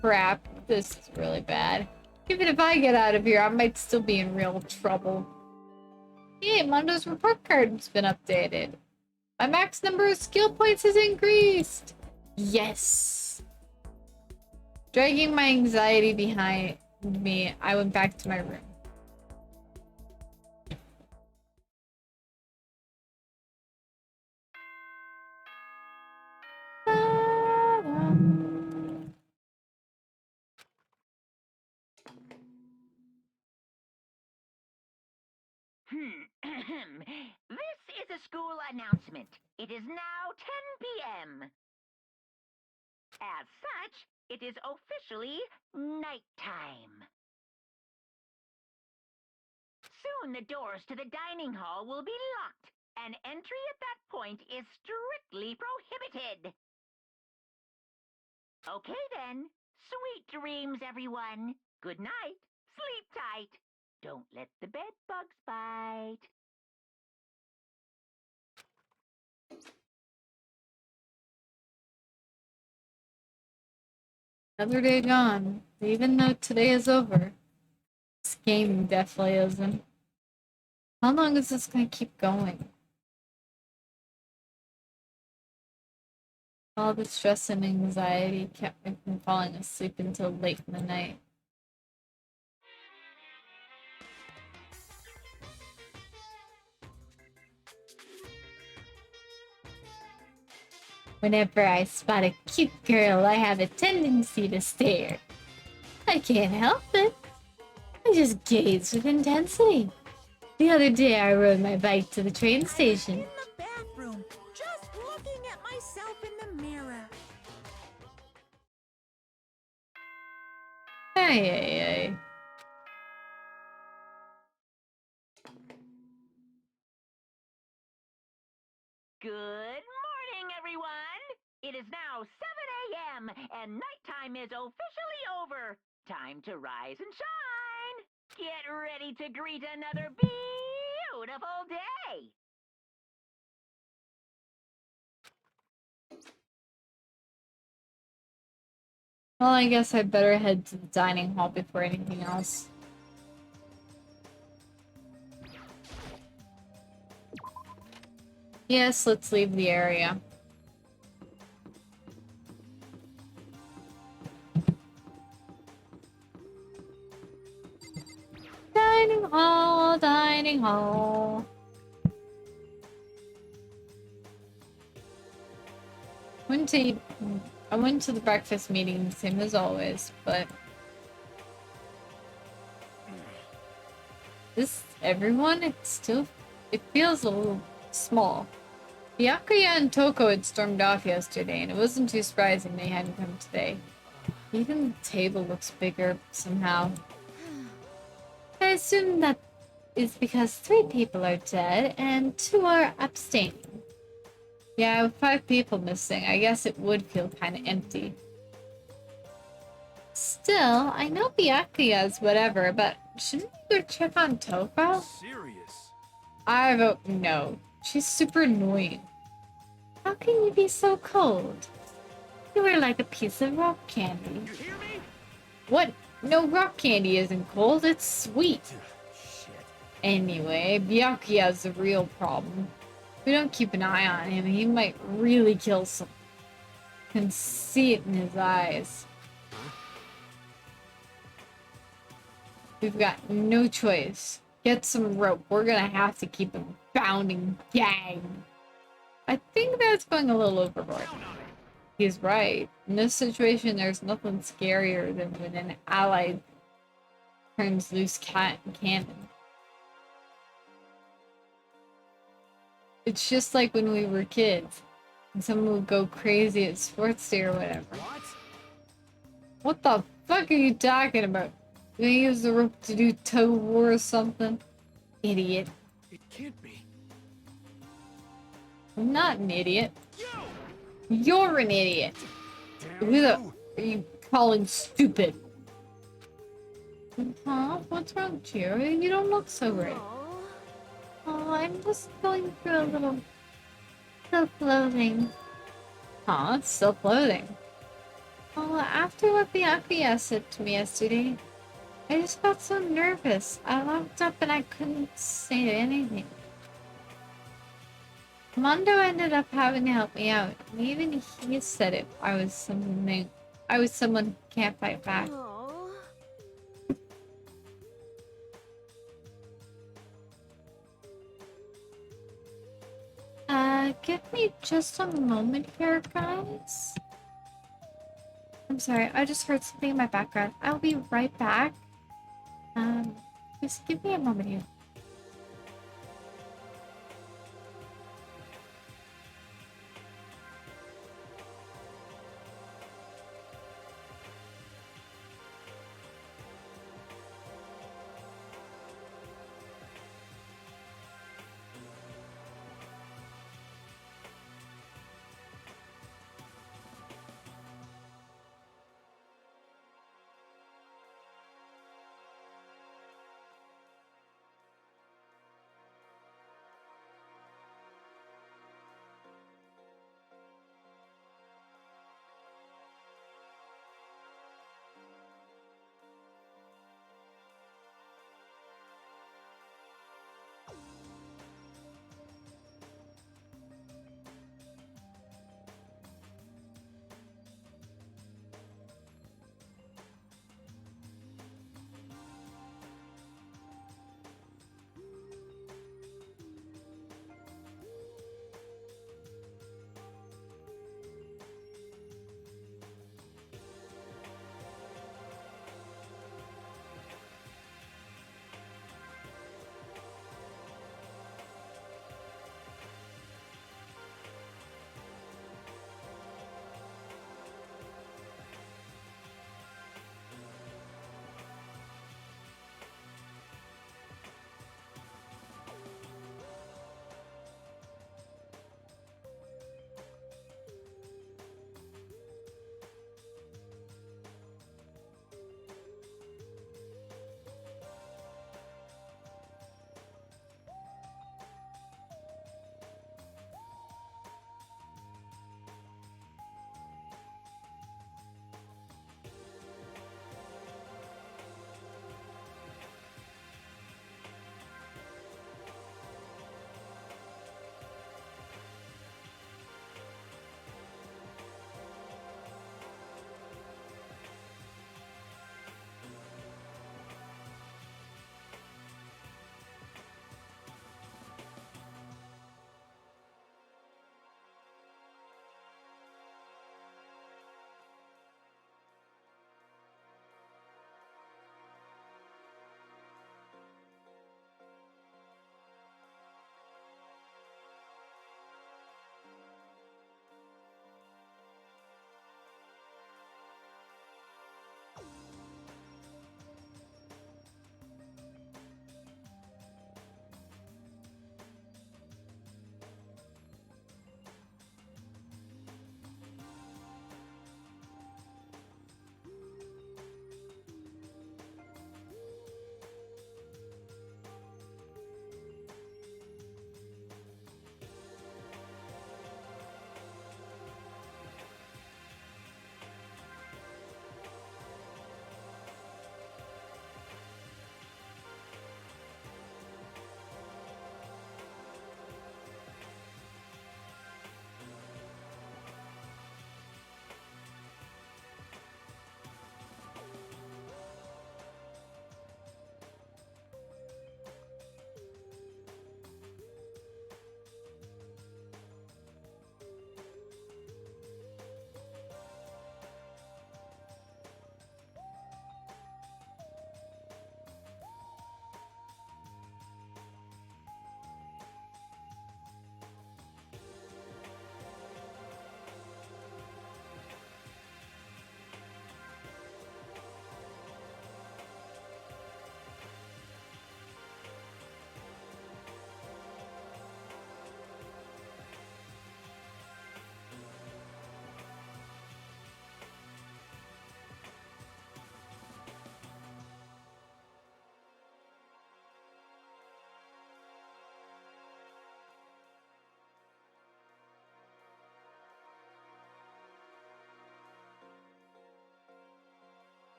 S1: Crap, this is really bad. Even if I get out of here, I might still be in real trouble. Hey, Mondo's report card's been updated. My max number of skill points has increased. Yes. Dragging my anxiety behind me, I went back to my room.
S5: This is a school announcement. It is now 10 p.m. As such, it is officially nighttime. Soon the doors to the dining hall will be locked, and entry at that point is strictly prohibited. Okay then. Sweet dreams, everyone. Good night. Sleep tight. Don't let the bed bugs bite.
S1: Another day gone. Even though today is over. This game definitely isn't. How long is this gonna keep going? All the stress and anxiety kept me from falling asleep until late in the night. Whenever I spot a cute girl, I have a tendency to stare. I can't help it. I just gaze with intensity. The other day, I rode my bike to the train station.
S2: In the bathroom, just looking at myself in the mirror.
S1: Ay, ay, ay.
S5: Good morning, everyone! It is now 7 a.m., and nighttime is officially over. Time to rise and shine! Get ready to greet another beautiful day!
S1: Well, I guess I'd better head to the dining hall before anything else. Yes, let's leave the area. Dining hall, dining hall. I went to the breakfast meeting, same as always, but everyone, it feels a little small. Byakuya and Toko had stormed off yesterday, and it wasn't too surprising they hadn't come today. Even the table looks bigger, somehow. I assume that is because 3 people are dead, and 2 are abstaining. Yeah, with 5 people missing, I guess it would feel kinda empty. Still, I know Byakuya's whatever, but shouldn't we go check on Toko?
S7: Serious?
S1: I vote no. She's super annoying. How can you be so cold? You are like a piece of rock candy.
S7: You hear me?
S1: What? No, rock candy isn't cold, it's sweet.
S7: Shit.
S1: Anyway, Byakuya's the real problem. If we don't keep an eye on him, he might really kill someone. Can see it in his eyes. We've got no choice. Get some rope. We're gonna have to keep him bound and gagged. I think that's going a little overboard. He's right. In this situation, there's nothing scarier than when an ally turns loose cannon. It's just like when we were kids, and someone would go crazy at sports day or whatever.
S7: What?
S1: What the fuck are you talking about? You gonna use the rope to do tug of war or something? Idiot.
S7: It can't be.
S1: I'm not an idiot.
S7: You!
S1: You're an idiot.
S7: Damn
S1: Who the
S7: you!
S1: are you calling stupid? Huh? What's wrong, Chiro? You don't look so great.
S2: Oh,
S1: Oh, I'm just going through a little self-loathing. Huh? Self-loathing? Oh, after what Byakuya said to me yesterday, I just felt so nervous. I locked up and I couldn't say anything. Mondo ended up having to help me out. And even he said it. I was someone who can't fight back.
S2: oh.
S1: Give me just a moment here, guys. I'm sorry, I just heard something in my background. I'll be right back. Just give me a moment here.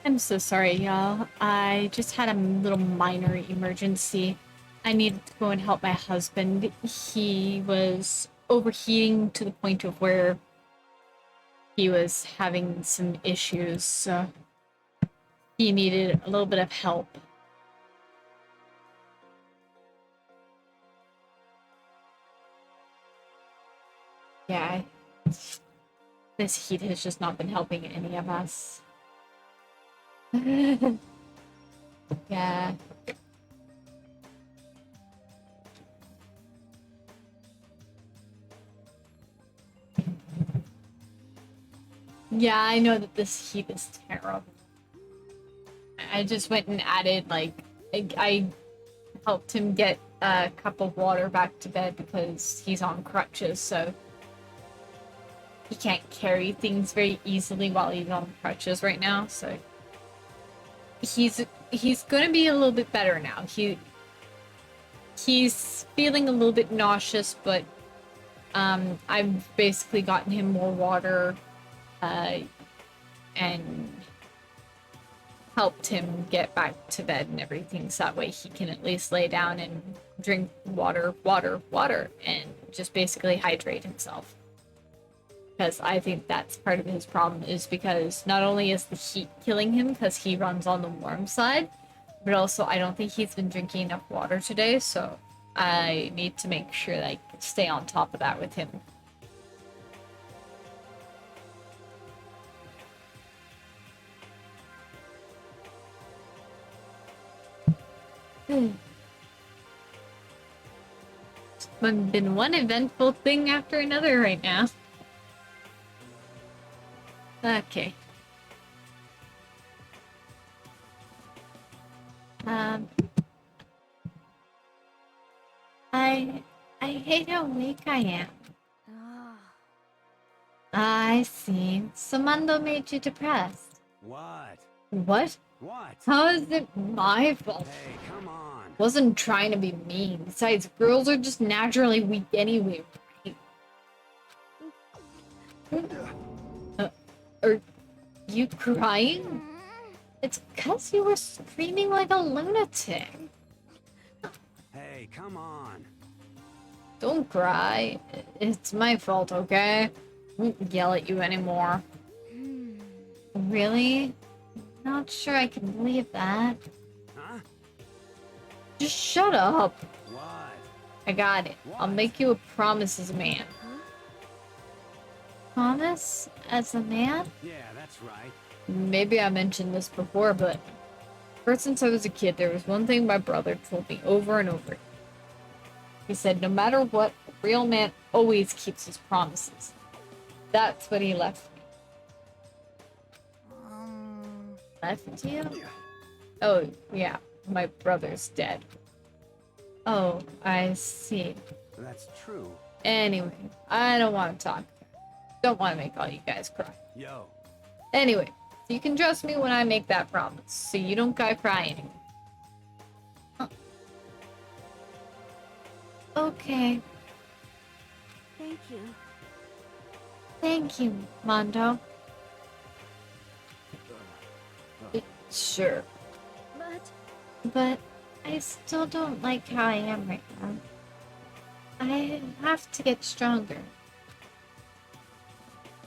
S1: I'm so sorry, y'all. I just had a little minor emergency. I needed to go and help my husband. He was overheating to the point of where he was having some issues, so he needed a little bit of help. Yeah, this heat has just not been helping any of us. Yeah. Yeah, I know that this heat is terrible. I just went and added, like, I helped him get a cup of water back to bed because he's on crutches, so he can't carry things very easily while he's on crutches right now, so he's gonna be a little bit better now. He's feeling a little bit nauseous, but I've basically gotten him more water and helped him get back to bed and everything, so that way he can at least lay down and drink water, and just basically hydrate himself. Because I think that's part of his problem, is because not only is the heat killing him because he runs on the warm side, but also I don't think he's been drinking enough water today, so I need to make sure that I stay on top of that with him. It's been one eventful thing after another right now. Okay. I hate how weak I am. I see. So Mando made you depressed.
S7: What?
S1: What?
S7: What?
S1: How is it my fault?
S7: Hey, come on.
S1: Wasn't trying to be mean. Besides, girls are just naturally weak anyway, right? Are you crying? It's because you were screaming like a lunatic.
S7: Hey, come on.
S1: Don't cry. It's my fault, okay? I won't yell at you anymore. Really? Not sure I can believe that.
S7: Huh?
S1: Just shut up.
S7: What?
S1: I got it. I'll make you a promise as a man. Promise as a man?
S7: Yeah, that's right.
S1: Maybe I mentioned this before, but ever since I was a kid, there was one thing my brother told me over and over. He said, no matter what, a real man always keeps his promises. That's what he left me. Left you? Oh, yeah. My brother's dead. Oh, I see.
S7: That's true.
S1: Anyway, I don't want to talk. Don't want to make all you guys cry.
S7: Yo.
S1: Anyway, you can trust me when I make that promise, so you don't gotta cry anymore. Huh. Okay.
S2: Thank you.
S1: Thank you, Mondo. Sure. But I still don't like how I am right now. I have to get stronger.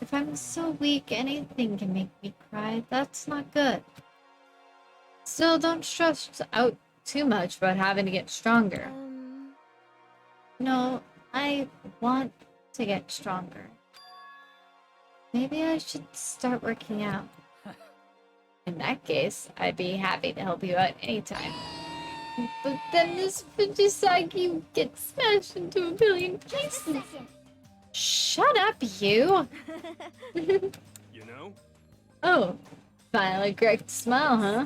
S1: If I'm so weak, anything can make me cry. That's not good. Still, don't stress out too much about having to get stronger. No, I want to get stronger. Maybe I should start working out. In that case, I'd be happy to help you out anytime. But then this Fujisaki gets smashed into a billion pieces. Shut up, you!
S7: You know?
S1: Oh, finally correct smile, huh?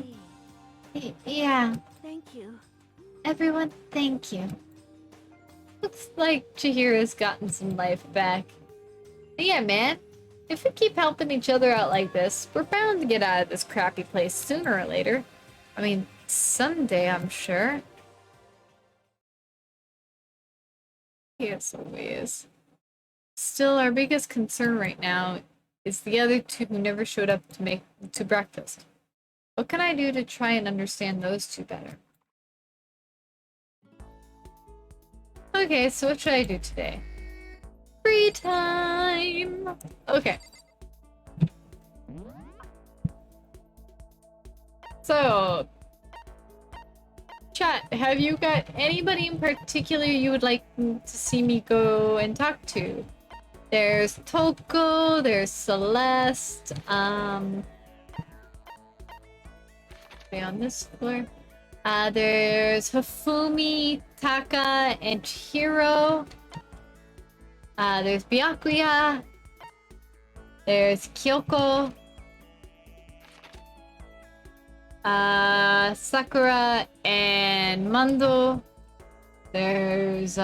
S1: Yeah.
S2: Thank you.
S1: Everyone, thank you. Looks like Chihira's gotten some life back. But yeah, man. If we keep helping each other out like this, we're bound to get out of this crappy place sooner or later. I mean, someday, I'm sure. Yes, always. Still, our biggest concern right now is the other two who never showed up to breakfast. What can I do to try and understand those two better? Okay, so what should I do today? Free time! Okay. So, chat, have you got anybody in particular you would like to see me go and talk to? There's Toko, there's Celeste, okay, on this floor. There's Hifumi, Taka, and Chihiro. There's Byakuya. There's Kyoko. Sakura and Mando. There's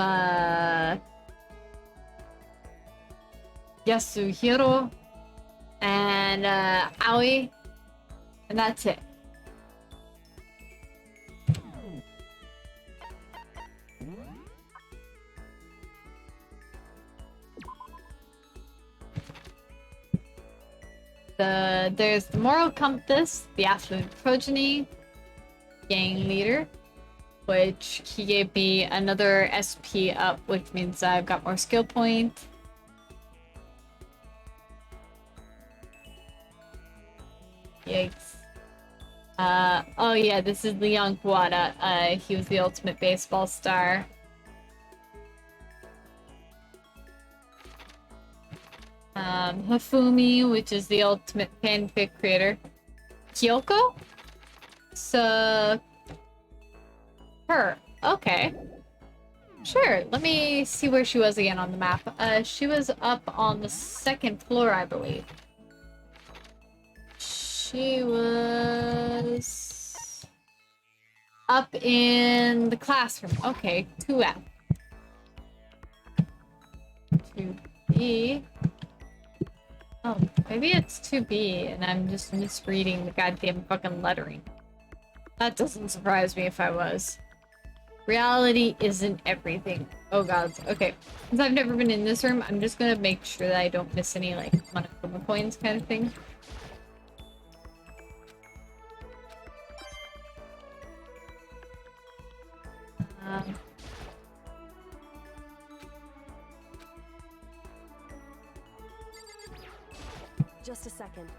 S1: Yasuhiro and Aoi, and that's it. There's the Moral Compass, the Affluent Progeny, Gang Leader, which he gave me another SP up, which means I've got more skill point. Yikes. Oh yeah, this is Leon Guada. He was the ultimate baseball star. Hifumi, which is the ultimate fanfic creator. Kyoko? So... her. Okay. Sure, let me see where she was again on the map. She was up on the 2nd floor, I believe. She was... up in the classroom. Okay, 2F. 2B... oh, maybe it's 2B and I'm just misreading the goddamn fucking lettering. That doesn't surprise me if I was. Reality isn't everything. Oh god. Okay. Since I've never been in this room, I'm just gonna make sure that I don't miss any, like, monochroma coins kind of thing.
S2: Just a second.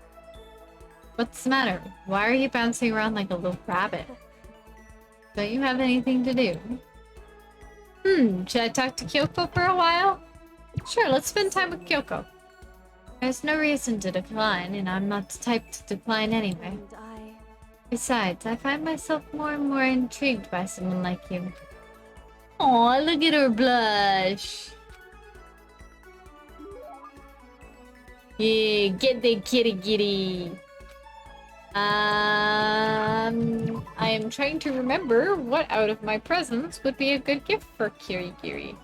S1: What's the matter? Why are you bouncing around like a little rabbit? Don't you have anything to do? Should I talk to Kyoko for a while? Sure, let's spend time with Kyoko. There's no reason to decline, and I'm not the type to decline anyway.
S2: And
S1: Besides, I find myself more and more intrigued by someone like you. Aw, look at her blush! Yeah, get the kitty kitty! I am trying to remember what out of my presents would be a good gift for Kirigiri.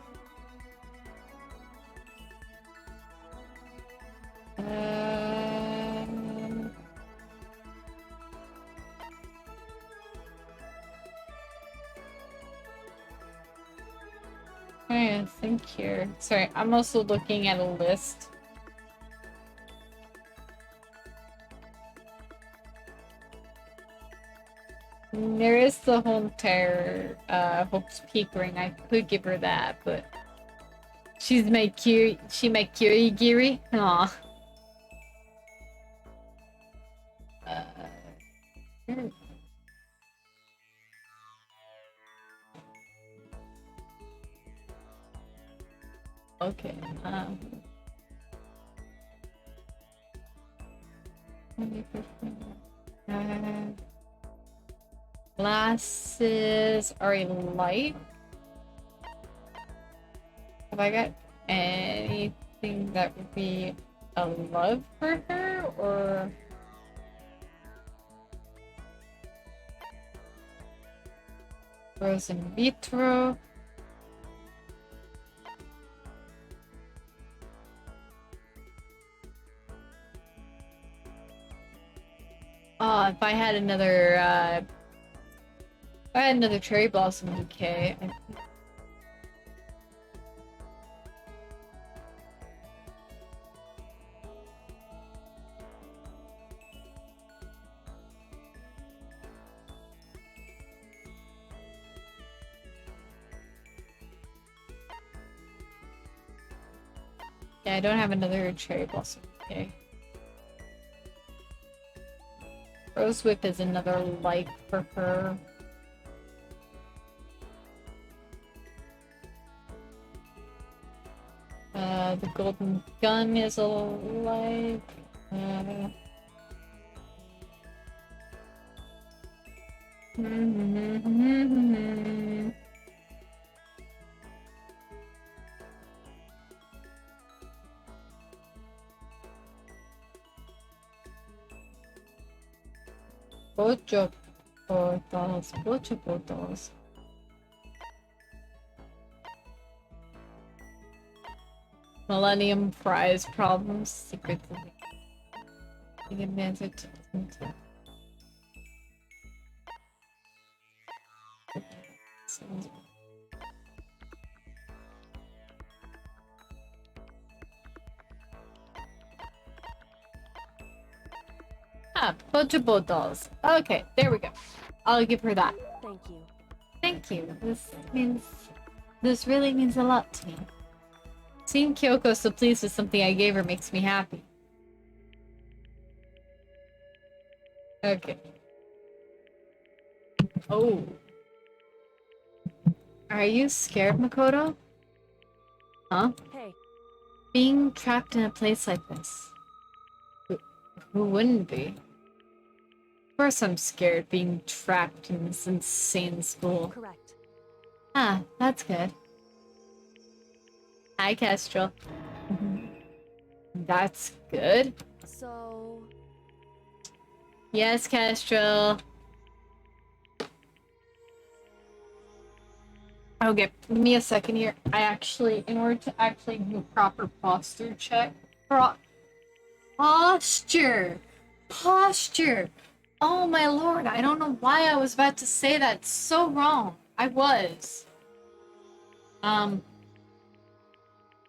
S1: I think here. Sorry, I'm also looking at a list. There is the whole entire Hope's Peak ring. I could give her that, but she's my Kirigiri. Aw. Okay. Glasses are a light. Have I got anything that would be a love for her, or in vitro? Oh, if I had another cherry blossom bouquet. Yeah, I don't have another cherry blossom. Okay. Rose whip is another like for her. The golden gun is a like. Ocho portals, ocho portals. Millennium Prize problems, secrets of the advantage. Ah, Pochable dolls. Okay, there we go. I'll give her that.
S2: Thank you.
S1: Thank you. This really means a lot to me. Seeing Kyoko so pleased with something I gave her makes me happy. Okay. Oh. Are you scared, Makoto? Huh?
S2: Hey,
S1: Being trapped in a place like this. Who wouldn't be? Of course I'm scared being trapped in this insane school.
S2: correct.
S1: Ah, that's good. Hi, Kestrel. That's good.
S2: So,
S1: Yes, Kestrel. Okay, give me a second here. In order to actually do a proper posture check. Posture! Posture! Oh my lord, I don't know why I was about to say that. So wrong. I was.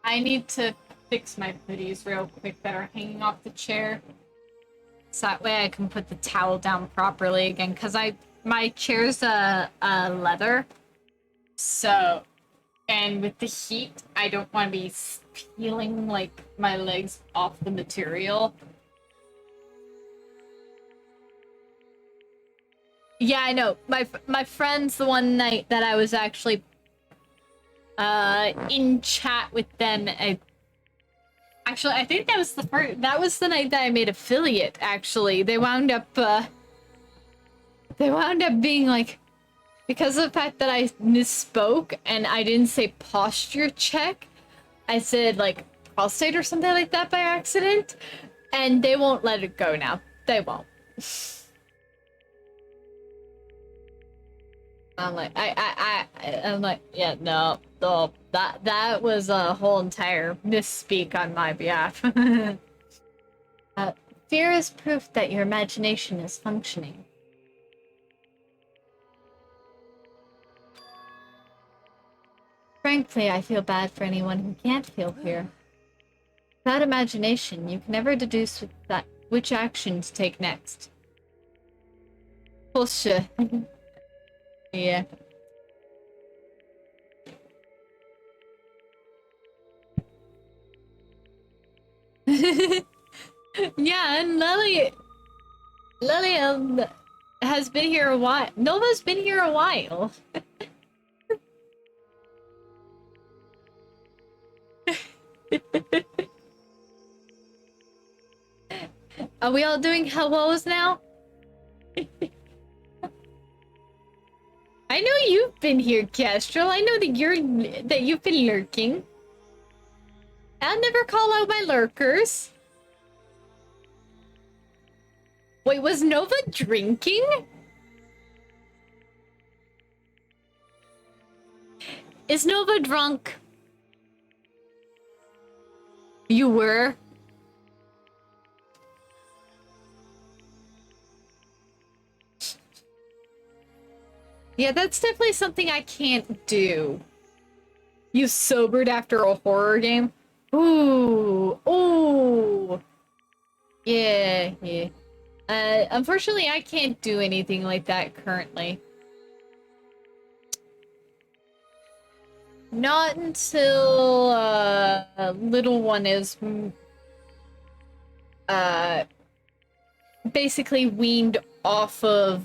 S1: I need to fix my hoodies real quick that are hanging off the chair. So that way I can put the towel down properly again, because my chair's leather. So, and with the heat, I don't want to be peeling like my legs off the material. Yeah, I know. My friends, the one night that I was actually in chat with them, actually I think that was the night that I made affiliate. Actually, they wound up being like, because of the fact that I misspoke and I didn't say posture check, I said like prostate or something like that by accident, and they won't let it go now. They won't. I'm like, I'm like, yeah, no, that was a whole entire misspeak on my behalf. Fear is proof that your imagination is functioning. Frankly, I feel bad for anyone who can't feel fear. Without imagination, you can never deduce which action to take next. Bullshit. Yeah. Yeah, and Lily has been here a while. Nova's been here a while. Are we all doing hellos now? I know you've been here, Kestrel. I know that you've been lurking. I'll never call out my lurkers. Wait, was Nova drinking? Is Nova drunk? You were? Yeah, that's definitely something I can't do. You sobered after a horror game? Ooh, ooh. Yeah, yeah. Unfortunately, I can't do anything like that currently. not until little one is basically weaned off of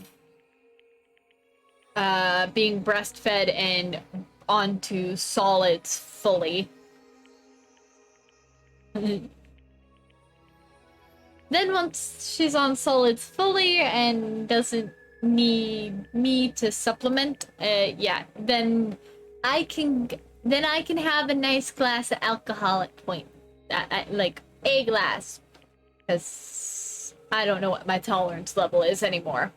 S1: being breastfed and onto solids fully. Then once she's on solids fully and doesn't need me to supplement, yeah, then I can have a nice glass of alcohol at point, like a glass, because I don't know what my tolerance level is anymore.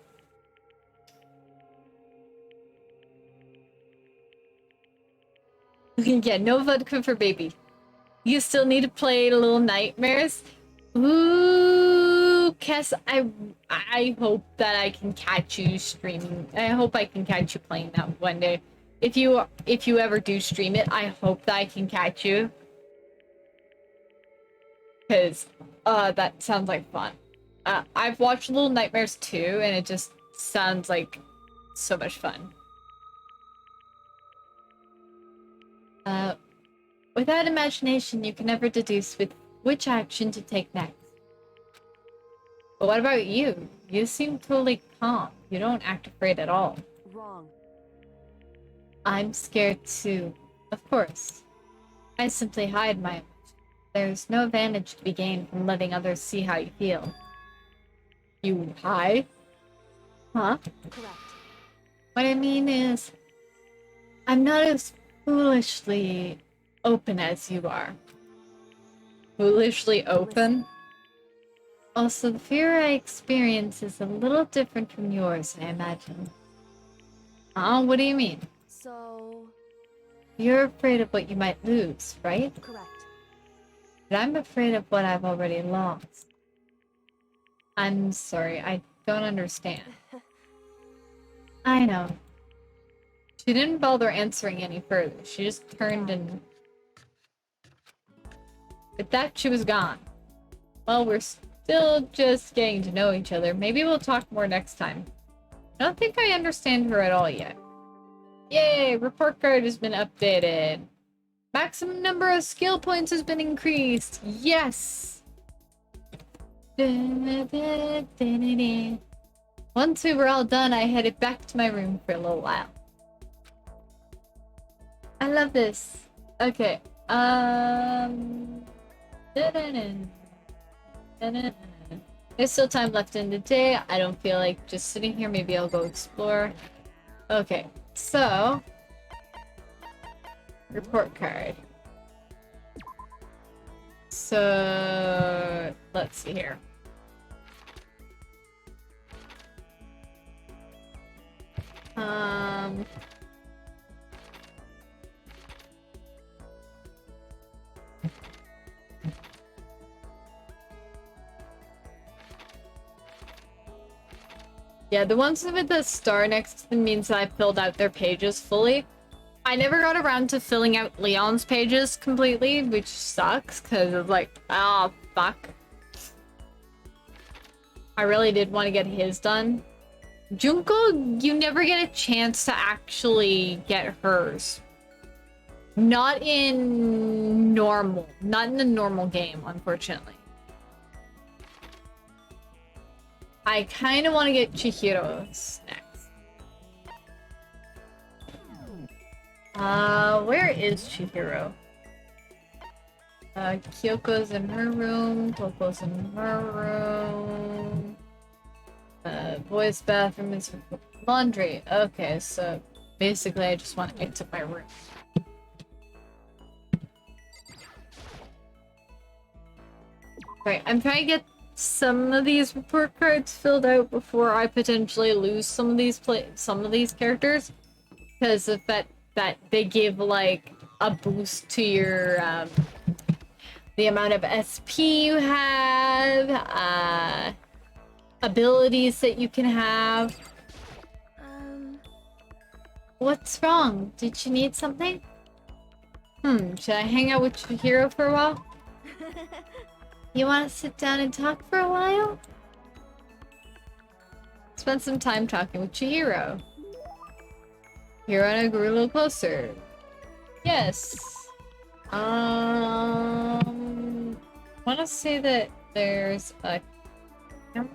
S1: Yeah, no vodka for baby. You still need to play Little Nightmares. Ooh, Kess, I hope that I can catch you streaming. I hope I can catch you playing that one day. If you ever do stream it, I hope that I can catch you. Cause that sounds like fun. I've watched Little Nightmares 2 and it just sounds like so much fun. Without imagination, you can never deduce with which action to take next. But what about you? You seem totally calm. You don't act afraid at all.
S2: Wrong.
S1: I'm scared too. Of course. I simply hide my emotions. There's no advantage to be gained from letting others see how you feel. You hide? Huh?
S2: Correct.
S1: What I mean is, I'm not as foolishly open as you are. Foolishly open? Also, the fear I experience is a little different from yours, I imagine. What do you mean?
S2: So...
S1: You're afraid of what you might lose, right?
S2: Correct.
S1: But I'm afraid of what I've already lost. I'm sorry, I don't understand. I know. She didn't bother answering any further. She just turned and... With that, she was gone. Well, we're still just getting to know each other. Maybe we'll talk more next time. I don't think I understand her at all yet. Yay! Report card has been updated. Maximum number of skill points has been increased. Yes! Once we were all done, I headed back to my room for a little while. I love this. Okay. There's still time left in the day. I don't feel like just sitting here. Maybe I'll go explore. Okay, so... Report card. So... Let's see here. Yeah, the ones with the star next to them means that I filled out their pages fully. I never got around to filling out Leon's pages completely, which sucks, because it's like, oh, fuck. I really did want to get his done. Junko, you never get a chance to actually get hers. Not in normal. Not in the normal game, unfortunately. I kind of want to get Chihiro's next. Where is Chihiro? Kyoko's in her room. Koko's in her room. Boys' bathroom is for laundry. Okay, so basically I just want to get to my room. Right, I'm trying to get some of these report cards filled out before I potentially lose some of these characters, because of that they give like a boost to your the amount of SP you have, abilities that you can have. What's wrong? Did you need something? Should I hang out with Chihiro for a while? You want to sit down and talk for a while? Spend some time talking with Chihiro. Hiro and I grew a little closer. Yes. Want to say that there's a camera.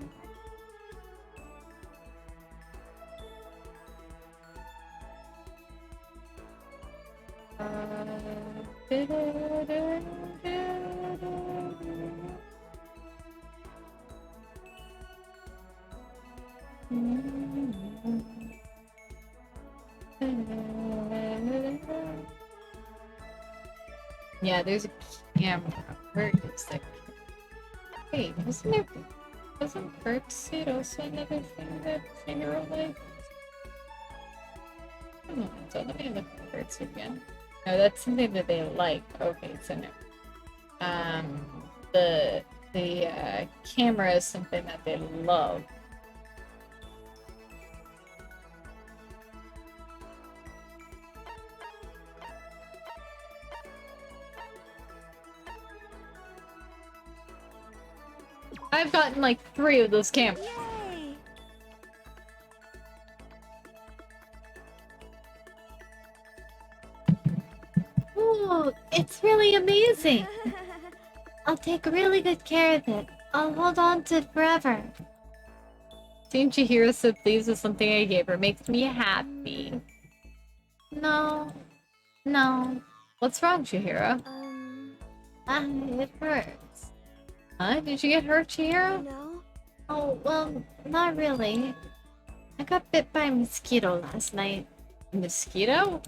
S1: Yeah, there's a camera. Where is the... Wait, wasn't birdseed also another thing that Chihiro liked? Oh, so let me look at birdseed again. No, that's something that they like. Okay, so no. The camera is something that they love. I've gotten like 3 of those cameras.
S2: Yay!
S1: Ooh, it's really amazing. I'll take really good care of it. I'll hold on to it forever. Seeing Chihiro so pleased with something I gave her makes me happy. No. No. What's wrong, Chihiro? It hurts. Huh? Did you get hurt, Chihiro?
S2: No?
S1: Oh, well, not really. I got bit by a mosquito last night. A mosquito?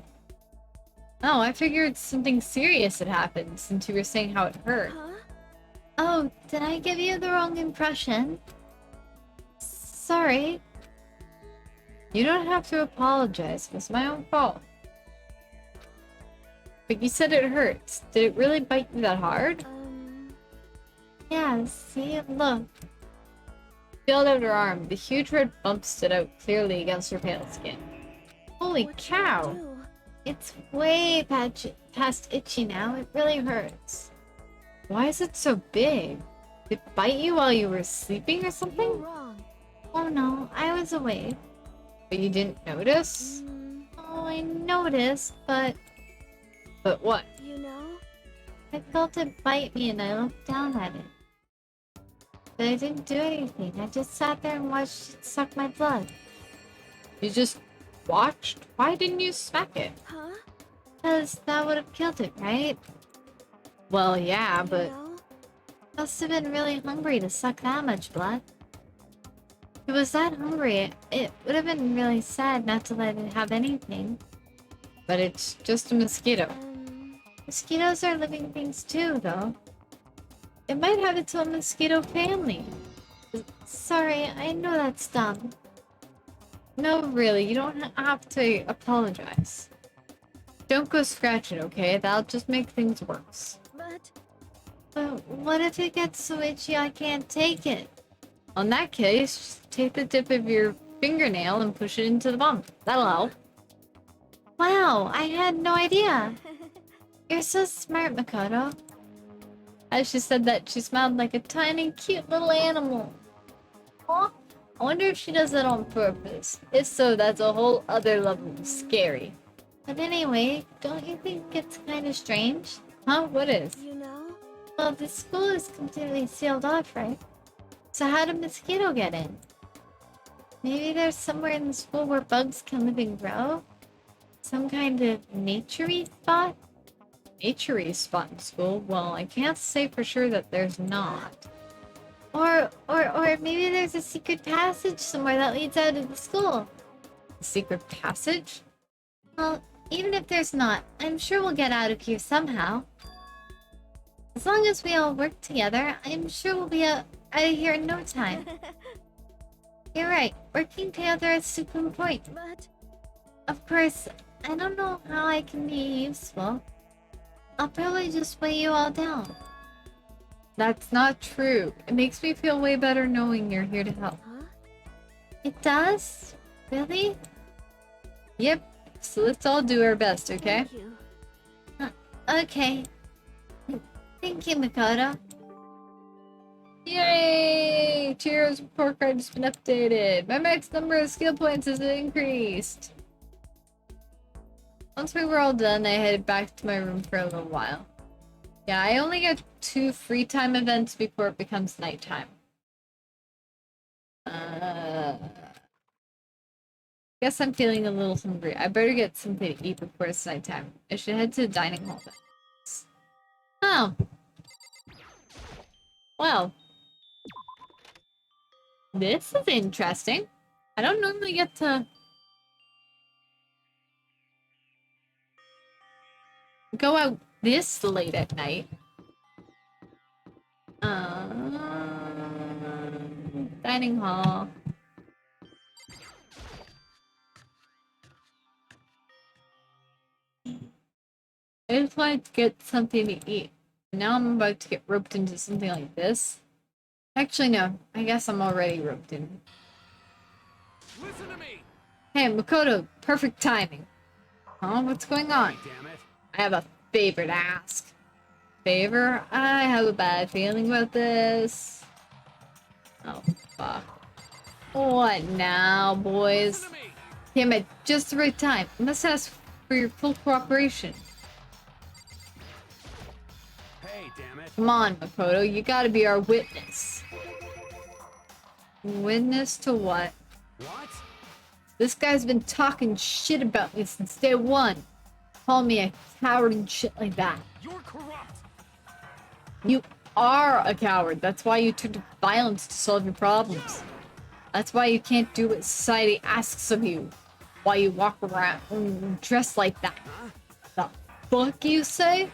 S1: Oh, I figured something serious had happened since you were saying how it hurt.
S2: Huh?
S1: Oh, did I give you the wrong impression? Sorry. You don't have to apologize. It was my own fault. But you said it hurts. Did it really bite you that hard? Yeah, see? Look. She held out her arm. The huge red bump stood out clearly against her pale skin. Holy
S2: What should I
S1: cow!
S2: do?
S1: It's way past itchy now. It really hurts. Why is it so big? Did it bite you while you were sleeping or
S2: You're
S1: something?
S2: wrong.
S1: Oh no, I was awake. But you didn't notice? Oh, I noticed, but... But what?
S2: You know?
S1: I felt it bite me and I looked down at it. But I didn't do anything. I just sat there and watched it suck my blood. You just watched? Why didn't you smack it?
S2: Huh?
S1: Because that would have killed it, right? Well, yeah, but
S2: You know?
S1: must have been really hungry to suck that much blood. If it was that hungry, it would have been really sad not to let it have anything. But it's just a mosquito. Mosquitoes are living things too, though. It might have its own mosquito family. Sorry, I know that's dumb. No, really, you don't have to apologize. Don't go scratch it, okay? That'll just make things worse. But what if it gets so itchy I can't take it? In that case, just take the tip of your fingernail and push it into the bump. That'll help. Wow, I had no idea. You're so smart, Makoto. As she said that, she smiled like a tiny, cute little animal. Aw, I wonder if she does that on purpose. If so, that's a whole other level of scary. But anyway, don't you think it's kind of strange? Huh? What is?
S2: You know?
S1: Well, the school is completely sealed off, right? So how did mosquito get in? Maybe there's somewhere in the school where bugs can live and grow? Some kind of naturey spot? Naturey spot in school? Well, I can't say for sure that there's not. Or maybe there's a secret passage somewhere that leads out of the school. A secret passage? Well, even if there's not, I'm sure we'll get out of here somehow. As long as we all work together, I'm sure we'll be out of here in no time. You're right, working together is super important.
S2: But
S1: Of course, I don't know how I can be useful. I'll probably just weigh you all down. That's not true. It makes me feel way better knowing you're here to help.
S2: huh?
S1: It does? Really? Yep. So let's all do our best, okay?
S2: Thank you.
S1: Okay. Thank you, Makoto. Yay! Chihiro's report card has been updated. My max number of skill points has increased. Once we were all done, I headed back to my room for a little while. Yeah, I only get 2 free time events before it becomes nighttime. Guess I'm feeling a little hungry. I better get something to eat before it's nighttime. I should head to the dining hall then. Oh. Well. This is interesting. I don't normally get to go out this late at night. Dining hall. I just wanted to get something to eat. Now I'm about to get roped into something like this. Actually, no. I guess I'm already roped in.
S7: Listen to me.
S1: Hey, Makoto. Perfect timing. Huh? What's going on?
S7: Damn it.
S1: I have a favor to ask. Favor? I have a bad feeling about this. Oh, fuck. What now, boys?
S7: Listen to me.
S1: Came at just the right time. I must ask for your full cooperation.
S7: Hey, damn it.
S1: Come on, Makoto. You gotta be our witness. Witness to what?
S7: What?
S1: This guy's been talking shit about me since day one. Call me a coward and shit like that.
S7: You're corrupt.
S1: You are a coward. That's why you took to violence to solve your problems. That's why you can't do what society asks of you. Why you walk around dressed like that. The fuck you say?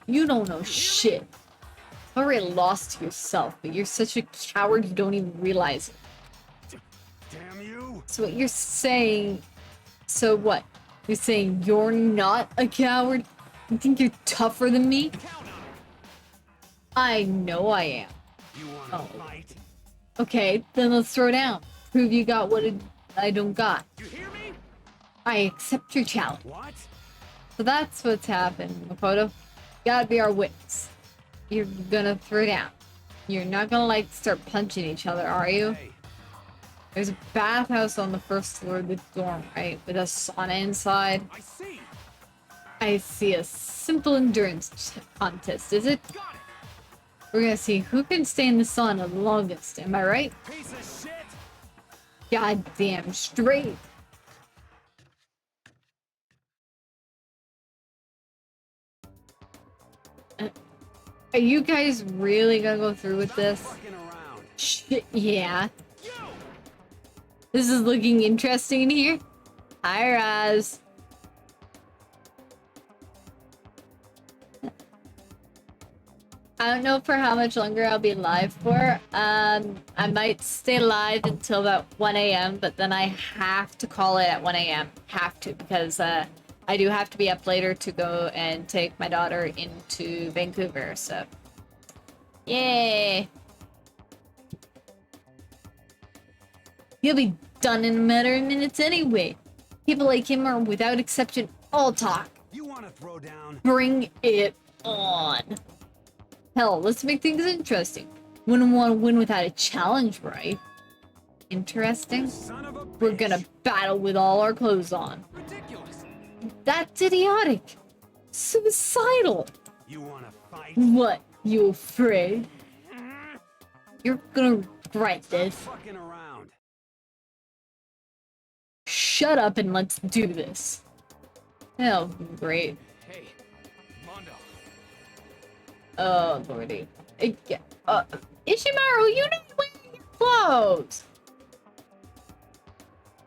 S1: You don't know shit. Already lost to yourself, but you're such a coward you don't even realize it.
S7: Damn you.
S1: So what you're saying... So what? You're saying you're not a coward? You think you're tougher than me?
S7: Count on it.
S1: I know I am.
S7: You wanna
S1: Oh.
S7: fight?
S1: Okay, then let's throw down. Prove you got what I don't got.
S7: You hear me?
S1: I accept your challenge.
S7: What?
S1: So that's what's happened, Makoto. You gotta be our witness. You're gonna throw down. You're not gonna like start punching each other, are you?
S7: Hey,
S1: There's a bathhouse on the first floor of the dorm, right? With a sauna inside.
S7: I see.
S1: I see a simple endurance contest, is it?
S7: Got it.
S1: We're gonna see who can stay in the sauna the longest, am I right?
S7: Piece of shit.
S1: Goddamn straight. Are you guys really gonna go through with this?
S7: Fucking around.
S1: Shit, yeah.
S7: You.
S1: This is looking interesting in here. Hi, Raz. I don't know for how much longer I'll be live for. I might stay live until about 1 a.m., but then I have to call it at 1 a.m. Have to, because I do have to be up later to go and take my daughter into Vancouver, so. Yay! He'll be done in a matter of minutes anyway. People like him are, without exception, all talk.
S7: You wanna throw down?
S1: Bring it on. Hell, let's make things interesting. Wouldn't want to win without a challenge, right? Interesting.
S7: Son of a
S1: We're
S7: bitch.
S1: gonna battle with all our clothes on.
S7: Ridiculous.
S1: That's idiotic. Suicidal.
S7: You wanna fight?
S1: What? You afraid? You're gonna regret this.
S7: Fucking around.
S1: Shut up and let's do this. Oh, great.
S7: Hey, Mondo.
S1: Oh, lordy. Ishimaru, you didn't wear your clothes!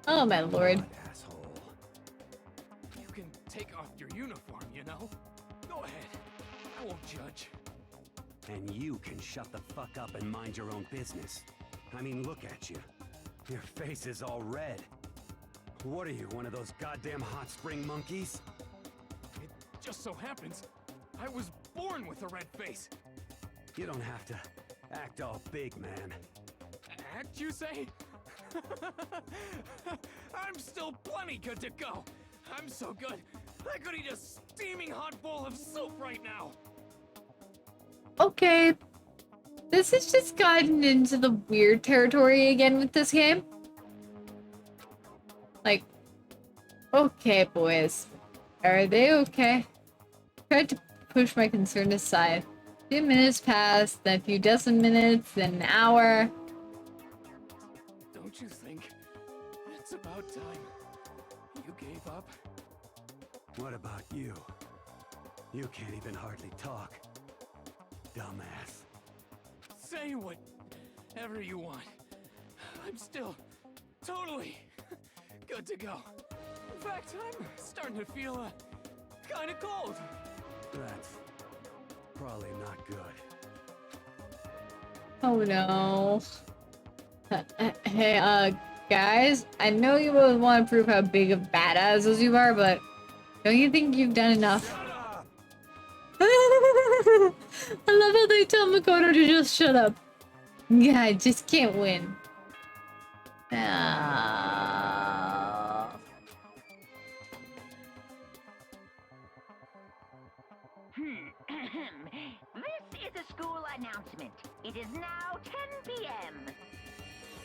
S1: Oh, my lord.
S7: God, asshole. You can take off your uniform, you know? Go ahead. I won't judge. And you can shut the fuck up and mind your own business. I mean, look at you. Your face is all red. What are you, one of those goddamn hot spring monkeys? It just so happens I was born with a red face. You don't have to act all big, man. Act, you say? I'm still plenty good to go. I'm so good, I could eat a steaming hot bowl of soup right now.
S1: Okay. This has just gotten into the weird territory again with this game. Like, okay, boys. Are they okay? Tried to push my concern aside. A few minutes passed, then a few dozen minutes, then an hour.
S7: Don't you think it's about time you gave up?
S8: What about you? You can't even hardly talk. Dumbass.
S7: Say whatever you want. I'm still totally good to go. In fact, I'm starting to feel kind of cold.
S8: That's probably not good.
S1: Oh no. Hey, guys, I know you both want to prove how big of badasses you are, but don't you think you've done enough? I love how they tell Makoto to just shut up. Yeah, I just can't win. Ah.
S5: This is a school announcement. It is now 10 p.m.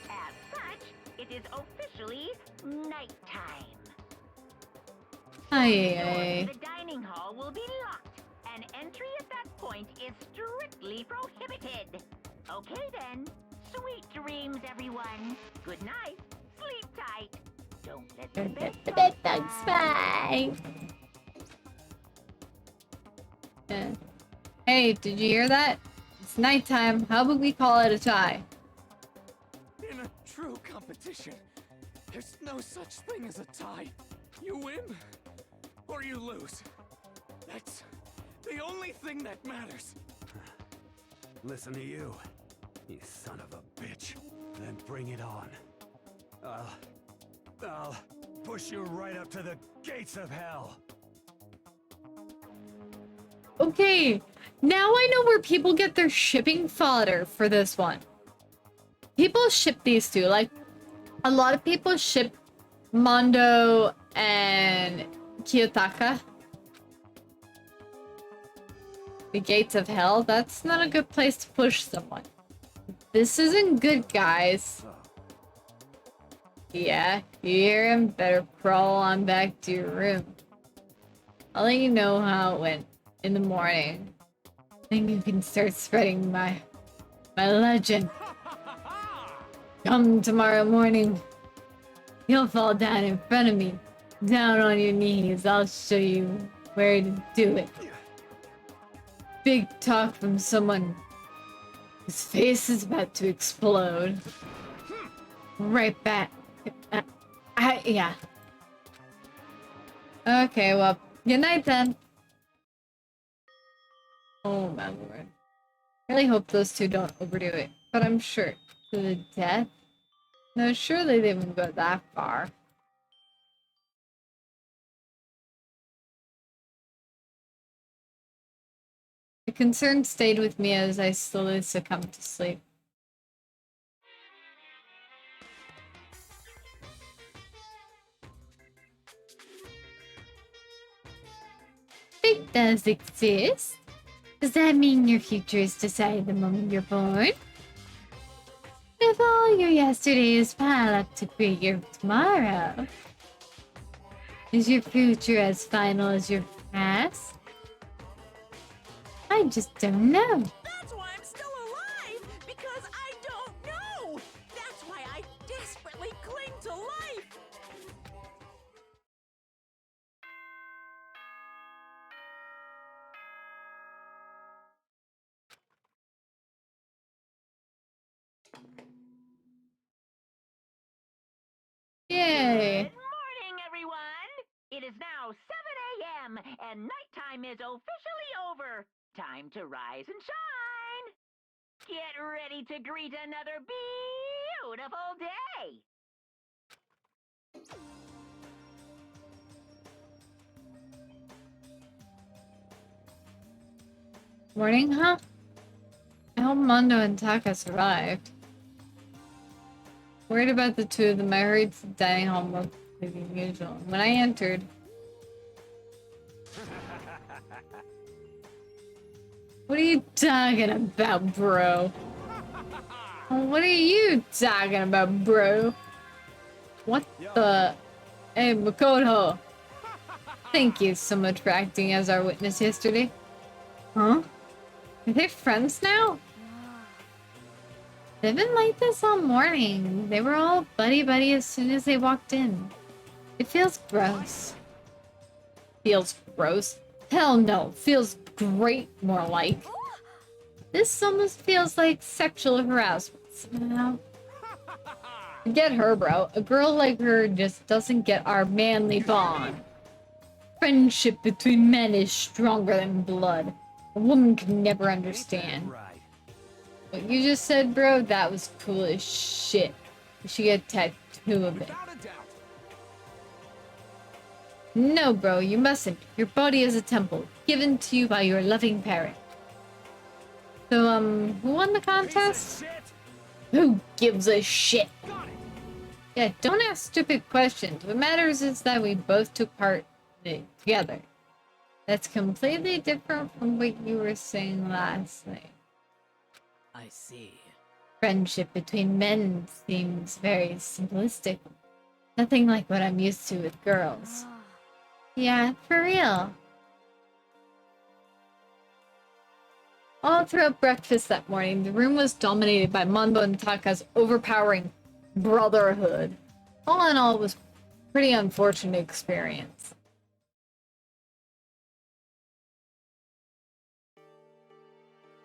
S5: As such, it is officially nighttime.
S1: Aye.
S5: The dining hall will be locked, and entry at that point is strictly prohibited. Okay then. Sweet dreams, everyone. Good night. Sleep tight. Don't let the bed bugs
S1: Bye. Hey, did you hear that? It's nighttime. How about we call it a tie?
S7: In a true competition, there's no such thing as a tie. You win or you lose. That's the only thing that matters.
S8: Listen to you, you son of a bitch. Then bring it on. I'll push you right up to the gates of hell.
S1: Okay, now I know where people get their shipping fodder for this one. People ship these two. Like, a lot of people ship Mondo and Kiyotaka. The gates of hell? That's not a good place to push someone. This isn't good, guys. Yeah, you hear him? Better crawl on back to your room. I'll let you know how it went in the morning. Then you can start spreading my legend. Come tomorrow morning. You'll fall down in front of me. Down on your knees. I'll show you where to do it. Big talk from someone whose face is about to explode. Right back. Yeah. Okay, well, good night then. Oh my lord. I really hope those two don't overdo it. But I'm sure. To the death? No, surely they wouldn't go that far. The concern stayed with me as I slowly succumbed to sleep. Fate does exist. Does that mean your future is decided the moment you're born? If all your yesterdays pile up to create your tomorrow, is your future as final as your past? I just don't know.
S2: That's why I'm still alive, because I don't know. That's why I desperately cling to life.
S1: Yay!
S5: Good morning, everyone! It is now 7 a.m. and nighttime is officially over. Time to rise and shine! Get ready to greet another beautiful day!
S1: Morning, huh? I hope Mondo and Taka survived. Worried about the two of them, I hurried to the dining hall more quickly than usual. When I entered... What are you talking about, bro? What are you talking about, bro? What the... Hey, Makoto. Thank you so much for acting as our witness yesterday. Huh? Are they friends now? They've been like this all morning. They were all buddy-buddy as soon as they walked in. It feels gross. Feels gross? Hell no. Feels great, more like. This almost feels like sexual harassment somehow. Get her, bro. A girl like her just doesn't get our manly bond. Friendship between men is stronger than blood. A woman can never understand. What you just said, bro, that was cool as shit. You should get a tattoo of it. No, bro, you mustn't. Your body is a temple, given to you by your loving parent. So, who won the contest? Who gives a shit? Yeah, don't ask stupid questions. What matters is that we both took part in it together. That's completely different from what you were saying last night.
S6: I see.
S1: Friendship between men seems very simplistic. Nothing like what I'm used to with girls. Yeah, for real. All throughout breakfast that morning, the room was dominated by Mondo and Taka's overpowering brotherhood. All in all, it was a pretty unfortunate experience.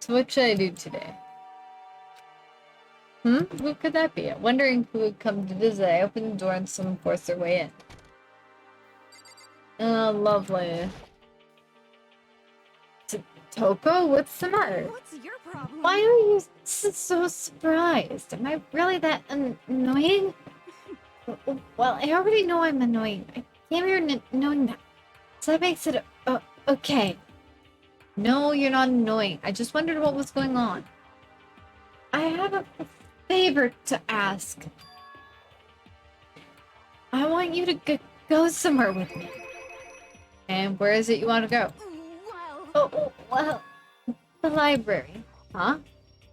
S1: So what should I do today? Who could that be? Wondering who would come to visit. I opened the door and someone forced their way in. Oh, lovely. Toko, what's the matter?
S2: What's your problem?
S1: Why are you so surprised? Am I really that annoying? Well, I already know I'm annoying. I came here knowing that. So that makes it okay. No, you're not annoying. I just wondered what was going on. I have a favor to ask. I want you to go somewhere with me. And where is it you want to go? Well, the library. Huh?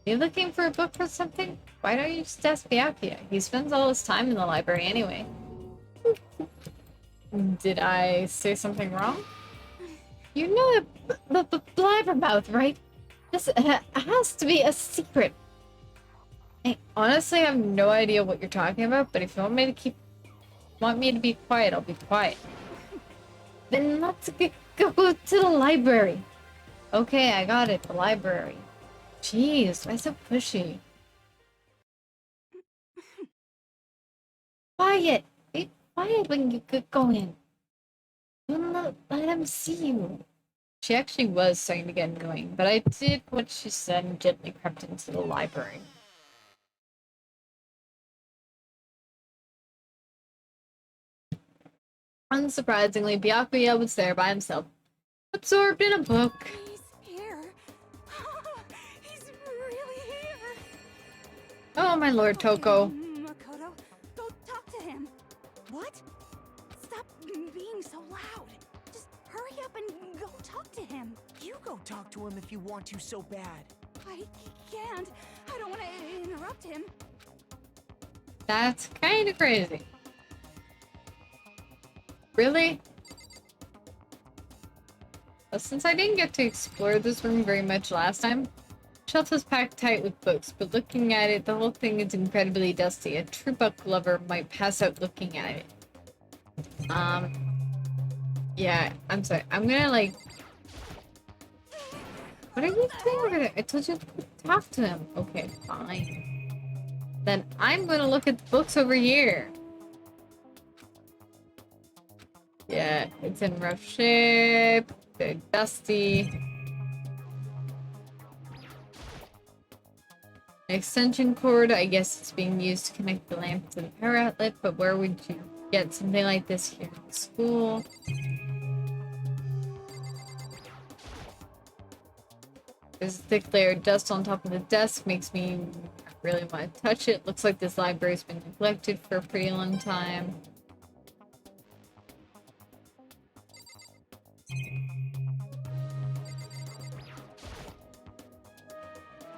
S1: You looking for a book or something? Why don't you just ask Byakuya? He spends all his time in the library anyway. Did I say something wrong? You know the blabbermouth, right? This has to be a secret. I honestly have no idea what you're talking about, but if you want me to be quiet, I'll be quiet. Then let's go to the library. Okay, I got it. The library. Jeez, why so pushy? Quiet! Be quiet when you go in. Don't let him see you. She actually was starting to get annoying, but I did what she said and gently crept into the library. Unsurprisingly, Byakuya was there by himself, absorbed in a book.
S2: He's here. He's really here.
S1: Oh, my lord, Toko.
S2: Makoto, go talk to him. What? Stop being so loud. Just hurry up and go talk to him.
S6: You go talk to him if you want to so bad.
S2: I can't. I don't want to interrupt him.
S1: That's kind of crazy. Really? Well, since I didn't get to explore this room very much last time, shelf is packed tight with books, but looking at it, the whole thing is incredibly dusty. A true book lover might pass out looking at it. Yeah, I'm sorry. I'm gonna, like... What are you doing over there? I told you to talk to him. Okay, fine. Then I'm gonna look at the books over here. Yeah, it's in rough shape. They're dusty. An extension cord, I guess it's being used to connect the lamp to the power outlet, but where would you get something like this here in school? There's a thick layer of dust on top of the desk, makes me not really want to touch it. Looks like this library's been neglected for a pretty long time.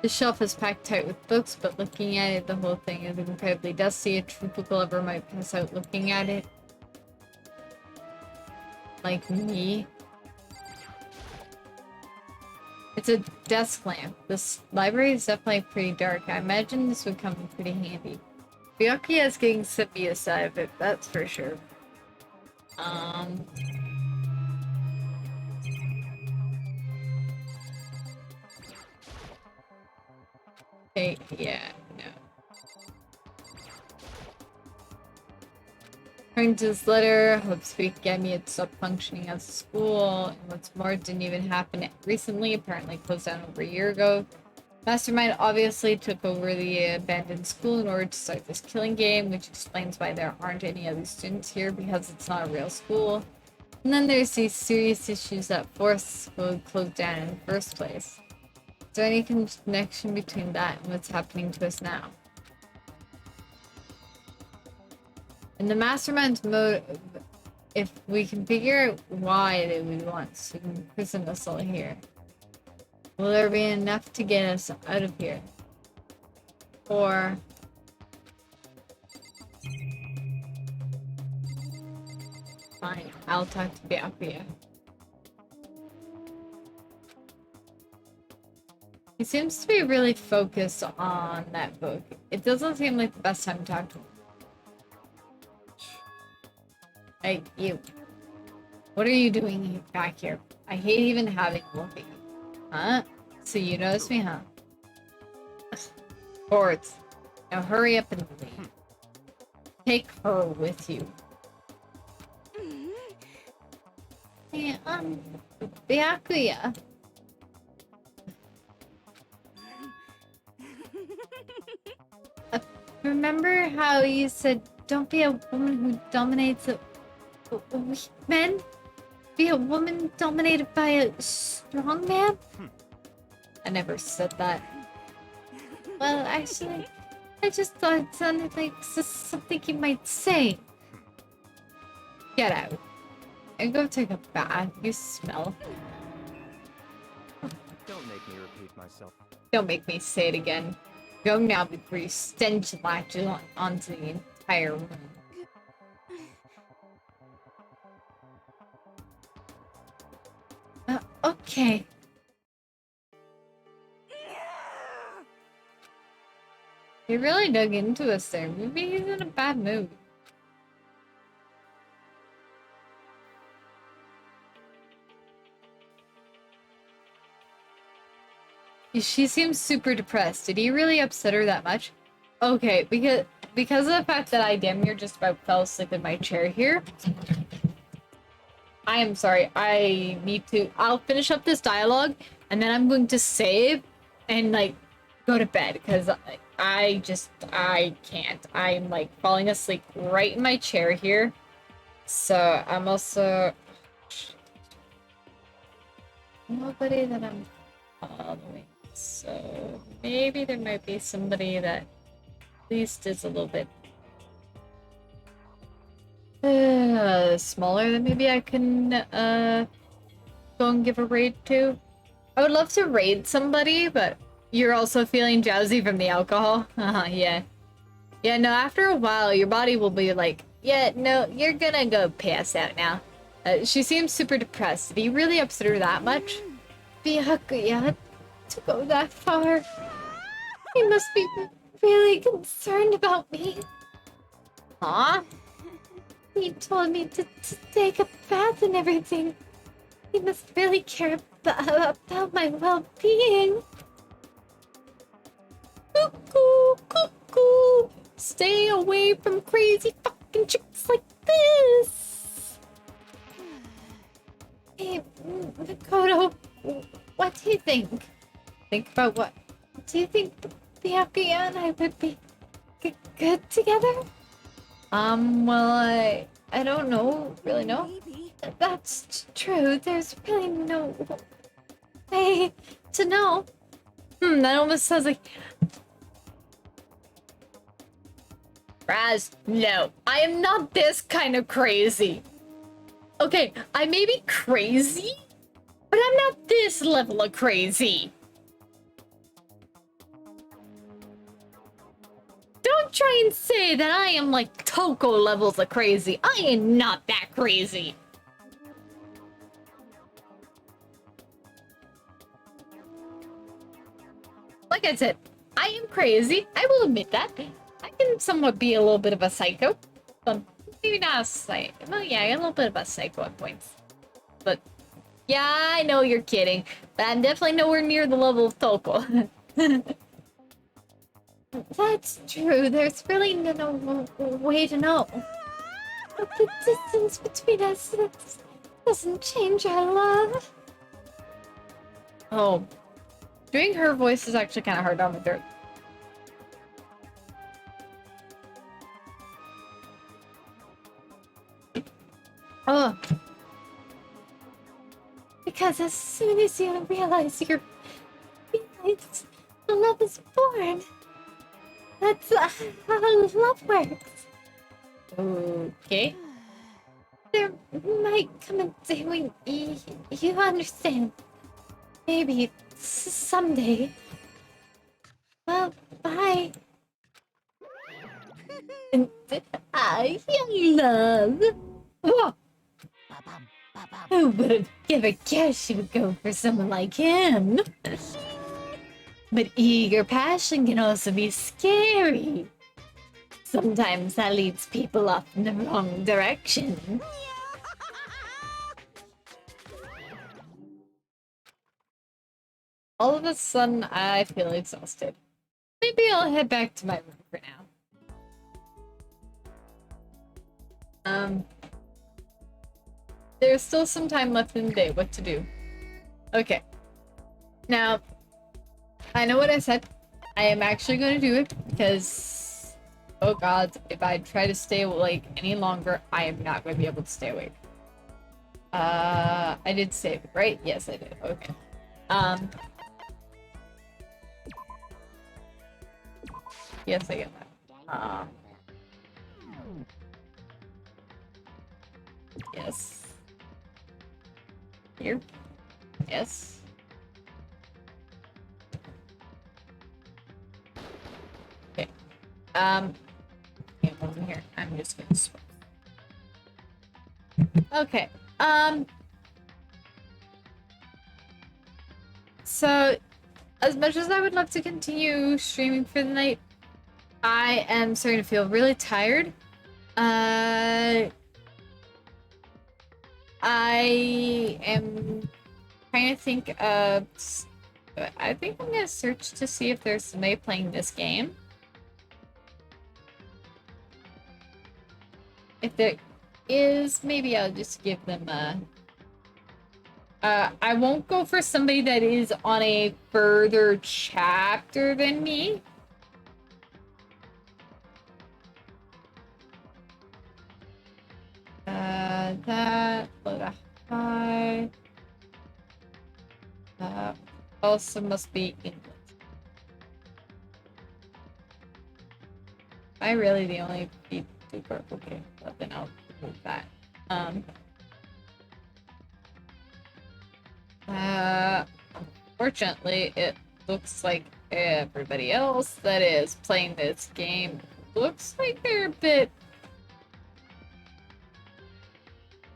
S1: The shelf is packed tight with books, but looking at it, the whole thing is incredibly dusty. A true book lover might pass out looking at it. like me. It's a desk lamp. This library is definitely pretty dark. I imagine this would come in pretty handy. Byakuya is getting sipious out of it, that's for sure. Okay, yeah, no. According to this letter, hopes we can get me to stop functioning as a school, and what's more, it didn't even happen recently, apparently closed down over a year ago. Mastermind obviously took over the abandoned school in order to start this killing game, which explains why there aren't any other students here, because it's not a real school. And then there's these serious issues that forced the school to close down in the first place. Is there any connection between that and what's happening to us now? In the mastermind's mode, if we can figure out why they would want to imprison us all here, will there be enough to get us out of here? Or... fine, I'll talk to Byakuya. He seems to be really focused on that book. It doesn't seem like the best time to talk to him. Hey, you. What are you doing back here? I hate even having a look at you. Huh? So you noticed me, huh? Boards. Now hurry up and leave. Take her with you. Hey, Byakuya. Remember how you said, don't be a woman who dominates weak men? Be a woman dominated by a strong man? I never said that. Well, actually, I just thought it sounded like something you might say. Get out. And go take a bath. You smell.
S3: Don't make me repeat myself.
S1: Don't make me say it again. Go now before you stench latches onto the entire room. Okay. He really dug into us there. Maybe he's in a bad mood. She seems super depressed. Did he really upset her that much? Okay, because of the fact that I damn near just about fell asleep in my chair here. I am sorry. I'll finish up this dialogue and then I'm going to save and like go to bed because I can't. I'm like falling asleep right in my chair here. So I'm also nobody that I'm following. So maybe there might be somebody that at least is a little bit smaller that maybe I can go and give a raid to. I would love to raid somebody, but you're also feeling drowsy from the alcohol. Yeah. Yeah, no, after a while your body will be like, yeah, no, you're gonna go pass out now. She seems super depressed. Did he really upset her that much? Byakuya, to go that far. He must be really concerned about me. Huh? He told me to take a bath and everything. He must really care about my well-being. Cuckoo, cuckoo. Stay away from crazy fucking chicks like this. Hey, Makoto, what do you think? Think about what? Do you think Byakuya and I would be good together? Well, I don't know, really know.
S2: Maybe.
S1: That's true. There's really no way to know. That almost sounds like... Raz, no. I am not this kind of crazy. Okay, I may be crazy, but I'm not this level of crazy. Don't try and say that I am like Toko levels of crazy. I am not that crazy. I said, I am crazy. I will admit that. I can somewhat be a little bit of a psycho. But maybe not a psycho. Well, yeah, a little bit of a psycho at points. But yeah, I know you're kidding. But I'm definitely nowhere near the level of Toko. That's true. There's really no way to know. But the distance between us doesn't change our love. Oh. Doing her voice is actually kind of hard on the throat. Oh. Because as soon as you realize the love is born. That's how love works. Okay. There might come a day when you understand. Maybe someday. Well, bye. And young love. Whoa. Who would have ever guessed she would go for someone like him? But eager passion can also be scary. Sometimes that leads people off in the wrong direction. All of a sudden, I feel exhausted. Maybe I'll head back to my room for now. There's still some time left in the day. What to do? Okay. Now, I know what I said. I am actually going to do it because, oh god, if I try to stay awake any longer, I am not going to be able to stay awake. I did save it, right? Yes, I did. Okay. Yes, I get that. Yes. Here. Yes. Okay. Can't over here. I'm just gonna swap. Okay. So, as much as I would love to continue streaming for the night, I am starting to feel really tired. I am trying to think of... I think I'm gonna search to see if there's somebody playing this game. If there is, maybe I'll just give them a... I won't go for somebody that is on a further chapter than me. That hi. Also must be English. Am I really the only people? Okay, well, then I'll move that. Unfortunately, it looks like everybody else that is playing this game looks like they're a bit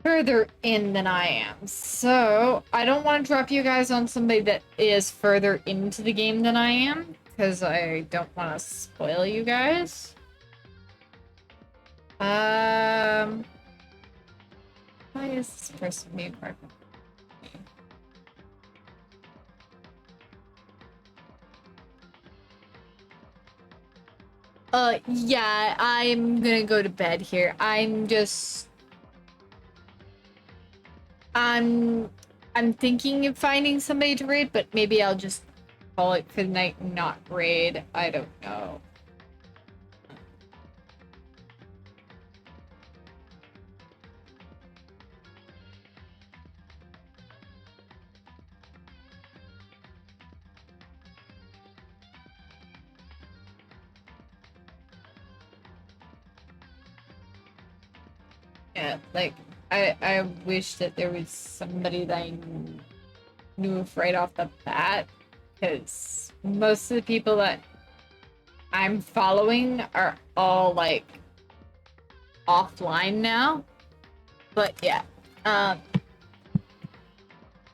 S1: further in than I am. So, I don't want to drop you guys on somebody that is further into the game than I am, because I don't want to spoil you guys. Why is this person being part of me? Yeah, I'm gonna go to bed here. I'm thinking of finding somebody to raid, but maybe I'll just call it for the night and not raid. I don't know. Yeah, like, I wish that there was somebody that I knew right off the bat, because most of the people that I'm following are all, like, offline now. But yeah,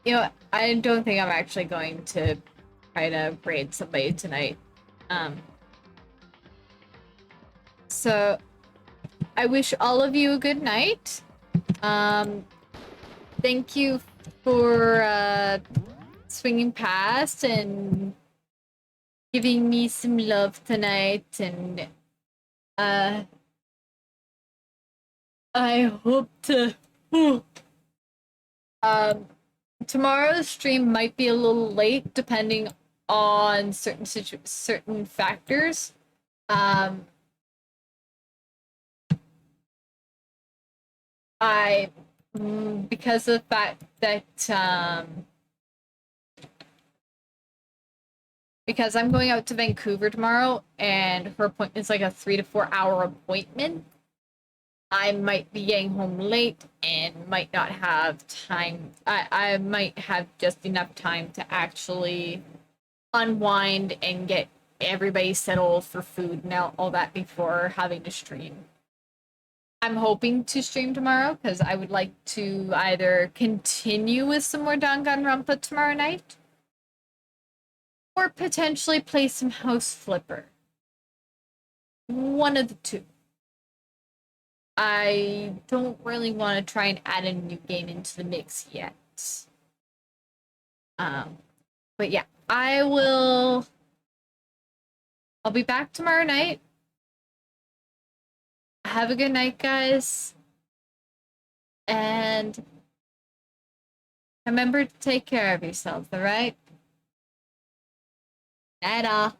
S1: you know, I don't think I'm actually going to try to raid somebody tonight. So I wish all of you a good night. Thank you for swinging past and giving me some love tonight, and I hope to tomorrow's stream might be a little late depending on certain factors. Because of the fact that because I'm going out to Vancouver tomorrow and her appointment is like a 3 to 4 hour appointment, I might be getting home late and might not have time. I might have just enough time to actually unwind and get everybody settled for food and all that before having to stream. I'm hoping to stream tomorrow because I would like to either continue with some more Danganronpa tomorrow night or potentially play some House Flipper. One of the two. I don't really want to try and add a new game into the mix yet. But yeah, I'll be back tomorrow night. Have a good night, guys. And remember to take care of yourselves, alright? Night all.